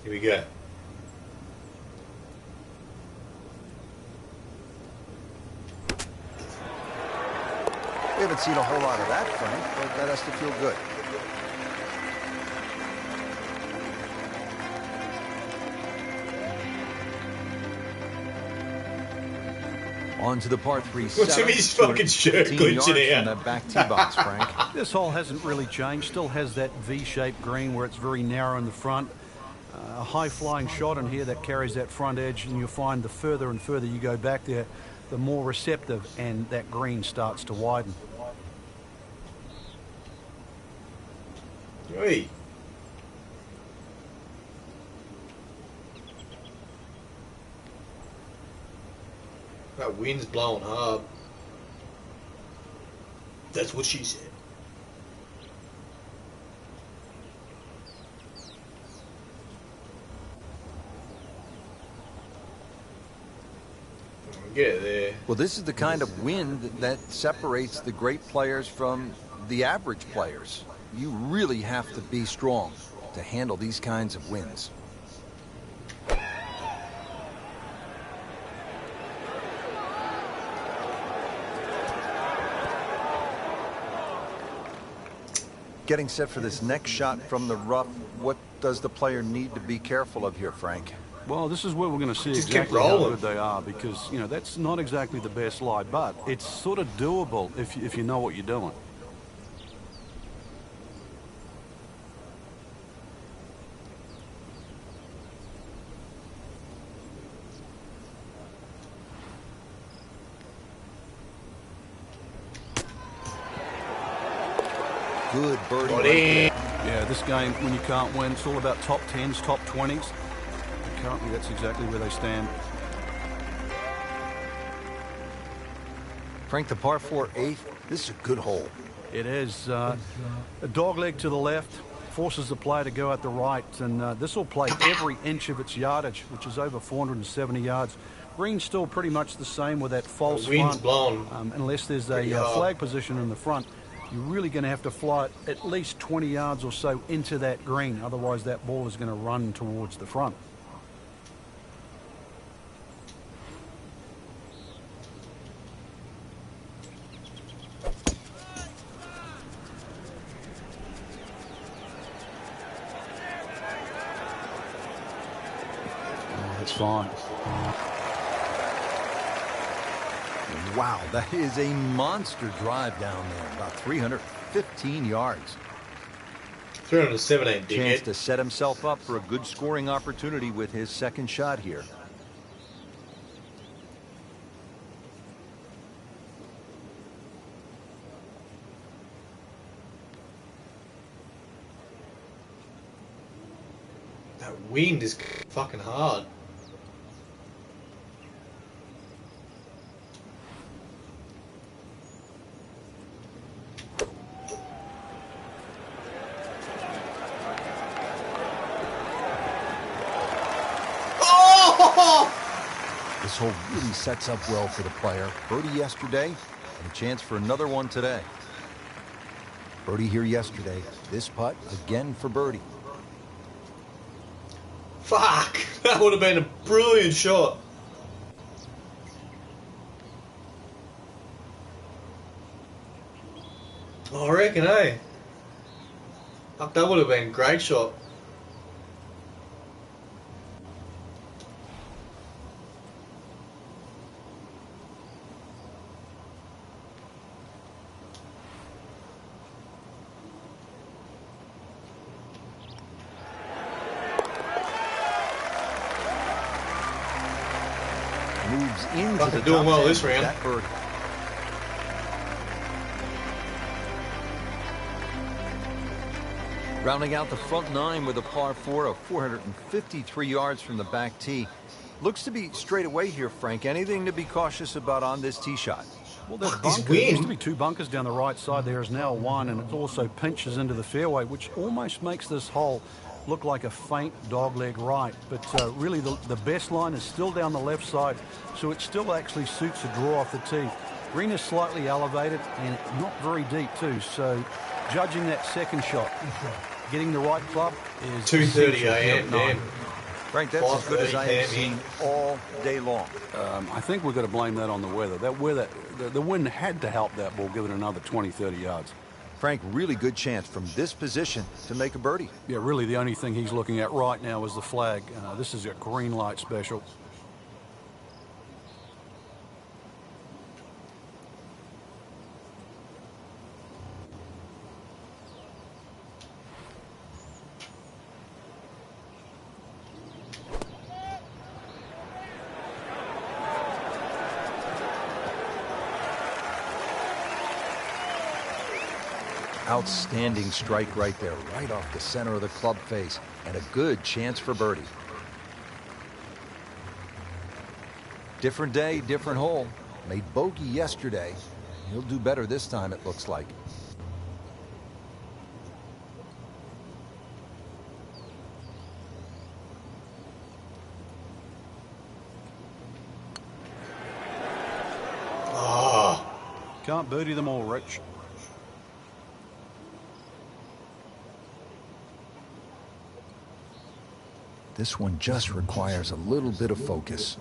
Here we go. We haven't seen a whole lot of that, Frank, but that has to feel good. On to the par 3 What's in his fucking shirt glitching out? from the back tee box, Frank. This hole hasn't really changed. Still has that V-shaped green where it's very narrow in the front. A high-flying shot in here that carries that front edge, and you'll find the further and further you go back there, the more receptive and that green starts to widen. Oi. That wind's blowing hard. That's what she said. Get there. Well, this is the kind of wind that separates the great players from the average players. You really have to be strong to handle these kinds of winds. Getting set for this next shot from the rough, what does the player need to be careful of here, Frank? Well, this is where we're going to see Just keep exactly how rolling. good they are, because, you know, that's not exactly the best lie, but it's sort of doable if you know what you're doing. Good birdie. Got right it. there. Yeah, this game, when you can't win, it's all about top 10s, top 20s. Currently, that's exactly where they stand. Frank, the par 4 8th, this is a good hole. It is a dog leg to the left, forces the player to go out the right, and this will play every inch of its yardage, which is over 470 yards. Green's still pretty much the same with that false The wind's front. blowing. Unless there's Pretty a hard. flag position in the front, you're really going to have to fly it at least 20 yards or so into that green. Otherwise, that ball is going to run towards the front. That's fine. Wow, that is a monster drive down there, about 315 yards. 317, Chance dickhead. to set himself up for a good scoring opportunity with his second shot here. That wind is fucking hard. Oh! This hole really sets up well for the player. Birdie yesterday, and a chance for another one today. Birdie here yesterday. This putt again for birdie. Fuck! That would have been a brilliant shot. I reckon, eh? Fuck, that would have been a great shot. moves into Fucking the doing top well 10 this with round. that birdie. Rounding out the front nine with a par 4 of 453 yards from the back tee. Looks to be straight away here, Frank. Anything to be cautious about on this tee shot? Well, that Fuck this bunker, there used to wind. be 2 bunkers down the right side. There is now one, and it also pinches into the fairway, which almost makes this hole look like a faint dogleg right. But really, the best line is still down the left side, so it still actually suits a draw off the tee. Green is slightly elevated and not very deep, too. So judging that second shot, getting the right club is 2:30 essential here a.m. at 9. Damn. Frank, that's as good as I have 5:30 seen all day long. I think we've got to blame that on the weather. That weather, the wind had to help that ball give it another 20, 30 yards. Frank, really good chance from this position to make a birdie. Yeah, really the only thing he's looking at right now is the flag. This is a green light special. Outstanding strike right there, right off the center of the club face, and a good chance for birdie. Different day, different hole. Made bogey yesterday. He'll do better this time, it looks like. Oh, Can't birdie them all, Rich. This one just requires a little bit of focus.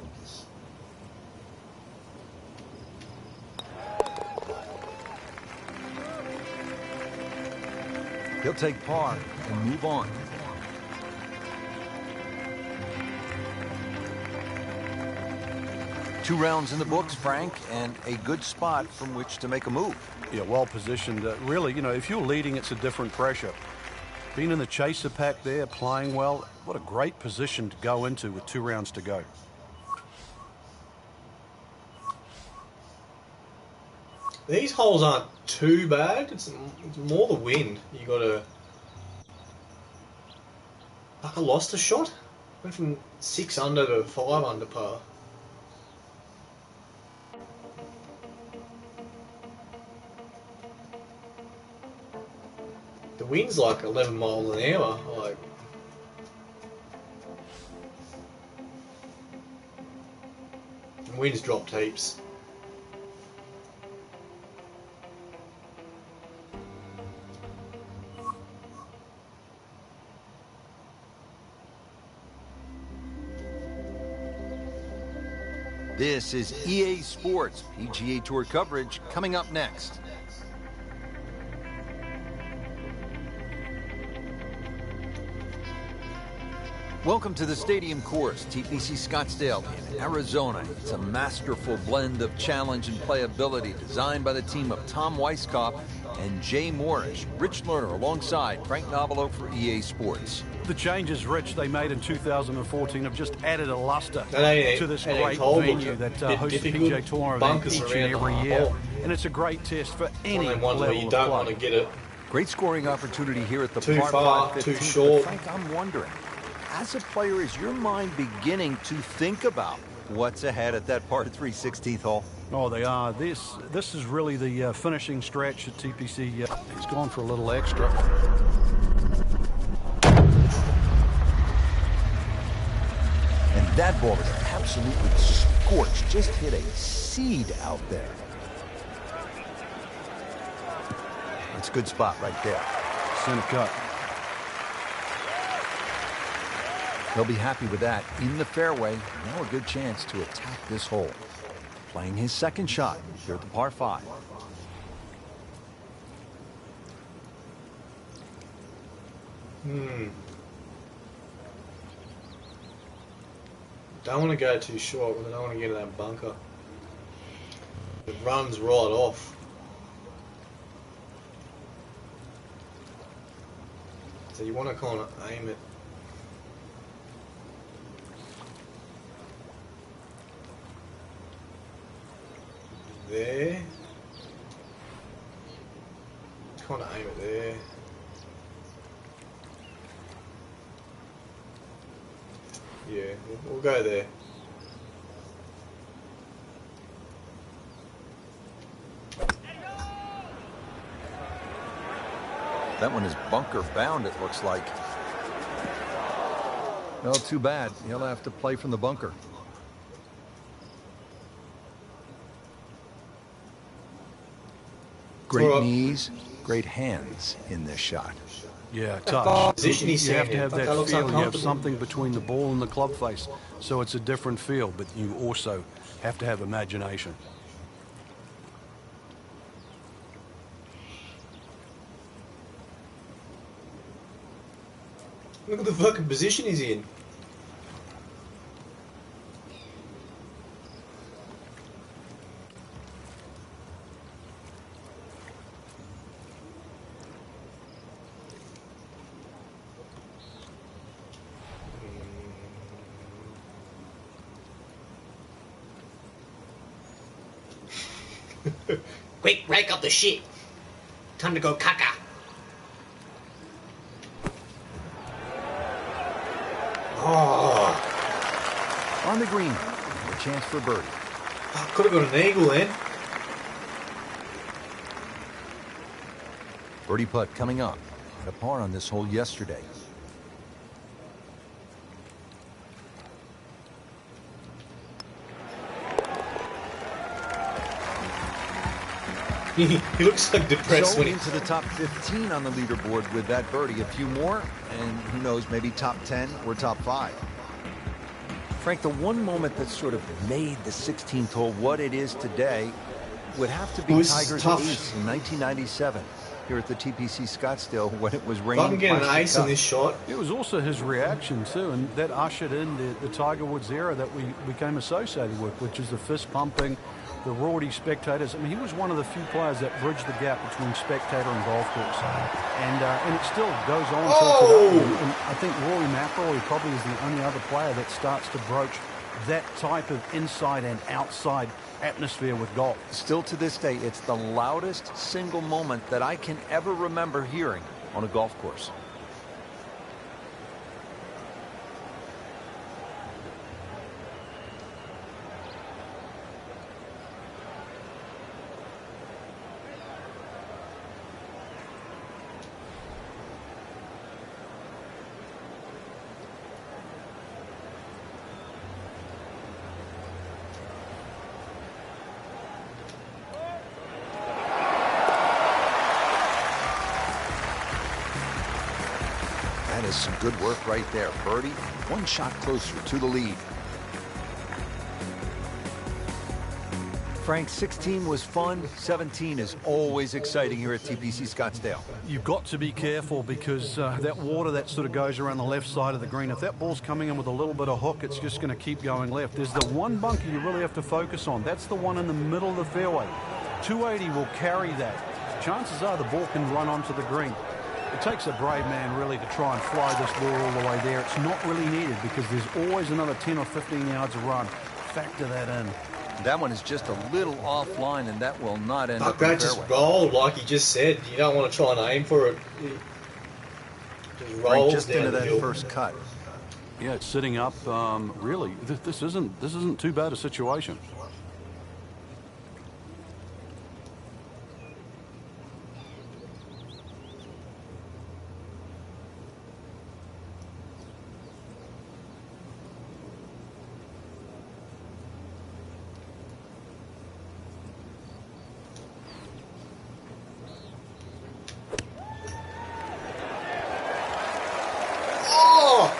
He'll take par and move on. Two rounds in the books, Frank, and a good spot from which to make a move. Yeah, well positioned. Really, you know, if you're leading, it's a different pressure. Being in the chaser pack there, playing well, what a great position to go into with 2 rounds to go. these holes aren't too bad. It's more the wind. You got to. Fuck, I lost a shot. Went from 6 under to 5 under par. The wind's like 11 miles an hour. Like, the wind's dropped heaps. This is EA Sports PGA Tour coverage coming up next. Welcome to the Stadium Course, TPC Scottsdale in Arizona. It's a masterful blend of challenge and playability designed by the team of Tom Weisskopf and Jay Morrish. Rich Lerner alongside Frank Novelo for EA Sports. The changes, Rich, they made in 2014 have just added a luster And to this and great told venue them that they're hosts the difficult PGA Tour event bunkers each and around the every hole. year. And it's a great test for any One level where you of don't play. want to get it Great scoring opportunity here at the too par far, 5 too 15th. short. But Frank, I'm wondering, as a player, is your mind beginning to think about what's ahead at that par 3 16th hole? Oh, they are. This is really the finishing stretch at TPC. He's gone for a little extra. And that ball is absolutely scorched. Just hit a seed out there. That's a good spot right there. Center cut. He'll be happy with that. In the fairway, now a good chance to attack this hole. Playing his second shot here at the par 5. Don't want to go too short because I don't want to get in that bunker. It runs right off. So you want to kind of aim it. there. Kind of aim it there. Yeah, we'll go there. That one is bunker bound, it looks like. Well, too bad. He'll have to play from the bunker. Great knees, great hands in this shot. Yeah, touch. Position he's You have to in. have That that looks feel. You have uncomfortable. something between the ball and the club face. So it's a different feel, but you also have to have imagination. Look at the fucking position he's in. Quick, rake up the shit. Time to go caca. Oh, On the green, a chance for birdie. could have got an eagle then. Birdie putt coming up. Had a par on this hole yesterday. He looks like depressed So when he... into the top 15 on the leaderboard with that birdie. A few more, and who knows, maybe top 10 or top 5. Frank, the one moment that sort of made the 16th hole what it is today would have to be It was Tiger's tough. ace in 1997 here at the TPC Scottsdale when it was If raining. I can get an plastic ace on cup. this shot, It was also his reaction too, and that ushered in the Tiger Woods era that we became associated with, which is the fist pumping, the rowdy spectators. I mean, he was one of the few players that bridged the gap between spectator and golf course, and it still goes on till today. And I think Rory McIlroy probably is the only other player that starts to broach that type of inside and outside atmosphere with golf. Still to this day, it's the loudest single moment that I can ever remember hearing on a golf course. That is some good work right there. Birdie, one shot closer to the lead. Frank, 16 was fun. 17 is always exciting here at TPC Scottsdale. You've got to be careful because that water that sort of goes around the left side of the green, if that ball's coming in with a little bit of hook, it's just going to keep going left. There's the one bunker you really have to focus on. That's the one in the middle of the fairway. 280 will carry that. Chances are the ball can run onto the green. It takes a brave man really to try and fly this ball all the way there. It's not really needed because there's always another 10 or 15 yards of run. Factor that in. That one is just a little offline, and that will not end fuck up in the that, just fairway. rolled like he just said. You don't want to try and aim for it. It just Frank, rolls just down into the that hill. first cut. Yeah, it's sitting up. Really, this isn't too bad a situation. Oh!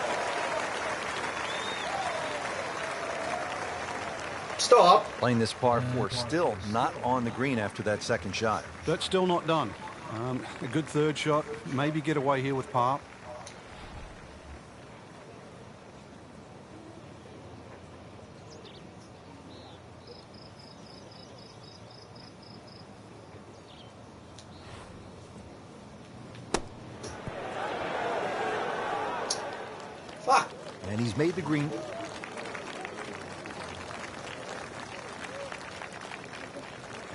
Stop. Playing this par 4, still not on the green after that second shot. That's still not done. A good third shot. Maybe get away here with par. Fuck. And he's made the green.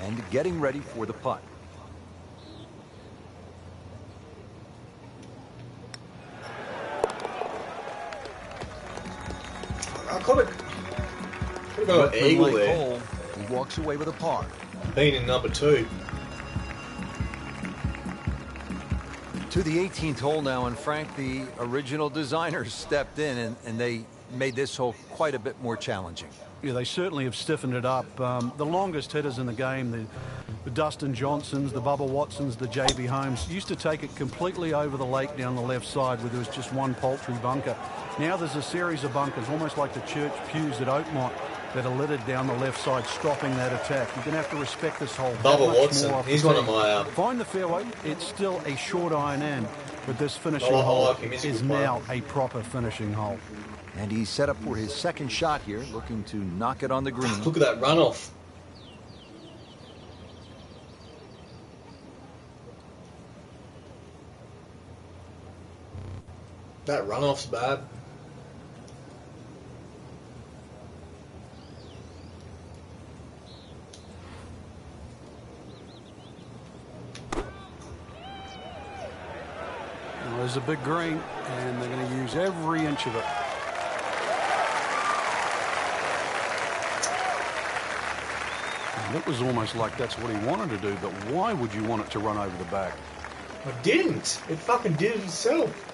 and getting ready for the putt. I could have got an eagle there. Hole, he walks away with a par. Being in number 2. To the 18th hole now, and Frank, the original designers stepped in and they made this hole quite a bit more challenging. Yeah, they certainly have stiffened it up. The longest hitters in the game, the Dustin Johnsons, the Bubba Watsons, the J.B. Holmes, used to take it completely over the lake down the left side where there was just one paltry bunker. Now there's a series of bunkers, almost like the church pews at Oakmont, that are littered down the left side, stopping that attack. You're going to have to respect this hole. Bubba Watson, he's one of my... Find the fairway. It's still a short iron in, but this finishing I hole like him. is now a proper finishing hole. And he's set up for his second shot here, looking to knock it on the green. Look at that runoff. That runoff's bad. Well, there's a big green, and they're going to use every inch of it. And it was almost like that's what he wanted to do, but why would you want it to run over the back? I didn't. It fucking did it itself.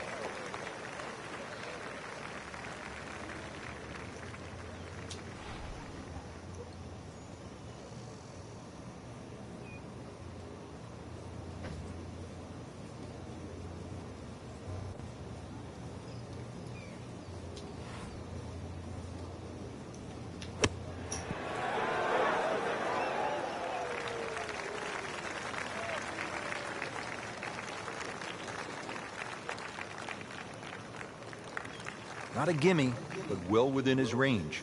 Not a gimme, but well within his range.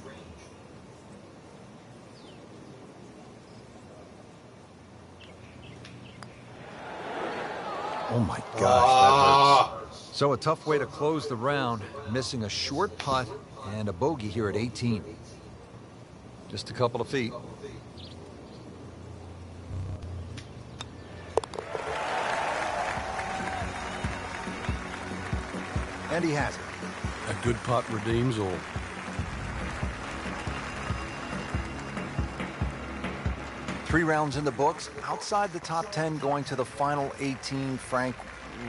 Oh my gosh, that hurts. So a tough way to close the round, missing a short putt and a bogey here at 18. Just a couple of feet. And he has it. A good putt redeems all. Three rounds in the books. Outside the top 10, going to the final 18. Frank,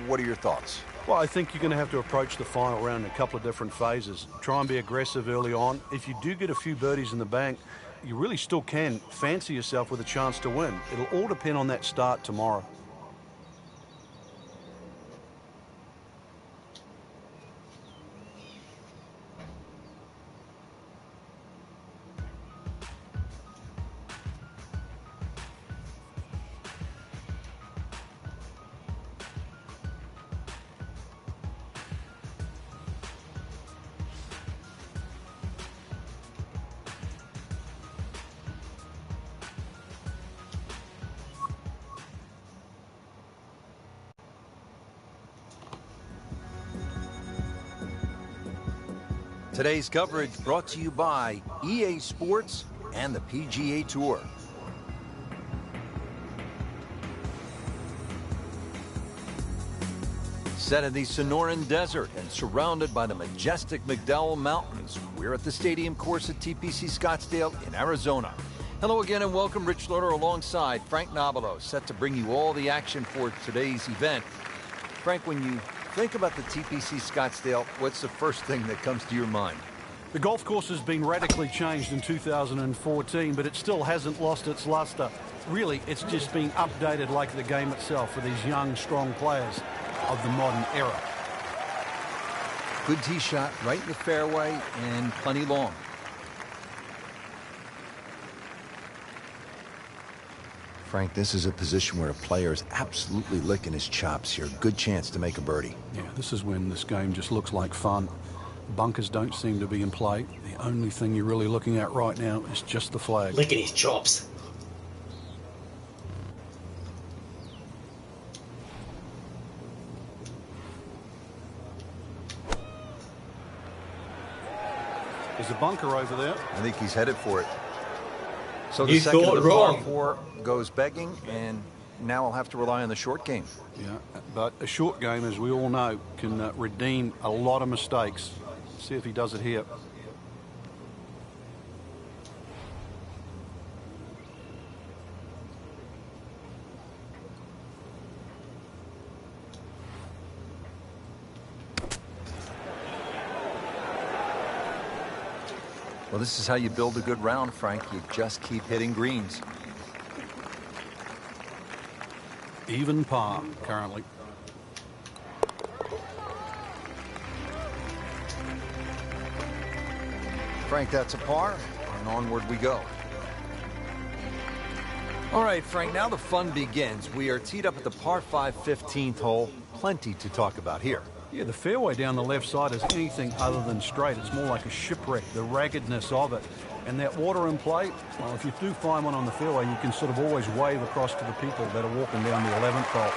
what are your thoughts? Well, I think you're going to have to approach the final round in a couple of different phases. Try and be aggressive early on. If you do get a few birdies in the bank, you really still can fancy yourself with a chance to win. It'll all depend on that start tomorrow. Today's coverage brought to you by EA Sports and the PGA Tour. Set in the Sonoran Desert and surrounded by the majestic McDowell Mountains, we're at the stadium course at TPC Scottsdale in Arizona. Hello again and welcome. Rich Loader alongside Frank Nobilo, set to bring you all the action for today's event. Frank, when you think about the TPC Scottsdale, what's the first thing that comes to your mind? The golf course has been radically changed in 2014, but it still hasn't lost its luster. Really, it's just being updated like the game itself for these young, strong players of the modern era. Good tee shot right in the fairway and plenty long. Frank, this is a position where a player is absolutely licking his chops here. Good chance to make a birdie. Yeah, this is when this game just looks like fun. Bunkers don't seem to be in play. The only thing you're really looking at right now is just the flag. Licking his chops. There's a bunker over there. I think he's headed for it. So the You second thought of the par wrong. 4 goes begging, and now I'll have to rely on the short game. Yeah, but a short game, as we all know, can redeem a lot of mistakes. See if he does it here. Well, this is how you build a good round, Frank. You just keep hitting greens. Even par currently. Frank, that's a par, and onward we go. All right, Frank, now the fun begins. We are teed up at the par 5 15th hole. Plenty to talk about here. Yeah, the fairway down the left side is anything other than straight. It's more like a shipwreck, the raggedness of it. And that water in play, well, if you do find one on the fairway, you can sort of always wave across to the people that are walking down the 11th hole.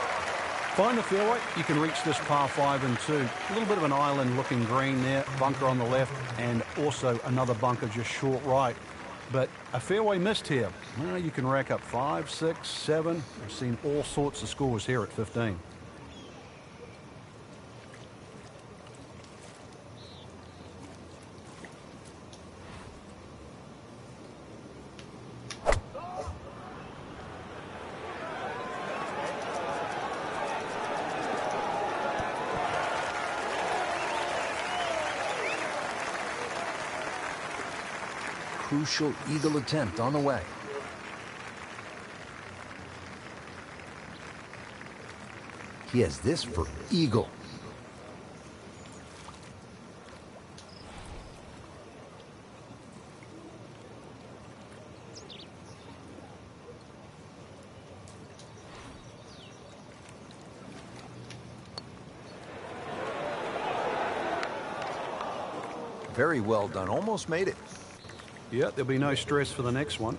Find the fairway, you can reach this par 5 and 2. A little bit of an island-looking green there, bunker on the left, and also another bunker just short right. But a fairway missed here. Well, you can rack up 5, 6, 7. I've seen all sorts of scores here at 15. Crucial eagle attempt on the way. He has this for eagle. Very well done. Almost made it. Yeah, there'll be no stress for the next one.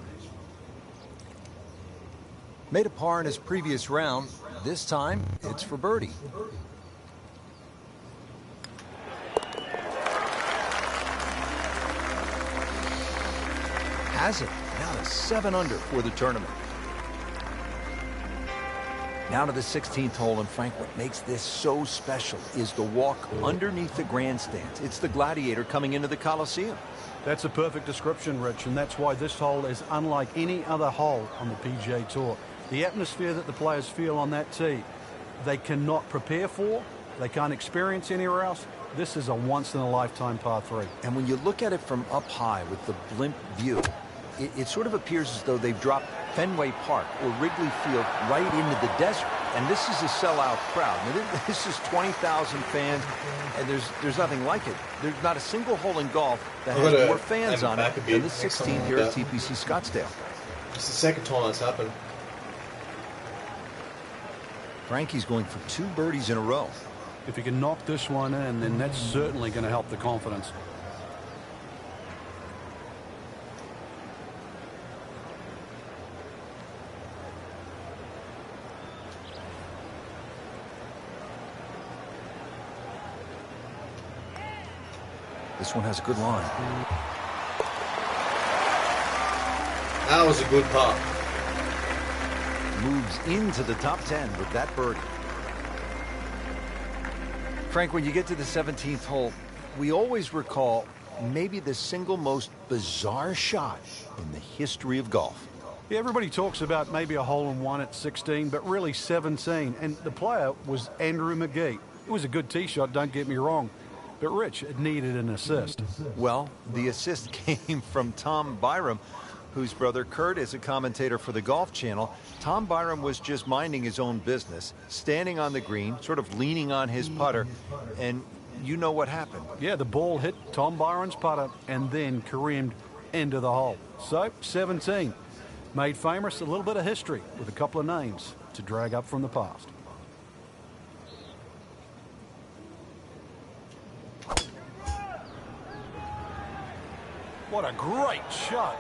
Made a par in his previous round. This time, it's for birdie. Has it. Now to 7 under for the tournament. Now to the 16th hole, and Frank, what makes this so special is the walk underneath the grandstands. It's the Gladiator coming into the Coliseum. That's a perfect description, Rich, and that's why this hole is unlike any other hole on the PGA Tour. The atmosphere that the players feel on that tee, they cannot prepare for, they can't experience anywhere else. This is a once-in-a-lifetime par 3. And when you look at it from up high with the blimp view, it sort of appears as though they've dropped Fenway Park or Wrigley Field right into the desert. And this is a sellout crowd. Now, this is 20,000 fans, and there's nothing like it. There's not a single hole in golf that has more fans on it than the 16 here at TPC Scottsdale. It's the second time that's happened. Frankie's going for 2 birdies in a row. If he can knock this one in, then that's certainly going to help the confidence. This one has a good line. That was a good putt. Moves into the top 10 with that birdie. Frank, when you get to the 17th hole, we always recall maybe the single most bizarre shot in the history of golf. Yeah, everybody talks about maybe a hole-in-one at 16, but really 17. And the player was Andrew McGee. It was a good tee shot, don't get me wrong. But Rich, it needed an assist. Well, the assist came from Tom Byram, whose brother Kurt is a commentator for the Golf Channel. Tom Byram was just minding his own business, standing on the green, sort of leaning on his putter, and you know what happened. Yeah, the ball hit Tom Byram's putter and then careened into the hole. So, 17. Made famous, a little bit of history with a couple of names to drag up from the past. What a great shot.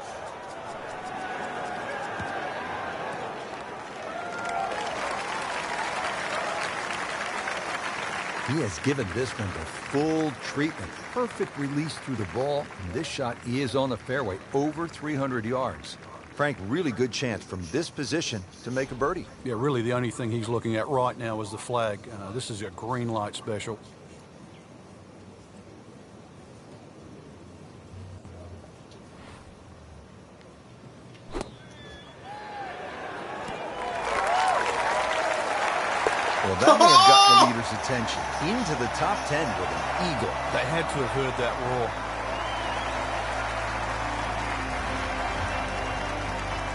He has given this one the full treatment. Perfect release through the ball. And this shot is on the fairway, over 300 yards. Frank, really good chance from this position to make a birdie. Yeah, really the only thing he's looking at right now is the flag. This is a green light special. Well, that may have gotten the leader's attention. Into the top 10 with an eagle. They had to have heard that roar.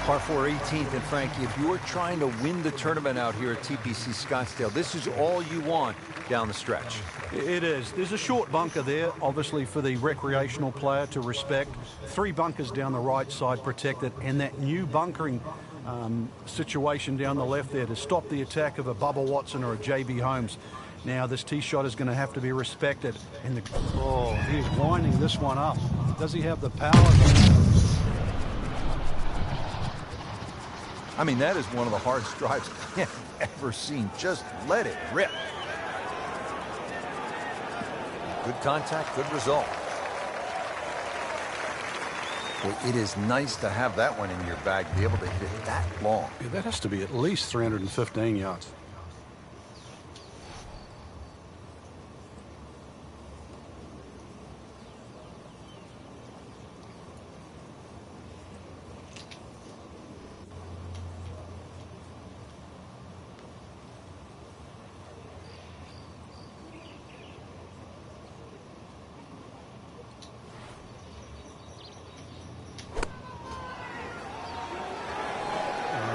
Par 4 18th, and Frankie, if you're trying to win the tournament out here at TPC Scottsdale, this is all you want down the stretch. It is. There's a short bunker there, obviously for the recreational player to respect. 3 bunkers down the right side protected, and that new bunkering situation down the left there to stop the attack of a Bubba Watson or a JB Holmes. Now this tee shot is going to have to be respected. And he's winding this one up. Does he have the power? I mean, that is one of the hardest drives I've ever seen. Just let it rip. Good contact, good result. Well, it is nice to have that one in your bag, to be able to hit it that long. Yeah, that has to be at least 315 yards.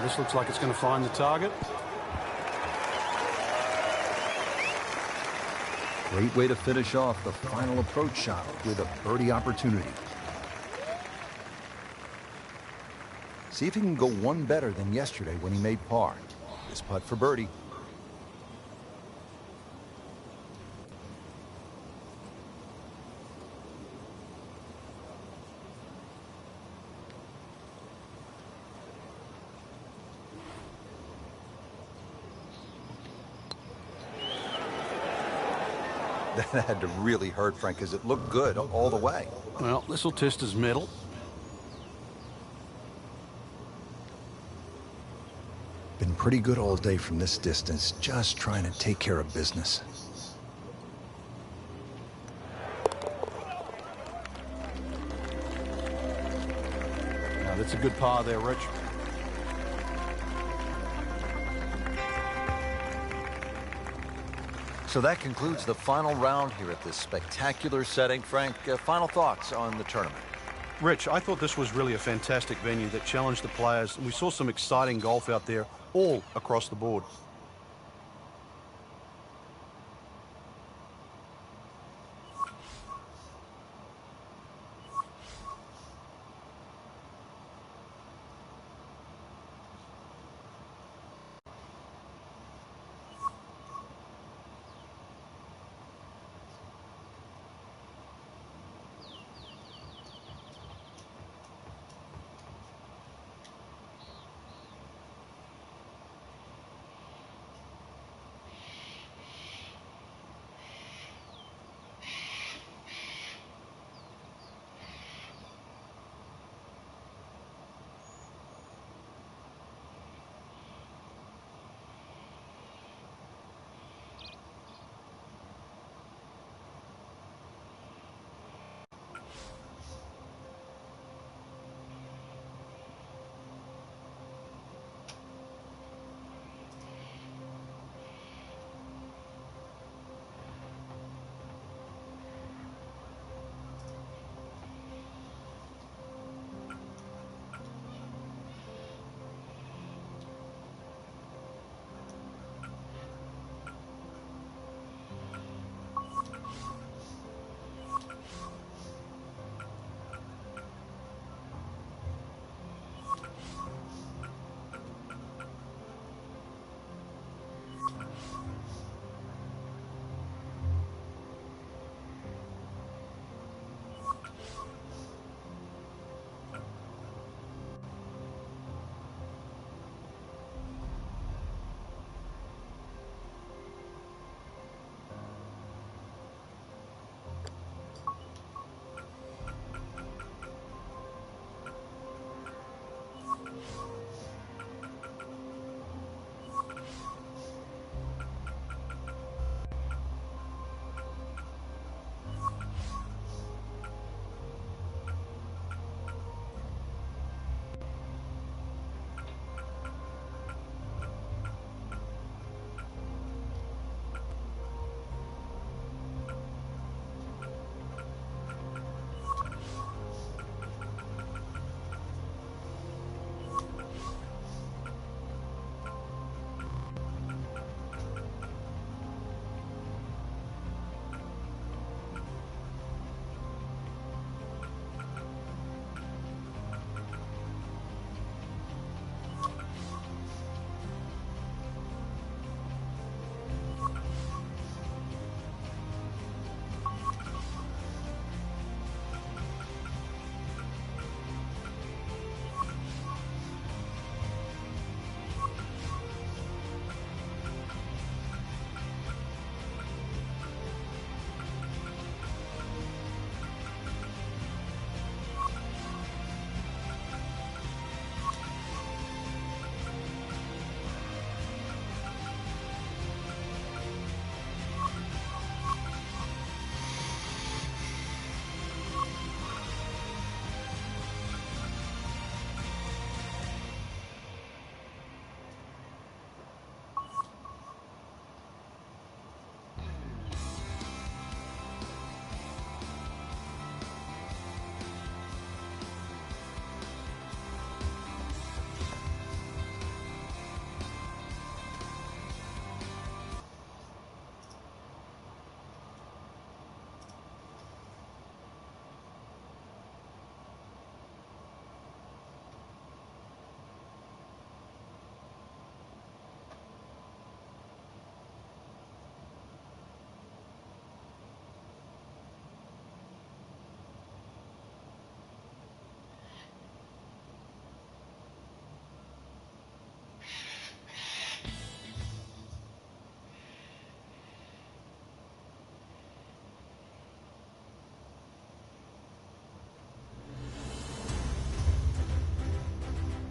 This looks like it's going to find the target. Great way to finish off the final approach shot with a birdie opportunity. See if he can go one better than yesterday when he made par. This putt for birdie. That had to really hurt, Frank, because it looked good all the way. Well, this will test his mettle. Been pretty good all day from this distance, just trying to take care of business. Now, that's a good par there, Rich. So that concludes the final round here at this spectacular setting. Frank, final thoughts on the tournament? Rich, I thought this was really a fantastic venue that challenged the players. We saw some exciting golf out there all across the board.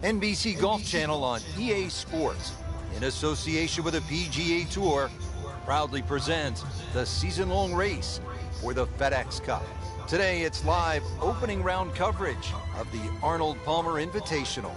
NBC Golf Channel on EA Sports, in association with the PGA Tour, proudly presents the season-long race for the FedEx Cup. Today, it's live opening round coverage of the Arnold Palmer Invitational.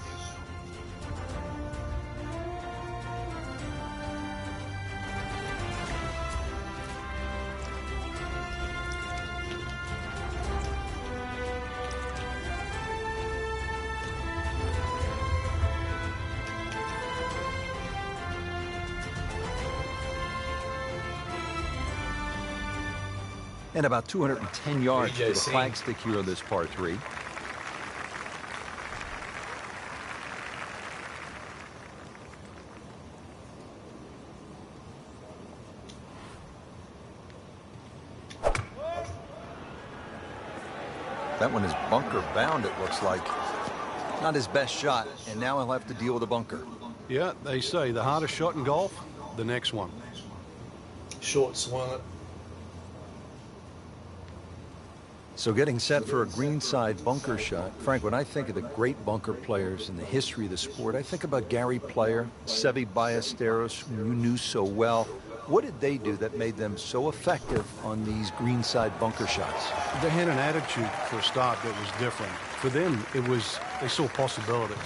And about 210 yards to the flagstick here on this par 3. That one is bunker bound, it looks like. Not his best shot, and now he'll have to deal with a bunker. Yeah, they say the hardest shot in golf, the next one. Short swung it. So getting set for a greenside bunker shot. Frank, when I think of the great bunker players in the history of the sport, I think about Gary Player, Seve Ballesteros, who you knew so well. What did they do that made them so effective on these greenside bunker shots? They had an attitude for a start that was different. For them, they saw possibilities.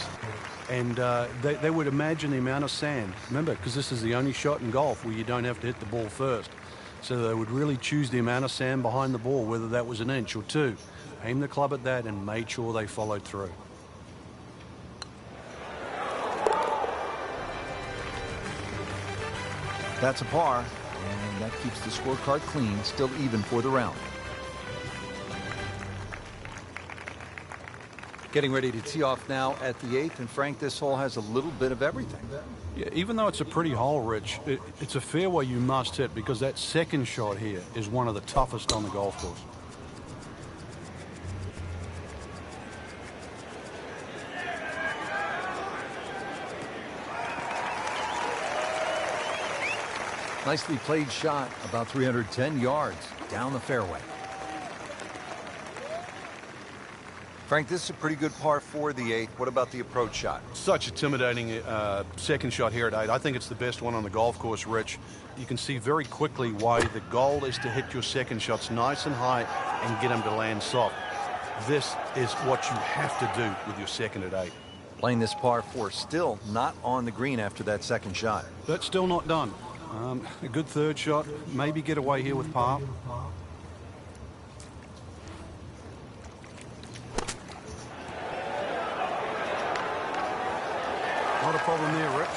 And they would imagine the amount of sand. Remember, because this is the only shot in golf where you don't have to hit the ball first. So they would really choose the amount of sand behind the ball, whether that was an inch or two. Aim the club at that and made sure they followed through. That's a par, and that keeps the scorecard clean, still even for the round. Getting ready to tee off now at the 8th, and Frank, this hole has a little bit of everything. Yeah, even though it's a pretty hole, Rich, it's a fairway you must hit, because that second shot here is one of the toughest on the golf course. Nicely played shot, about 310 yards down the fairway. Frank, this is a pretty good par for the 8th. What about the approach shot? Such intimidating second shot here at 8. I think it's the best one on the golf course, Rich. You can see very quickly why the goal is to hit your second shots nice and high and get them to land soft. This is what you have to do with your second at 8. Playing this par 4, still not on the green after that second shot. That's still not done. A good third shot, maybe get away here with par. Not a problem there, Rich.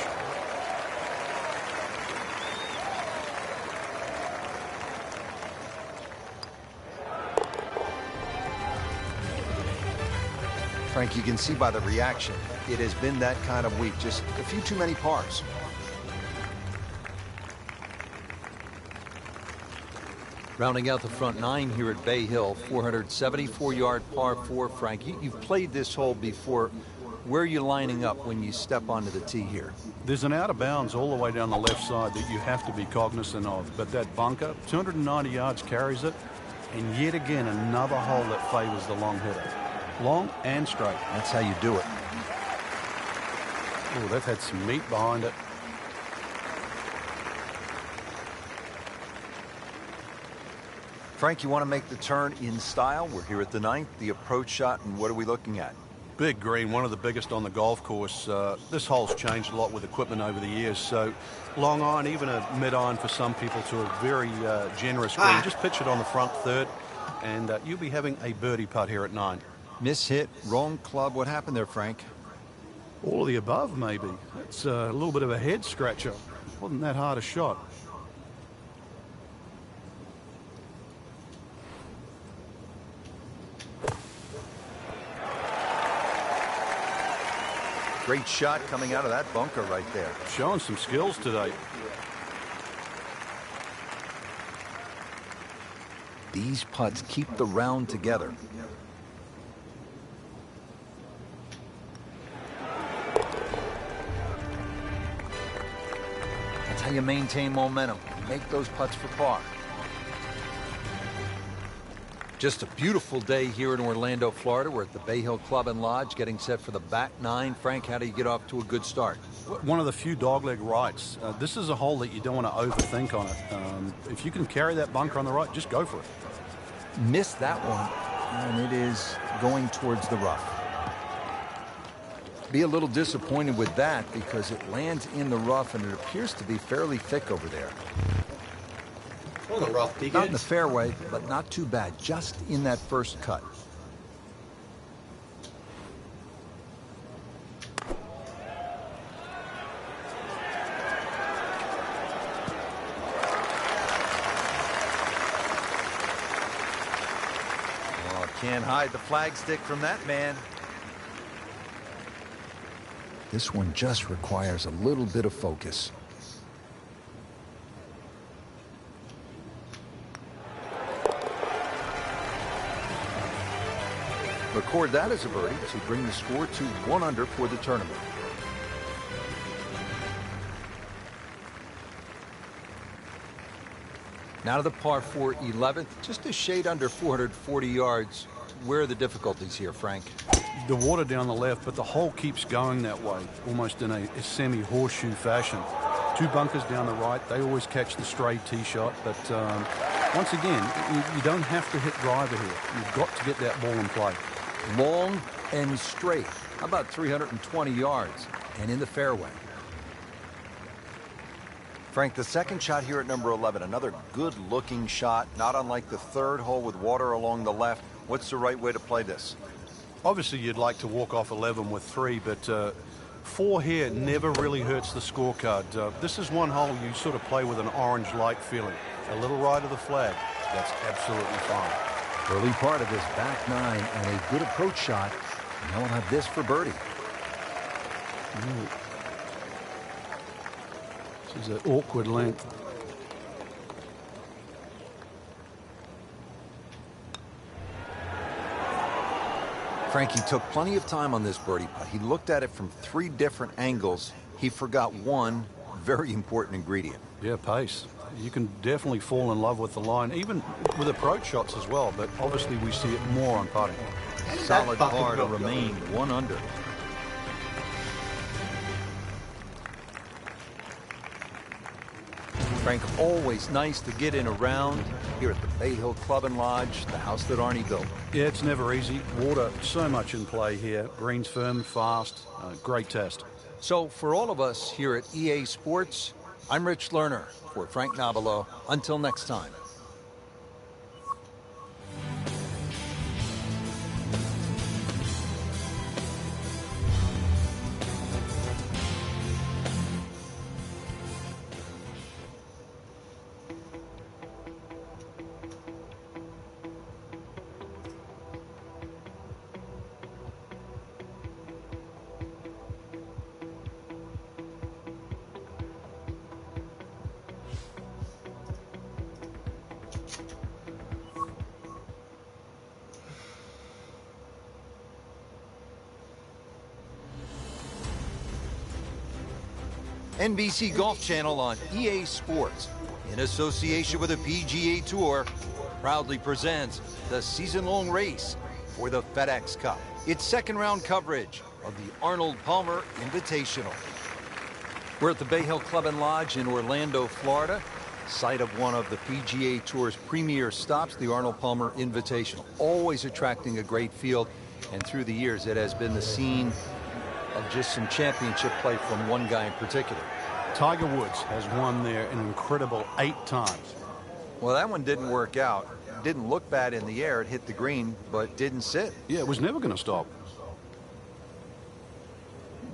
Frank, you can see by the reaction, it has been that kind of week. Just a few too many pars. Rounding out the front 9 here at Bay Hill, 474-yard par 4. Frank, you've played this hole before. Where are you lining up when you step onto the tee here? There's an out of bounds all the way down the left side that you have to be cognizant of. But that bunker, 290 yards carries it. And yet again, another hole that favors the long hitter. Long and straight. That's how you do it. Oh, they've had some meat behind it. Frank, you want to make the turn in style? We're here at the 9th, the approach shot, and what are we looking at? Big green, one of the biggest on the golf course. This hole's changed a lot with equipment over the years, so long iron, even a mid iron for some people, to a very generous green. Just pitch it on the front third, and you'll be having a birdie putt here at 9. Miss hit, wrong club. What happened there, Frank? All of the above, maybe. It's a little bit of a head scratcher. Wasn't that hard a shot. Great shot coming out of that bunker right there. Showing some skills today. These putts keep the round together. That's how you maintain momentum. Make those putts for par. Just a beautiful day here in Orlando, Florida. We're at the Bay Hill Club and Lodge getting set for the back nine. Frank, how do you get off to a good start? One of the few dogleg rights. This is a hole that you don't want to overthink on it. If you can carry that bunker on the right, just go for it. Missed that one, and it is going towards the rough. Be a little disappointed with that because it lands in the rough and it appears to be fairly thick over there. On the rough, big Not in the fairway, but not too bad. Just in that first cut. Oh, can't hide the flagstick from that man. This one just requires a little bit of focus. Record that as a birdie to bring the score to 1 under for the tournament. Now to the par 4 11th, just a shade under 440 yards. Where are the difficulties here, Frank? The water down the left, but the hole keeps going that way, almost in a semi-horseshoe fashion. 2 bunkers down the right, they always catch the stray tee shot, but once again, you don't have to hit driver here. You've got to get that ball in play. Long and straight, about 320 yards, and in the fairway. Frank, the second shot here at number 11, another good-looking shot, not unlike the third hole with water along the left. What's the right way to play this? Obviously, you'd like to walk off 11 with 3, but 4 here never really hurts the scorecard. This is one hole you sort of play with an orange light feeling. A little right of the flag, that's absolutely fine. Early part of this back nine and a good approach shot. Now we'll have this for birdie. This is an awkward length. Frankie took plenty of time on this birdie putt. He looked at it from 3 different angles. He forgot one very important ingredient. Yeah, pace. You can definitely fall in love with the line, even with approach shots as well, but obviously we see it more on putting. Solid par to remain 1 under. Frank, always nice to get in a round here at the Bay Hill Club and Lodge, the house that Arnie built. Yeah, it's never easy. Water, so much in play here. Greens firm, fast, great test. So for all of us here at EA Sports, I'm Rich Lerner for Frank Nobilo. Until next time. NBC Golf Channel on EA Sports, in association with the PGA Tour, proudly presents the season-long race for the FedEx Cup. Its second-round coverage of the Arnold Palmer Invitational. We're at the Bay Hill Club and Lodge in Orlando, Florida, site of one of the PGA Tour's premier stops, the Arnold Palmer Invitational. Always attracting a great field, and through the years, it has been the scene of just some championship play from one guy in particular. Tiger Woods has won there an incredible 8 times. Well, that one didn't work out. It didn't look bad in the air. It hit the green, but didn't sit. Yeah, it was never going to stop.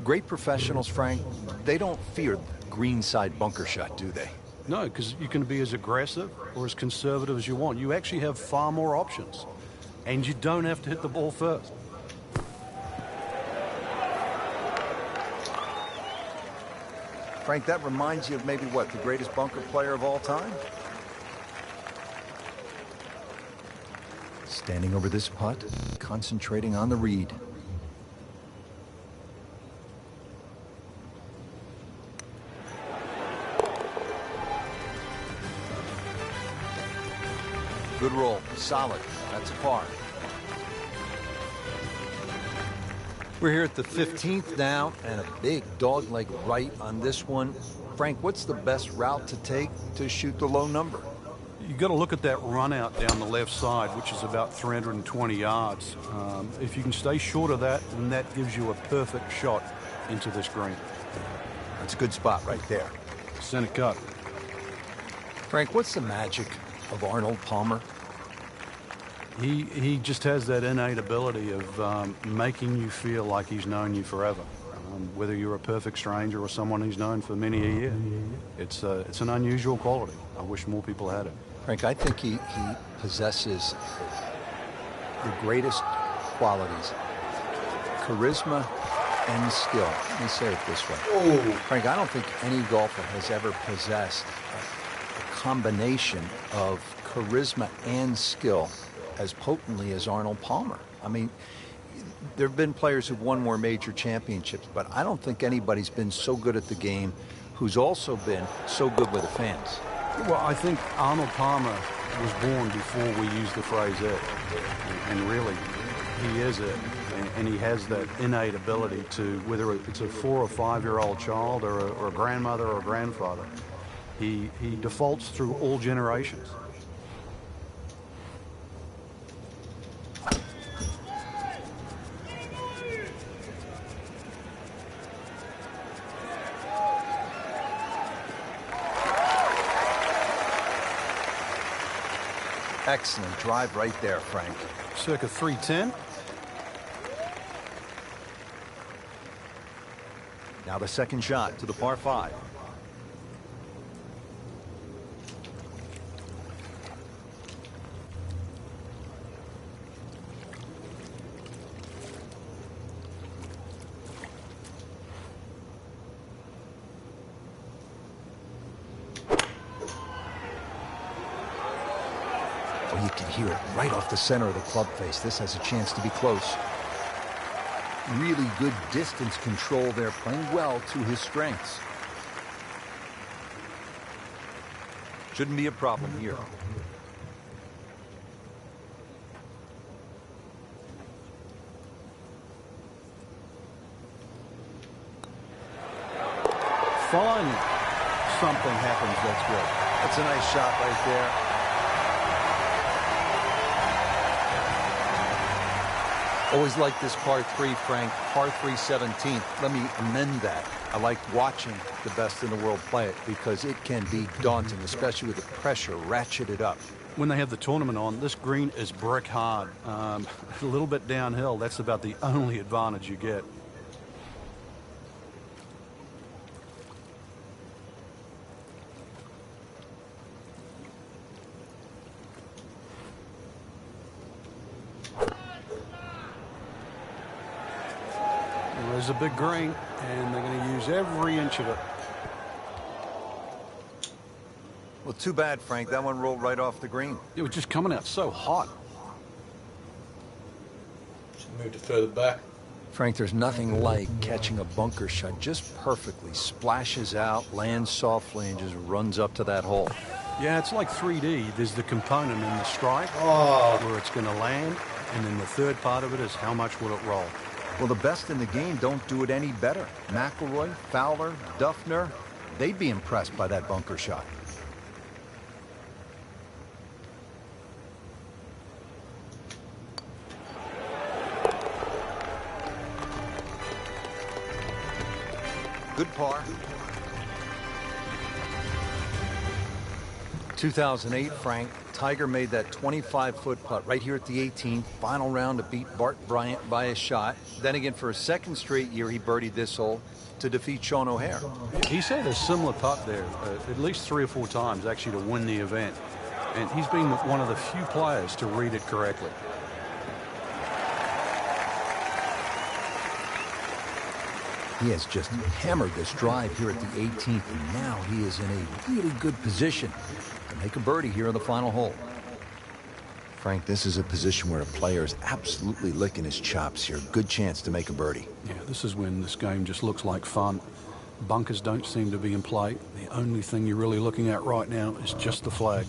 Great professionals, Frank, they don't fear greenside bunker shot, do they? No, because you can be as aggressive or as conservative as you want. You actually have far more options. And you don't have to hit the ball first. Frank, that reminds you of maybe what, the greatest bunker player of all time? Standing over this putt, concentrating on the read. Good roll. Solid. That's a par. We're here at the 15th now, and a big dog-leg right on this one. Frank, what's the best route to take to shoot the low number? You got to look at that run out down the left side, which is about 320 yards. If you can stay short of that, then that gives you a perfect shot into this green. That's a good spot right there. Center cut. Frank, what's the magic of Arnold Palmer? He just has that innate ability of making you feel like he's known you forever. Whether you're a perfect stranger or someone he's known for many a year. It's an unusual quality. I wish more people had it. Frank, I think he possesses the greatest qualities, charisma and skill. Let me say it this way. Oh. Frank, I don't think any golfer has ever possessed a combination of charisma and skill as potently as Arnold Palmer. I mean, there have been players who've won more major championships, but I don't think anybody's been so good at the game who's also been so good with the fans. Well, I think Arnold Palmer was born before we used the phrase it. And really, he is it. And he has that innate ability to, whether it's a 4 or 5-year-old child or a grandmother or a grandfather, he defaults through all generations. Excellent drive right there, Frank. Circa 310. Now the second shot to the par 5. Oh, you can hear it right off the center of the club face. This has a chance to be close. Really good distance control there, playing well to his strengths. Shouldn't be a problem here. Fine. Something happens, that's good. That's a nice shot right there. Always like this par 3, Frank. Par 3 17th. Let me amend that. I like watching the best in the world play it because it can be daunting, especially with the pressure ratcheted up. When they have the tournament on, this green is brick hard. A little bit downhill, that's about the only advantage you get. There's a big green, and they're going to use every inch of it. Well, too bad, Frank. That one rolled right off the green. It was just coming out so hot. Should move it further back. Frank, there's nothing like catching a bunker shot just perfectly. Splashes out, lands softly, and just runs up to that hole. Yeah, it's like 3D. There's the component in the strike where it's going to land, and then the third part of it is how much will it roll. Well, the best in the game don't do it any better. McIlroy, Fowler, Duffner, they'd be impressed by that bunker shot. Good par. 2008, Frank. Tiger made that 25-foot putt right here at the 18th. Final round to beat Bart Bryant by a shot. Then again, for a second straight year, he birdied this hole to defeat Sean O'Hare. He's had a similar putt there at least 3 or 4 times, actually, to win the event. And he's been one of the few players to read it correctly. He has just hammered this drive here at the 18th, and now he is in a really good position to make a birdie here on the final hole. Frank, this is a position where a player is absolutely licking his chops here. Good chance to make a birdie. Yeah, this is when this game just looks like fun. Bunkers don't seem to be in play. The only thing you're really looking at right now is just the flag.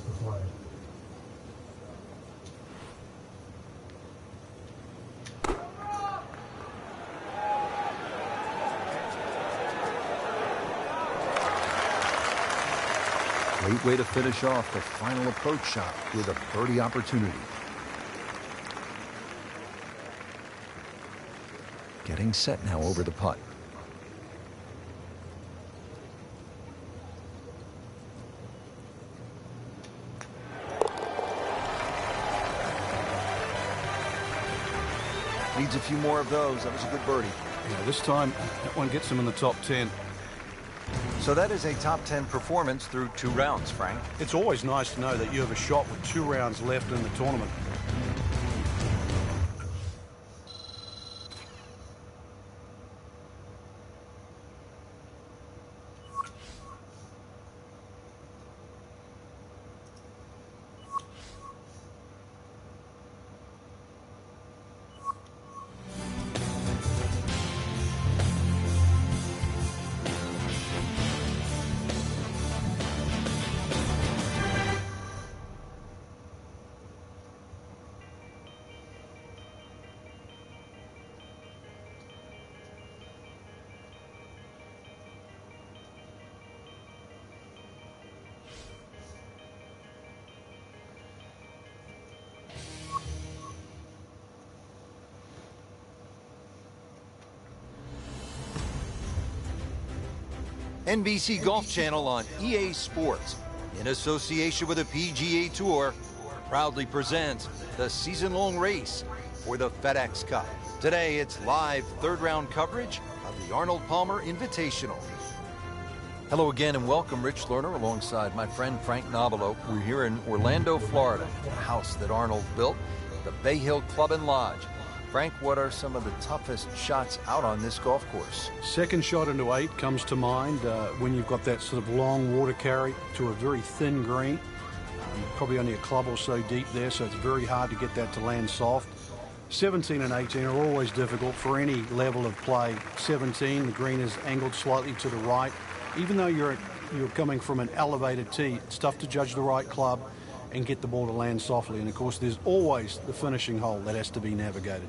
Great way to finish off the final approach shot with a birdie opportunity. Getting set now over the putt. Needs a few more of those. That was a good birdie. Yeah, this time, that one gets him in the top 10. So that is a top 10 performance through 2 rounds, Frank. It's always nice to know that you have a shot with 2 rounds left in the tournament. NBC Golf Channel on EA Sports, in association with the PGA Tour, proudly presents the season-long race for the FedEx Cup. Today, it's live third-round coverage of the Arnold Palmer Invitational. Hello again and welcome, Rich Lerner, alongside my friend Frank Nobilo. We're here in Orlando, Florida, the house that Arnold built, the Bay Hill Club and Lodge. Frank, what are some of the toughest shots out on this golf course? Second shot into 8 comes to mind when you've got that sort of long water carry to a very thin green. Probably only a club or so deep there, so it's very hard to get that to land soft. 17 and 18 are always difficult for any level of play. 17, the green is angled slightly to the right. Even though you're coming from an elevated tee, it's tough to judge the right club and get the ball to land softly. And of course, there's always the finishing hole that has to be navigated.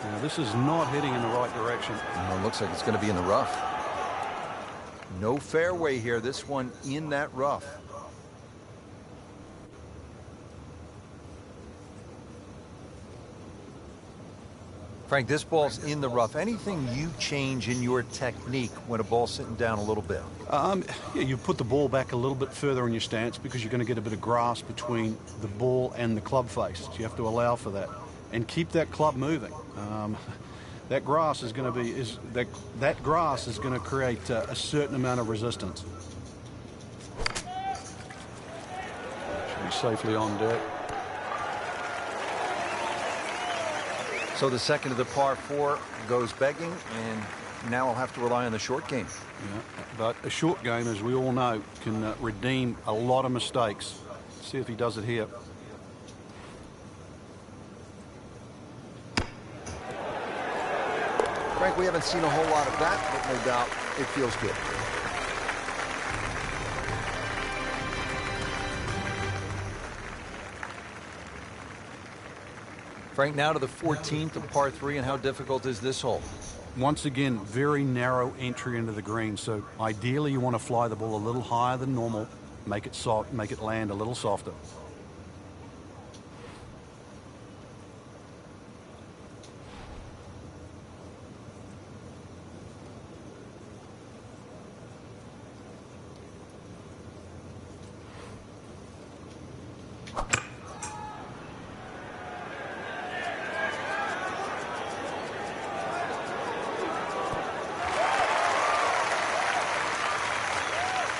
Now, this is not heading in the right direction. Well, it looks like it's going to be in the rough. No fairway here. This one in that rough. Frank, this ball's in the rough. Anything you change in your technique when a ball's sitting down a little bit? Yeah, you put the ball back a little bit further in your stance because you're going to get a bit of grass between the ball and the club face. So you have to allow for that and keep that club moving. That grass is going to be that grass is going to create a certain amount of resistance. Should be safely on deck. So the second of the par 4 goes begging, and now I'll have to rely on the short game. Yeah, but a short game, as we all know, can redeem a lot of mistakes. See if he does it here. Frank, we haven't seen a whole lot of that, but no doubt it feels good. Frank, now to the 14th of par 3, and how difficult is this hole? Once again, very narrow entry into the green, so ideally you want to fly the ball a little higher than normal, make it soft, make it land a little softer.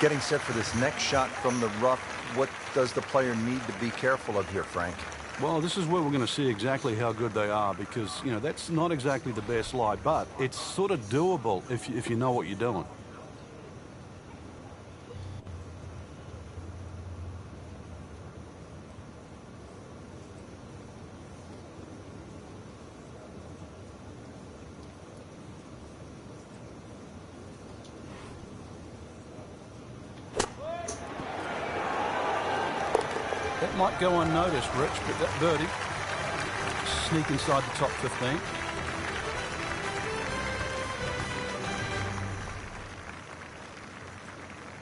Getting set for this next shot from the rough, what does the player need to be careful of here, Frank? Well, this is where we're going to see exactly how good they are because, you know, that's not exactly the best lie, but it's sort of doable if you know what you're doing. might go unnoticed, Rich, but that birdie sneak inside the top 15.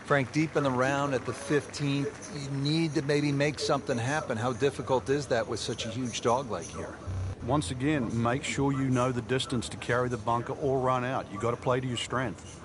Frank, deep in the round at the 15th, you need to maybe make something happen. How difficult is that with such a huge dog like here? Once again, make sure you know the distance to carry the bunker or run out. You got to play to your strength.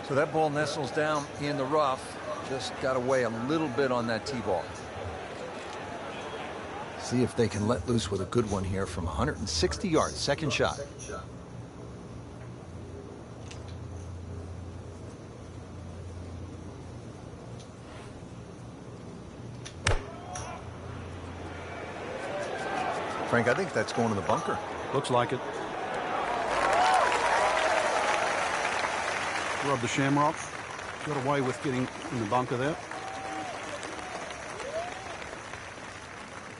So that ball nestles down in the rough. Just got to weigh a little bit on that tee ball. See if they can let loose with a good one here from 160 yards. Second shot. Frank, I think that's going to the bunker. Looks like it. Rub the shamrock. Got away with getting in the bunker there.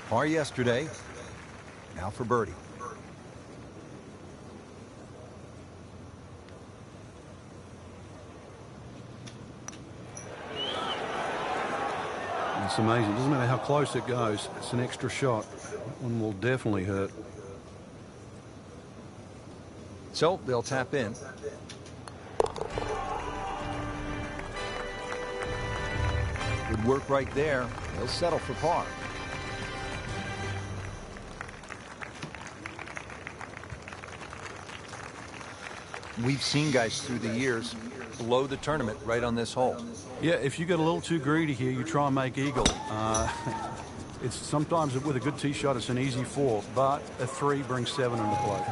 Par yesterday. Now for birdie. It's amazing. It doesn't matter how close it goes. It's an extra shot. That one will definitely hurt. So they'll tap in. Good work right there. They'll settle for par. We've seen guys through the years blow the tournament right on this hole. Yeah, if you get a little too greedy here, you try and make eagle. It's sometimes with a good tee shot, it's an easy 4, but a 3 brings 7 into play.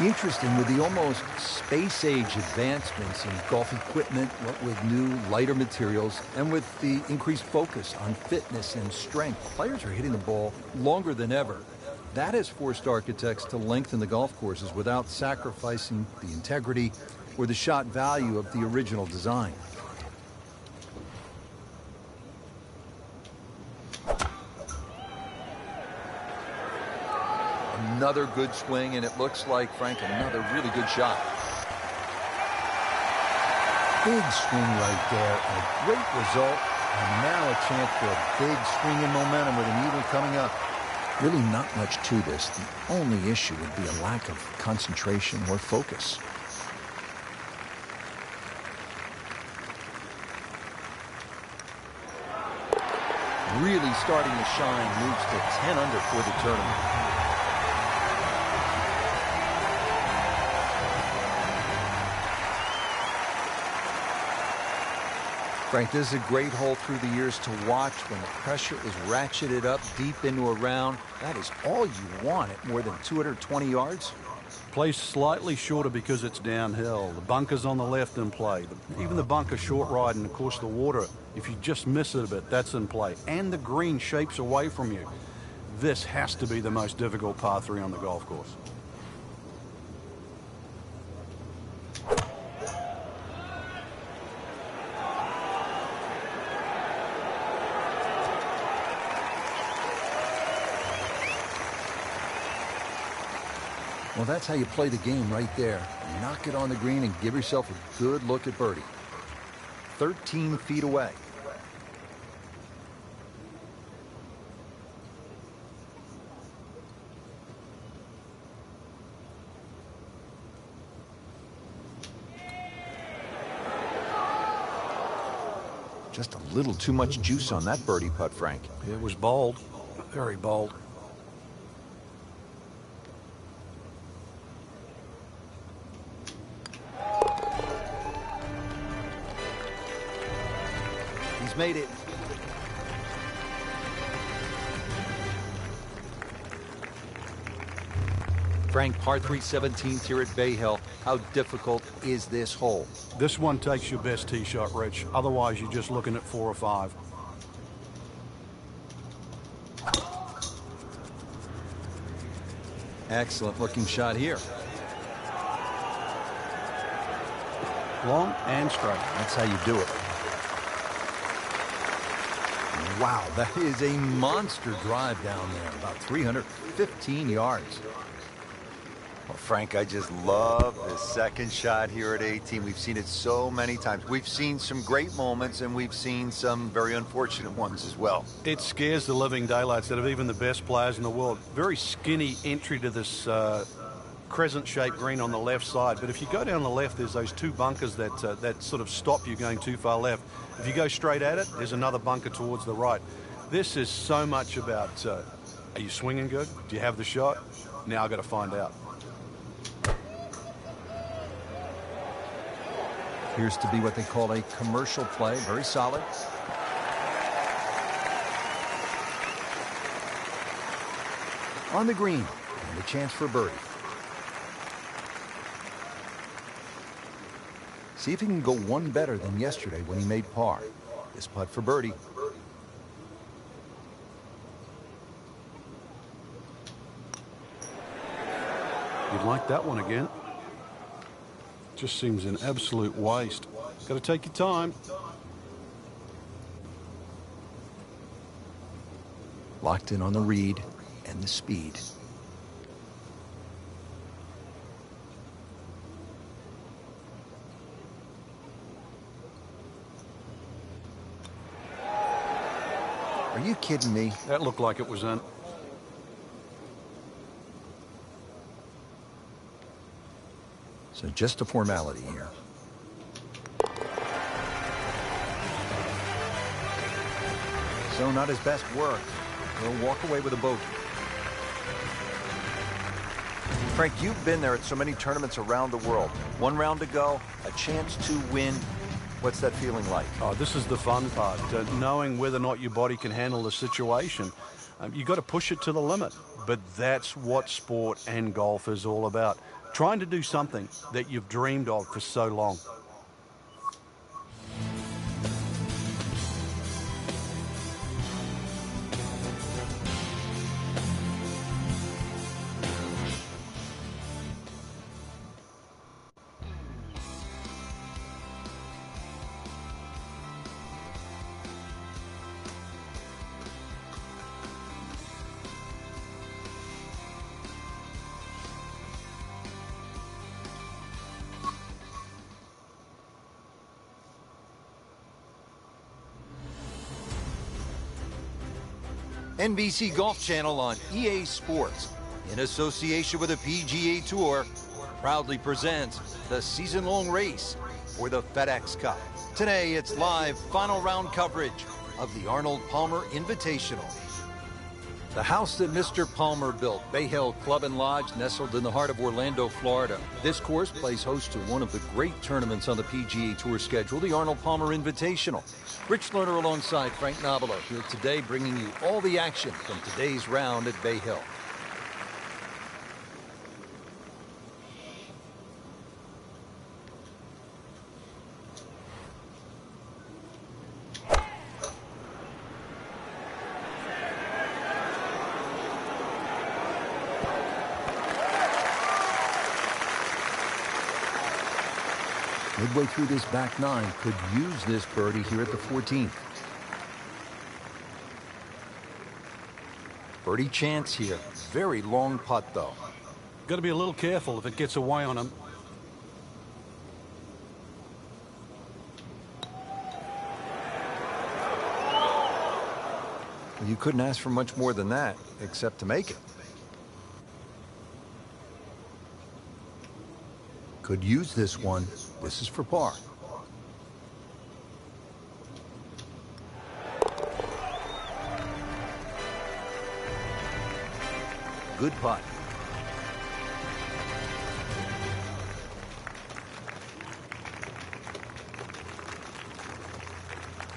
Interesting, with the almost space-age advancements in golf equipment, what with new, lighter materials, and with the increased focus on fitness and strength, players are hitting the ball longer than ever. That has forced architects to lengthen the golf courses without sacrificing the integrity or the shot value of the original design. Another good swing, and it looks like, Frank, another really good shot. Big swing right there, and a great result, and now a chance for a big swing in momentum with an eagle coming up. Really not much to this. The only issue would be a lack of concentration or focus. Really starting to shine, moves to 10 under for the tournament. Frank, this is a great hole through the years to watch when the pressure is ratcheted up deep into a round. That is all you want at more than 220 yards. Plays slightly shorter because it's downhill. The bunker's on the left in play. Even the bunker short ride, and of course the water, if you just miss it a bit, that's in play. And the green shapes away from you. This has to be the most difficult par 3 on the golf course. Well, that's how you play the game right there. Knock it on the green and give yourself a good look at birdie. 13 feet away. Just a little too much juice on that birdie putt, Frank. It was bold, very bold. He's made it. Frank, par 3 17th here at Bay Hill. How difficult is this hole? This one takes your best tee shot, Rich. Otherwise, you're just looking at 4 or 5. Excellent looking shot here. Long and straight. That's how you do it. Wow, that is a monster drive down there, about 315 yards. Well, Frank, I just love the second shot here at 18. We've seen it so many times. We've seen some great moments, and we've seen some very unfortunate ones as well. It scares the living daylights out of even the best players in the world. Very skinny entry to this crescent-shaped green on the left side. But if you go down the left, there's those 2 bunkers that sort of stop you going too far left. If you go straight at it, there's another bunker towards the right. This is so much about, are you swinging good? Do you have the shot? Now I've got to find out. Appears to be what they call a commercial play. Very solid. On the green, and a chance for birdie. See if he can go one better than yesterday when he made par. This putt for birdie. You'd like that one again. Just seems an absolute waste. Got to take your time. Locked in on the read and the speed. Are you kidding me? That looked like it was in. So just a formality here. So not his best work. He'll walk away with a bogey. Frank, you've been there at so many tournaments around the world. 1 round to go, a chance to win. What's that feeling like? Oh, this is the fun part, knowing whether or not your body can handle the situation. You've got to push it to the limit, but that's what sport and golf is all about. Trying to do something that you've dreamed of for so long. NBC Golf Channel on EA Sports, in association with the PGA Tour, proudly presents the season-long race for the FedEx Cup. Today, it's live final round coverage of the Arnold Palmer Invitational. The house that Mr. Palmer built, Bay Hill Club and Lodge, nestled in the heart of Orlando, Florida. This course plays host to one of the great tournaments on the PGA Tour schedule, the Arnold Palmer Invitational. Rich Lerner alongside Frank Nobilo here today, bringing you all the action from today's round at Bay Hill. Midway through this back nine, could use this birdie here at the 14th. Birdie chance here. Very long putt, though. Got to be a little careful if it gets away on him. You couldn't ask for much more than that, except to make it. Could use this one. This is for par. Good putt.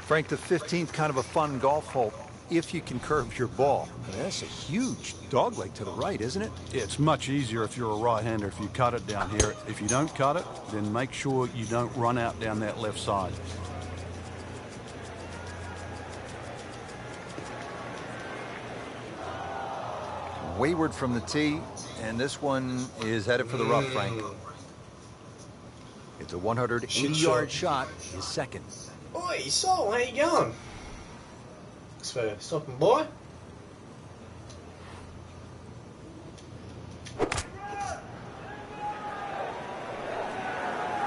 Frank, the 15th, kind of a fun golf hole. if you can curve your ball. I mean, that's a huge dogleg to the right, isn't it? It's much easier if you're a right-hander if you cut it down here. If you don't cut it, then make sure you don't run out down that left side. Wayward from the tee, and this one is headed for the rough, Frank. It's a 180-yard shot, his second. Oi, Sol, how you going? Thanks for stopping by.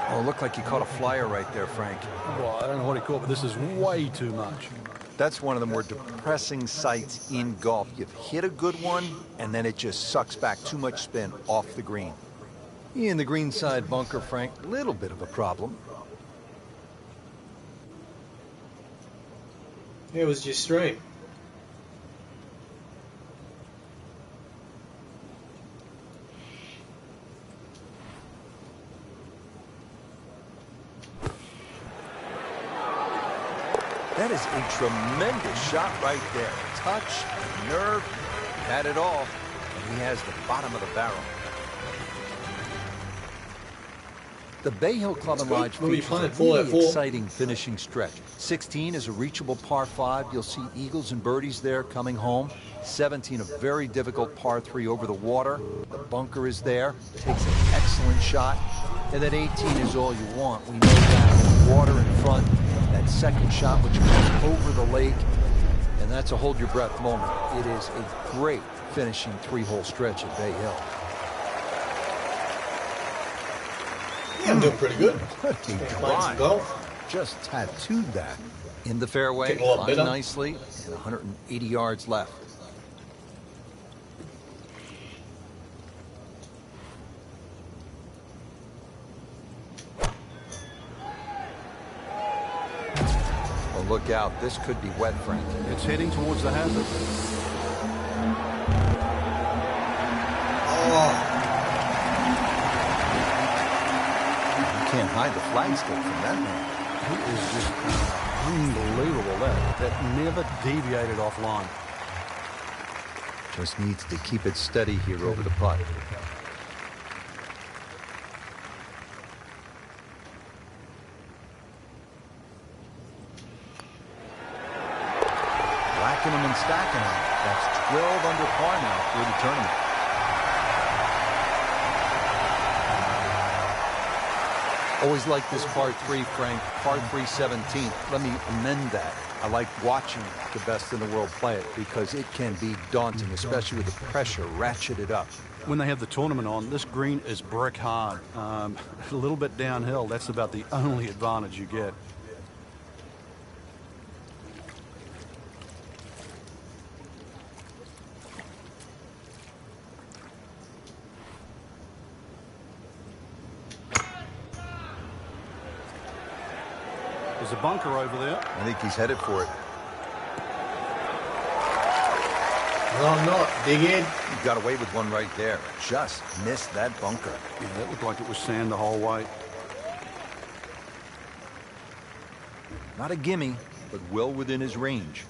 Oh, it looked like you caught a flyer right there, Frank. Well, I don't know what he caught, but this is way too much. That's one of the more depressing sights in golf. You've hit a good one, and then it just sucks back too much spin off the green. In the green side bunker, Frank, little bit of a problem. It was just stream. That is a tremendous shot right there. Touch, nerve, had it all, and he has the bottom of the barrel. The Bay Hill Club and Lodge features a really exciting finishing stretch. 16 is a reachable par 5. You'll see eagles and birdies there coming home. 17, a very difficult par 3 over the water. The bunker is there. Takes an excellent shot. And then 18 is all you want. We know that. Water in front. That second shot, which goes over the lake. And that's a hold your breath moment. It is a great finishing 3-hole stretch at Bay Hill. Yeah, I'm doing pretty good. What a Playing some golf. Just tattooed that in the fairway. Getting a lot Flying better. nicely, and 180 yards left. Well, look out. This could be wet, Frank. It's heading towards the hazard. Oh, Can't hide the flagstick from that man. He is just unbelievable. That never deviated offline. Just needs to keep it steady here over the putt. Whacking them and stacking them. That's 12 under par now through the tournament. Always like this par 3, Frank. Par 3 17th. Let me amend that. I like watching the best in the world play it because it can be daunting, especially with the pressure ratcheted up. When they have the tournament on, this green is brick hard. A little bit downhill. That's about the only advantage you get. There's a bunker over there. I think he's headed for it. no, I'm not. Dighead. He got away with one right there. Just missed that bunker. Yeah, that looked like it was sand the whole way. Not a gimme, but well within his range.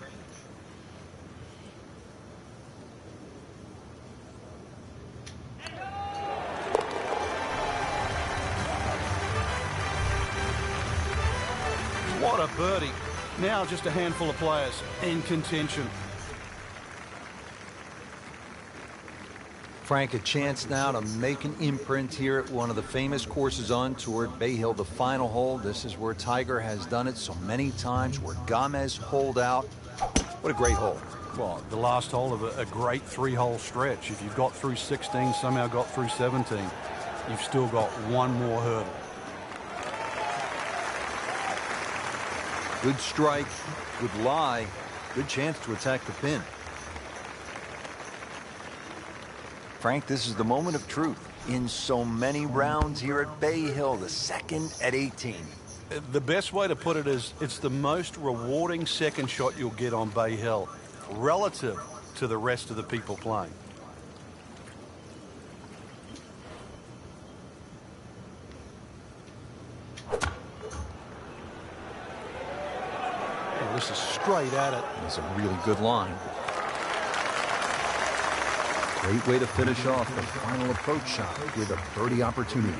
What a birdie. Now just a handful of players in contention. Frank, a chance now to make an imprint here at one of the famous courses on tour at Bay Hill, the final hole. This is where Tiger has done it so many times, where Gomez holed out. What a great hole. Well, the last hole of a great 3-hole stretch. If you've got through 16, somehow got through 17, you've still got one more hurdle. Good strike, good lie, good chance to attack the pin. Frank, this is the moment of truth in so many rounds here at Bay Hill, the second at 18. The best way to put it is it's the most rewarding second shot you'll get on Bay Hill relative to the rest of the people playing. Now, this is straight at it. It's a really good line. Great way to finish off the final approach shot with a birdie opportunity.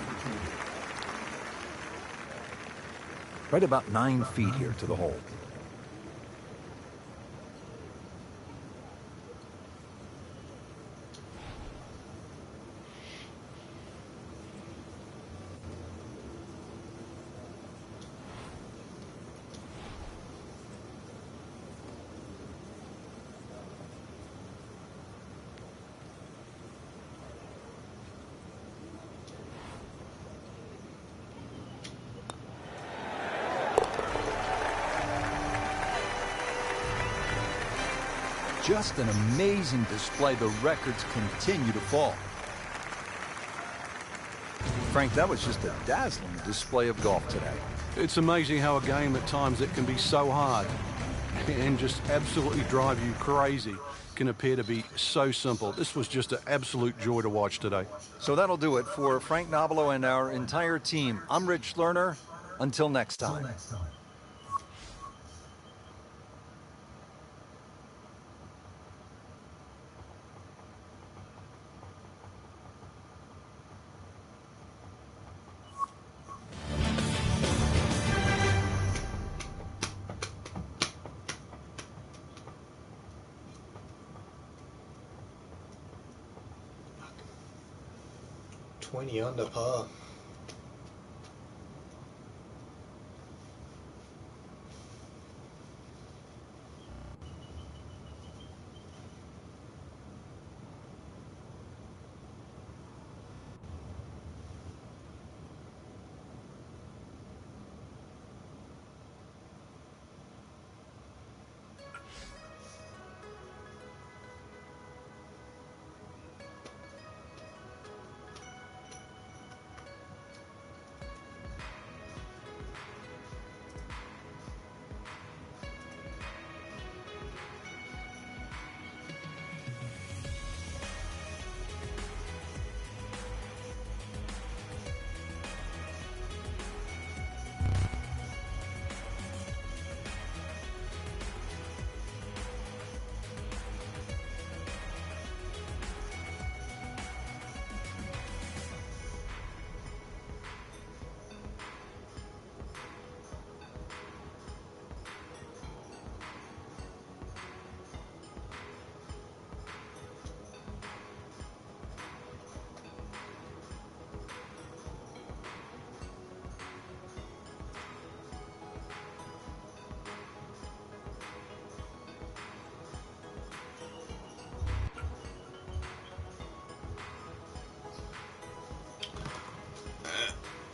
Right about 9 feet here to the hole. Just an amazing display. The records continue to fall. Frank, that was just a dazzling display of golf today. It's amazing how a game at times that can be so hard and just absolutely drive you crazy can appear to be so simple. This was just an absolute joy to watch today. So that'll do it for Frank Nobilo and our entire team. I'm Rich Lerner. Until next time. Under par.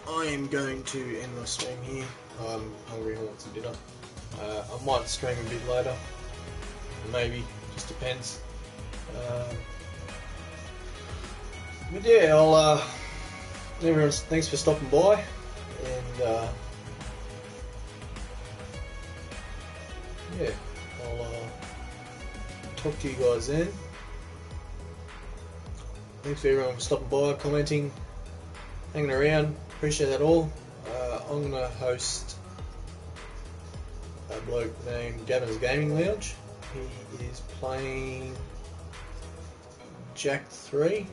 I am going to end my stream here. I'm hungry, I want some dinner. I might stream a bit later. Maybe, just depends. But yeah, I'll everyone, thanks for stopping by, and yeah, I'll talk to you guys then. Thanks for everyone for stopping by, commenting, hanging around. Appreciate that all. I'm going to host a bloke named Gavin's Gaming Lounge. He is playing Jack 3. If you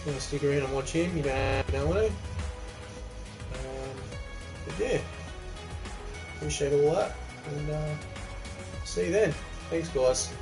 want to stick around and watch him, you don't want to. But yeah, appreciate all that. And see you then. Thanks, guys.